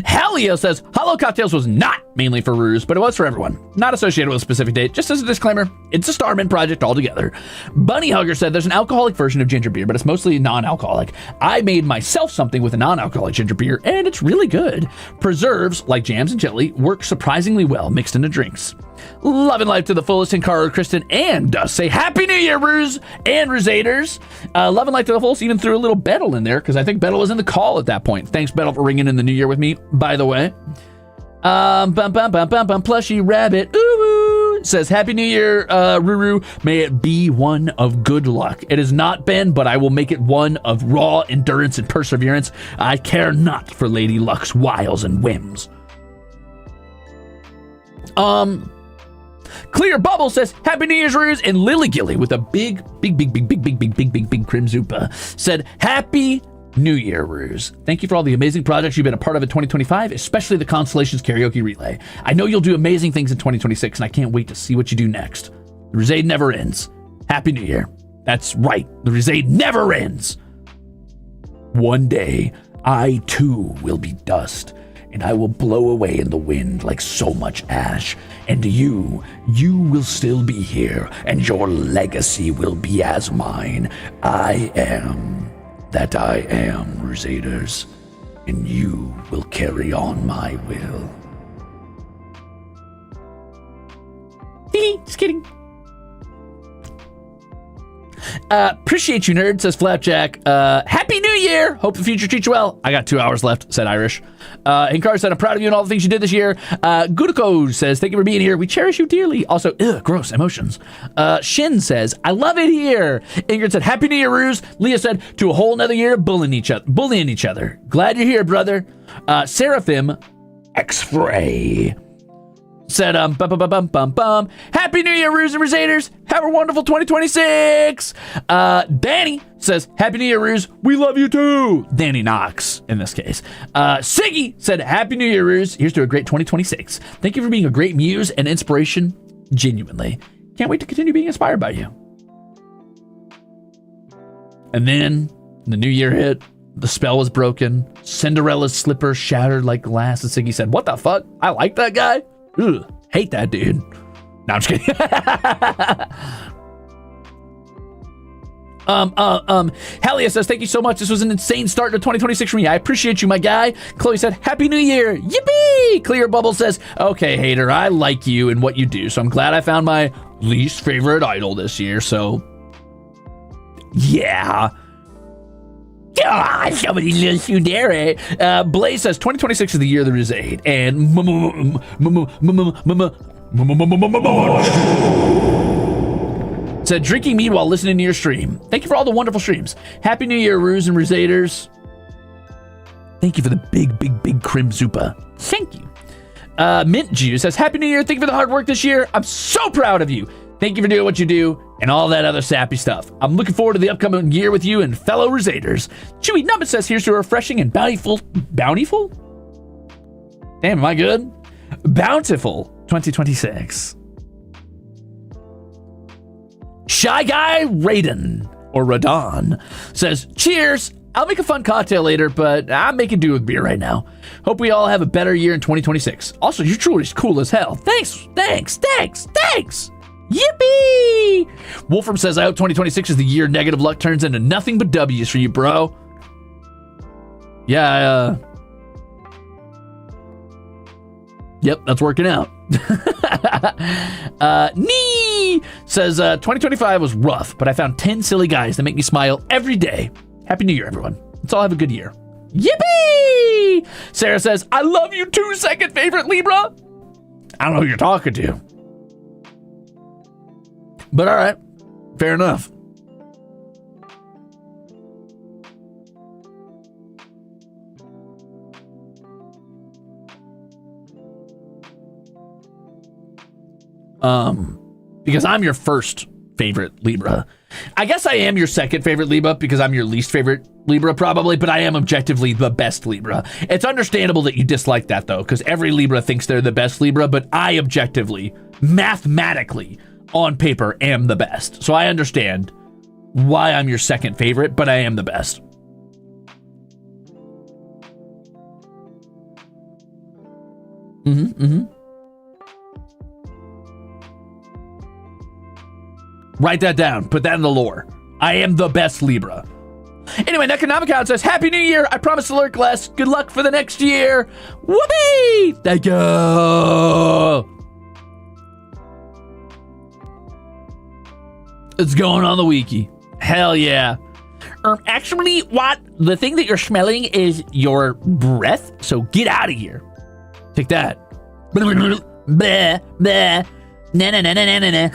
Helia says, HoloCocktails was not mainly for Ruze, but it was for everyone. Not associated with a specific date. Just as a disclaimer, it's a Starman project altogether. Bunny Hugger said there's an alcoholic version of ginger beer, but it's mostly non-alcoholic. I made myself something with a non-alcoholic ginger beer, and it's really good. Preserves, like jams and jelly, work surprisingly well mixed into drinks. Love and life to the fullest, and Cara, Kristen, and Dust say Happy New Year, Ruze and Ruzeters. Love and life to the fullest, even threw a little Bettle in there, because I think Bettle was in the call at that point. Thanks, Bettle, for ringing in the new year with me, by the way. Plushy Rabbit, ooh, says Happy New Year, Ruru. May it be one of good luck. It has not been, but I will make it one of raw endurance and perseverance. I care not for Lady Luck's wiles and whims. Clear Bubble says Happy New Year's, Ruse, and Lily Gilly with a big Crimzupa said Happy New Year, Ruse. Thank you for all the amazing projects you've been a part of in 2025, especially the Constellations Karaoke Relay. I know you'll do amazing things in 2026, and I can't wait to see what you do next. The Rusade never ends. Happy New Year. That's right. The Rusade never ends. One day, I too will be dust, and I will blow away in the wind like so much ash. And you will still be here, and your legacy will be as mine. I am that I am, Ruzeters, and you will carry on my will. Just kidding. Appreciate you, nerd, says Flapjack. Happy New Year! Hope the future treats you well. I got 2 hours left, said Irish. Hinkar said, I'm proud of you and all the things you did this year. Gudako says, thank you for being here. We cherish you dearly. Also, gross emotions. Shin says, I love it here. Ingrid said, Happy New Year, Ruse. Leah said, to a whole nother year of bullying each other. Glad you're here, brother. Seraphim X-Fray said, bum. Happy New Year, Ruze and Ruzeters. Have a wonderful 2026. Danny says, Happy New Year, Ruze. We love you too. Danny Knox, in this case. Siggy said, Happy New Year, Ruze. Here's to a great 2026. Thank you for being a great muse and inspiration. Genuinely. Can't wait to continue being inspired by you. And then the new year hit. The spell was broken. Cinderella's slipper shattered like glass. And Siggy said, what the fuck? I like that guy. Ugh, hate that dude. No, I'm just kidding. Helia says, thank you so much. This was an insane start to 2026 for me. I appreciate you, my guy. Chloe said, Happy New Year. Yippee! Clear Bubble says, okay, hater, I like you and what you do. So I'm glad I found my least favorite idol this year. So, yeah. God, somebody loves you there, eh? Blaze says 2026 is the year of the Ruze, and said drinking mead while listening to your stream. Thank you for all the wonderful streams. Happy New Year, Ruze and Ruzeters. Thank you for the big Crimzupa. Thank you. Mint Juice says Happy New Year. Thank you for the hard work this year. I'm so proud of you. Thank you for doing what you do and all that other sappy stuff. I'm looking forward to the upcoming year with you and fellow Ruzeters. Chewy Nubbin says, here's to a refreshing and bountiful? Damn, am I good? Bountiful 2026. Shy Guy Raiden, or Radon, says, cheers. I'll make a fun cocktail later, but I'm making do with beer right now. Hope we all have a better year in 2026. Also, your jewelry's cool as hell. Thanks. Yippee! Wolfram says, I hope 2026 is the year negative luck turns into nothing but W's for you, bro. Yeah, yep, that's working out. Nee says, 2025 was rough, but I found 10 silly guys that make me smile every day. Happy New Year, everyone. Let's all have a good year. Yippee! Sarah says, I love you too, second favorite Libra. I don't know who you're talking to. But all right, fair enough. Because I'm your first favorite Libra. I guess I am your second favorite Libra because I'm your least favorite Libra probably, but I am objectively the best Libra. It's understandable that you dislike that though, because every Libra thinks they're the best Libra, but I objectively, mathematically, on paper, am the best. So I understand why I'm your second favorite, but I am the best. Write that down. Put that in the lore. I am the best Libra. Anyway, Necronomicon says, Happy New Year. I promise to lurk less. Good luck for the next year. Whoopee! Thank you. It's going on the wiki. Hell yeah. Actually, what? The thing that you're smelling is your breath, so get out of here. Take that. Bleh, bleh. Na na na na na na.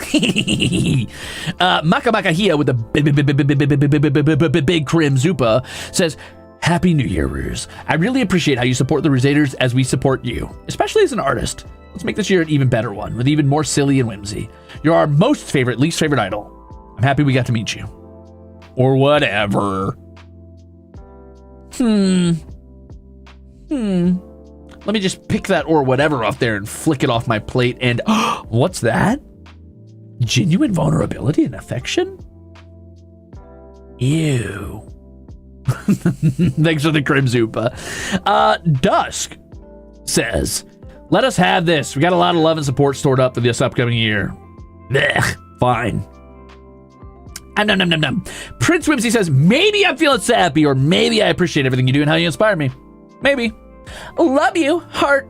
Maka Makahia with the big Crimzupa says, Happy New Year, Ruze. I really appreciate how you support the Ruzeters as we support you, especially as an artist. Let's make this year an even better one with even more silly and whimsy. You're our most favorite, least favorite idol. I'm happy we got to meet you. Or whatever. Let me just pick that or whatever off there and flick it off my plate and what's that? Genuine vulnerability and affection? Ew. Thanks for the Crimzupa. Dusk says, let us have this. We got a lot of love and support stored up for this upcoming year. Blech, fine. Nom. Prince Whimsy says, maybe I'm feeling sappy, or maybe I appreciate everything you do and how you inspire me. Maybe. Love you, heart.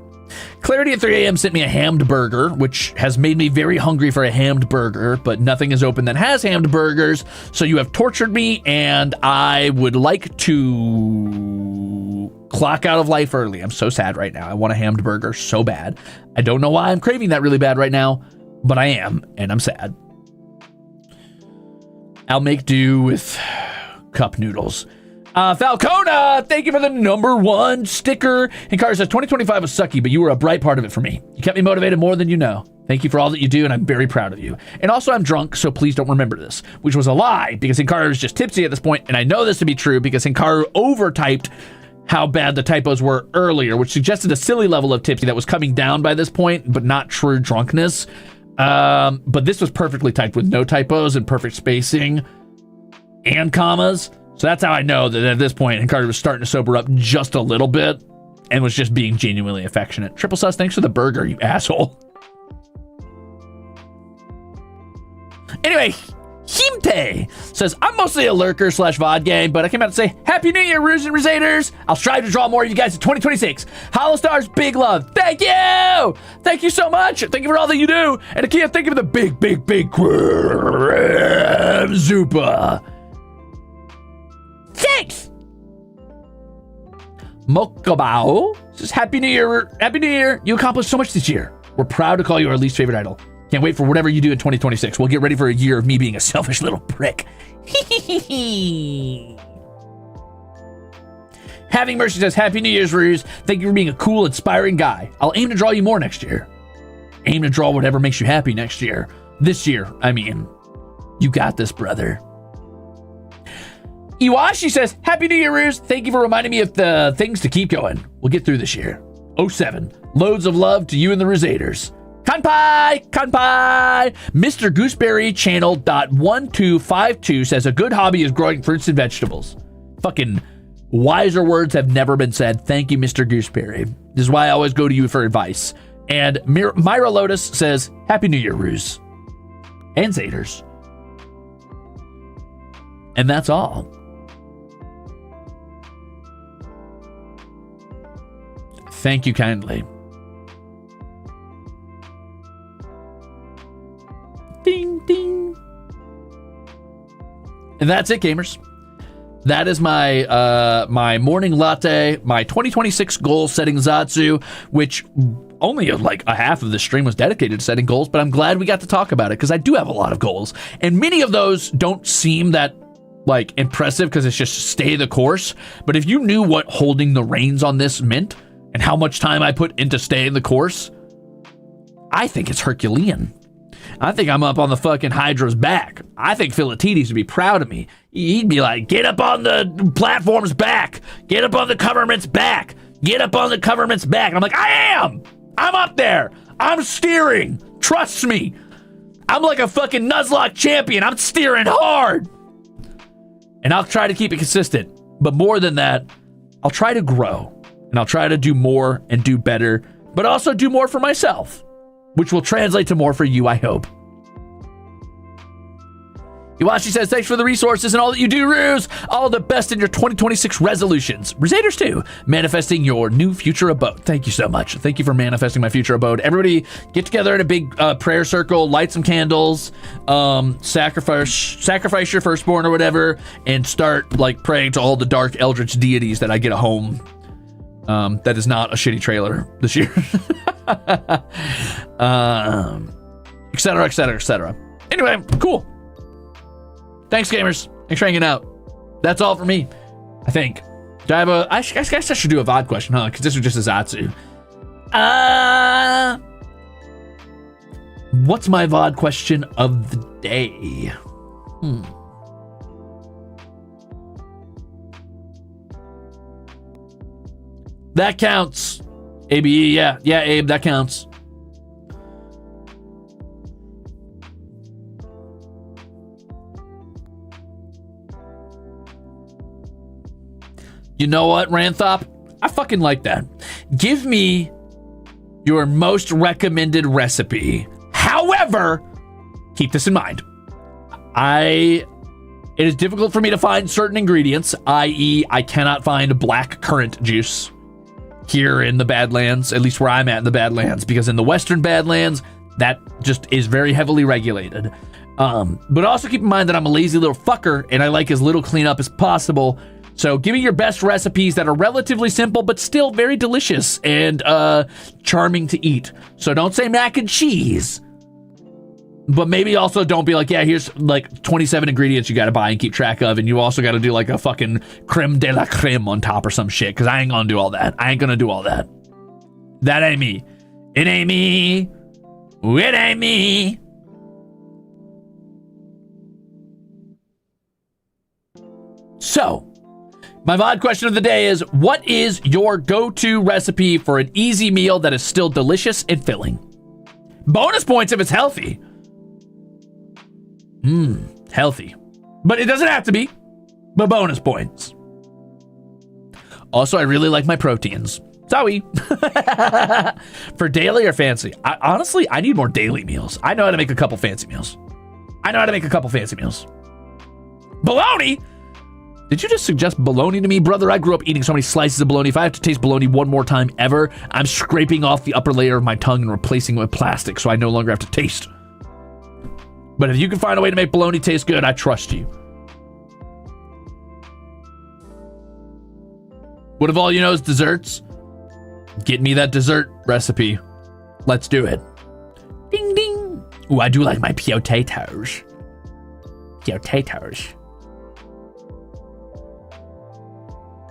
Clarity at 3 a.m. sent me a hammed burger, which has made me very hungry for a hammed burger, but nothing is open that has hammed burgers, so you have tortured me, and I would like to clock out of life early. I'm so sad right now. I want a hammed burger so bad. I don't know why I'm craving that really bad right now, but I am, and I'm sad. I'll make do with cup noodles. Falcona, thank you for the #1 sticker. And Carter says, 2025 was sucky, but you were a bright part of it for me. You kept me motivated more than you know. Thank you for all that you do, and I'm very proud of you. And also, I'm drunk, so please don't remember this, which was a lie, because Hikaru is just tipsy at this point, and I know this to be true because Hikaru overtyped how bad the typos were earlier, which suggested a silly level of tipsy that was coming down by this point, but not true drunkenness. But this was perfectly typed with no typos and perfect spacing and commas. So that's how I know that at this point, Hikaru was starting to sober up just a little bit and was just being genuinely affectionate. Triple Sus, thanks for the burger, you asshole. Anyway, Himte says, I'm mostly a lurker / VOD game, but I came out to say Happy New Year, Ruze and Ruzeters. I'll strive to draw more of you guys in 2026. HOLOSTARS, big love. Thank you. Thank you so much. Thank you for all that you do. And I can't think of the big Zupa. Thanks. Mokabao says, Happy New Year. Happy New Year. You accomplished so much this year. We're proud to call you our least favorite idol. Can't wait for whatever you do in 2026. We'll get ready for a year of me being a selfish little prick. Having Mercy says, Happy New Year's, Ruze. Thank you for being a cool, inspiring guy. I'll aim to draw you more next year. Aim to draw whatever makes you happy next year. This year, I mean. You got this, brother. Iwashi says, Happy New Year, Ruze. Thank you for reminding me of the things to keep going. We'll get through this year. 07. Loads of love to you and the Ruzeters. Kanpai! Kanpai! Mr. Gooseberry Channel .1252 says, a good hobby is growing fruits and vegetables. Fucking wiser words have never been said. Thank you, Mr. Gooseberry. This is why I always go to you for advice. And Myra Lotus says, Happy New Year, Ruze. And Zaters. And that's all. Thank you kindly. Ding, ding. And that's it, gamers. That is my my morning latte, my 2026 goal setting Zatsu, which only like a half of the stream was dedicated to setting goals, but I'm glad we got to talk about it because I do have a lot of goals. And many of those don't seem that like impressive because it's just stay the course. But if you knew what holding the reins on this meant and how much time I put into staying the course, I think it's Herculean. I think I'm up on the fucking Hydra's back. I think Philatides would be proud of me. He'd be like, get up on the platform's back. Get up on the government's back. Get up on the government's back. And I'm like, I am. I'm up there. I'm steering. Trust me. I'm like a fucking Nuzlocke champion. I'm steering hard. And I'll try to keep it consistent. But more than that, I'll try to grow. And I'll try to do more and do better. But also do more for myself. Which will translate to more for you, I hope. Iwashi says, thanks for the resources and all that you do, Ruze. All the best in your 2026 resolutions. Ruzeters too. Manifesting your new future abode. Thank you so much. Thank you for manifesting my future abode. Everybody get together in a big prayer circle, light some candles, sacrifice your firstborn or whatever, and start like praying to all the dark eldritch deities that I get a home that is not a shitty trailer this year. Etc., etc., etc. Anyway, cool. Thanks, gamers. Thanks for hanging out. That's all for me, I think. Do I have a... I guess I should do a VOD question, huh? Because this was just a Zatsu. What's my VOD question of the day? That counts. ABE, yeah, Abe, that counts. You know what, Ranthop? I fucking like that. Give me your most recommended recipe. However, keep this in mind. It is difficult for me to find certain ingredients, i.e. I cannot find black currant juice here in the Badlands, at least where I'm at in the Badlands, because in the Western Badlands, that just is very heavily regulated. But also keep in mind that I'm a lazy little fucker and I like as little cleanup as possible. So give me your best recipes that are relatively simple, but still very delicious and charming to eat. So don't say mac and cheese, But maybe also don't be like, yeah, here's like 27 ingredients you got to buy and keep track of. And you also got to do like a fucking creme de la creme on top or some shit. Because I ain't going to do all that. I ain't going to do all that. That ain't me. It ain't me. It ain't me. So, my VOD question of the day is, what is your go-to recipe for an easy meal that is still delicious and filling? Bonus points if it's healthy. Healthy. But it doesn't have to be. But bonus points. Also, I really like my proteins. Sorry. For daily or fancy? Honestly, I need more daily meals. I know how to make a couple fancy meals. Bologna? Did you just suggest bologna to me? Brother, I grew up eating so many slices of bologna. If I have to taste bologna one more time ever, I'm scraping off the upper layer of my tongue and replacing it with plastic so I no longer have to taste. But if you can find a way to make bologna taste good, I trust you. What if all you know is desserts? Get me that dessert recipe. Let's do it. Ding, ding. Ooh, I do like my potatoes. Potatoes.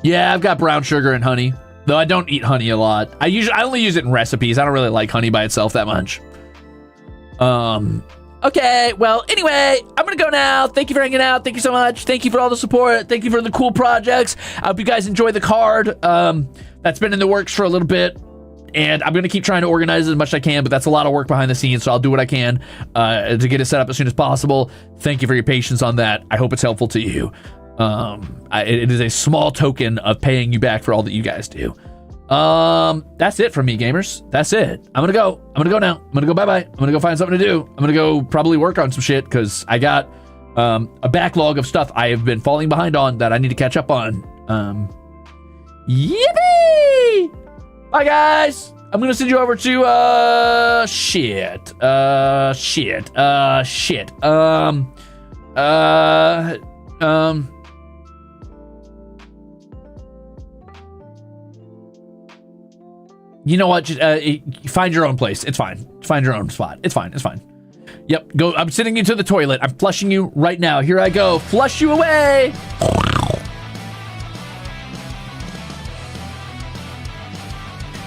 Yeah, I've got brown sugar and honey, though I don't eat honey a lot. I only use it in recipes. I don't really like honey by itself that much. Okay, well, anyway, I'm gonna go now. Thank you for hanging out. Thank you so much. Thank you for all the support. Thank you for the cool projects. I hope you guys enjoy the card. That's been in the works for a little bit, and I'm gonna keep trying to organize it as much as I can, but that's a lot of work behind the scenes, so I'll do what I can to get it set up as soon as possible. Thank you for your patience on that. I hope it's helpful to you. It is a small token of paying you back for all that you guys do. That's it from me, gamers. That's it. I'm gonna go now. I'm gonna go bye-bye. I'm gonna go find something to do. I'm gonna go probably work on some shit because I got a backlog of stuff I have been falling behind on that I need to catch up on. Yippee! Bye, guys. I'm gonna send you over to shit. You know what? Just, find your own place. It's fine. Find your own spot. It's fine. Yep. Go. I'm sending you to the toilet. I'm flushing you right now. Here I go. Flush you away.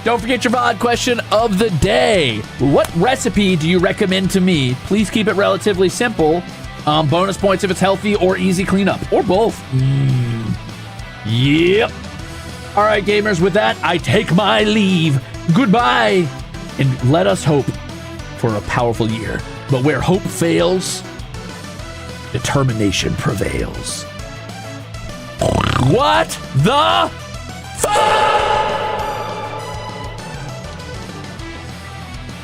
Don't forget your VOD question of the day. What recipe do you recommend to me? Please keep it relatively simple. Bonus points if it's healthy or easy cleanup, or both. Yep. All right, gamers, with that, I take my leave. Goodbye. And let us hope for a powerful year. But where hope fails, determination prevails. What the fuck?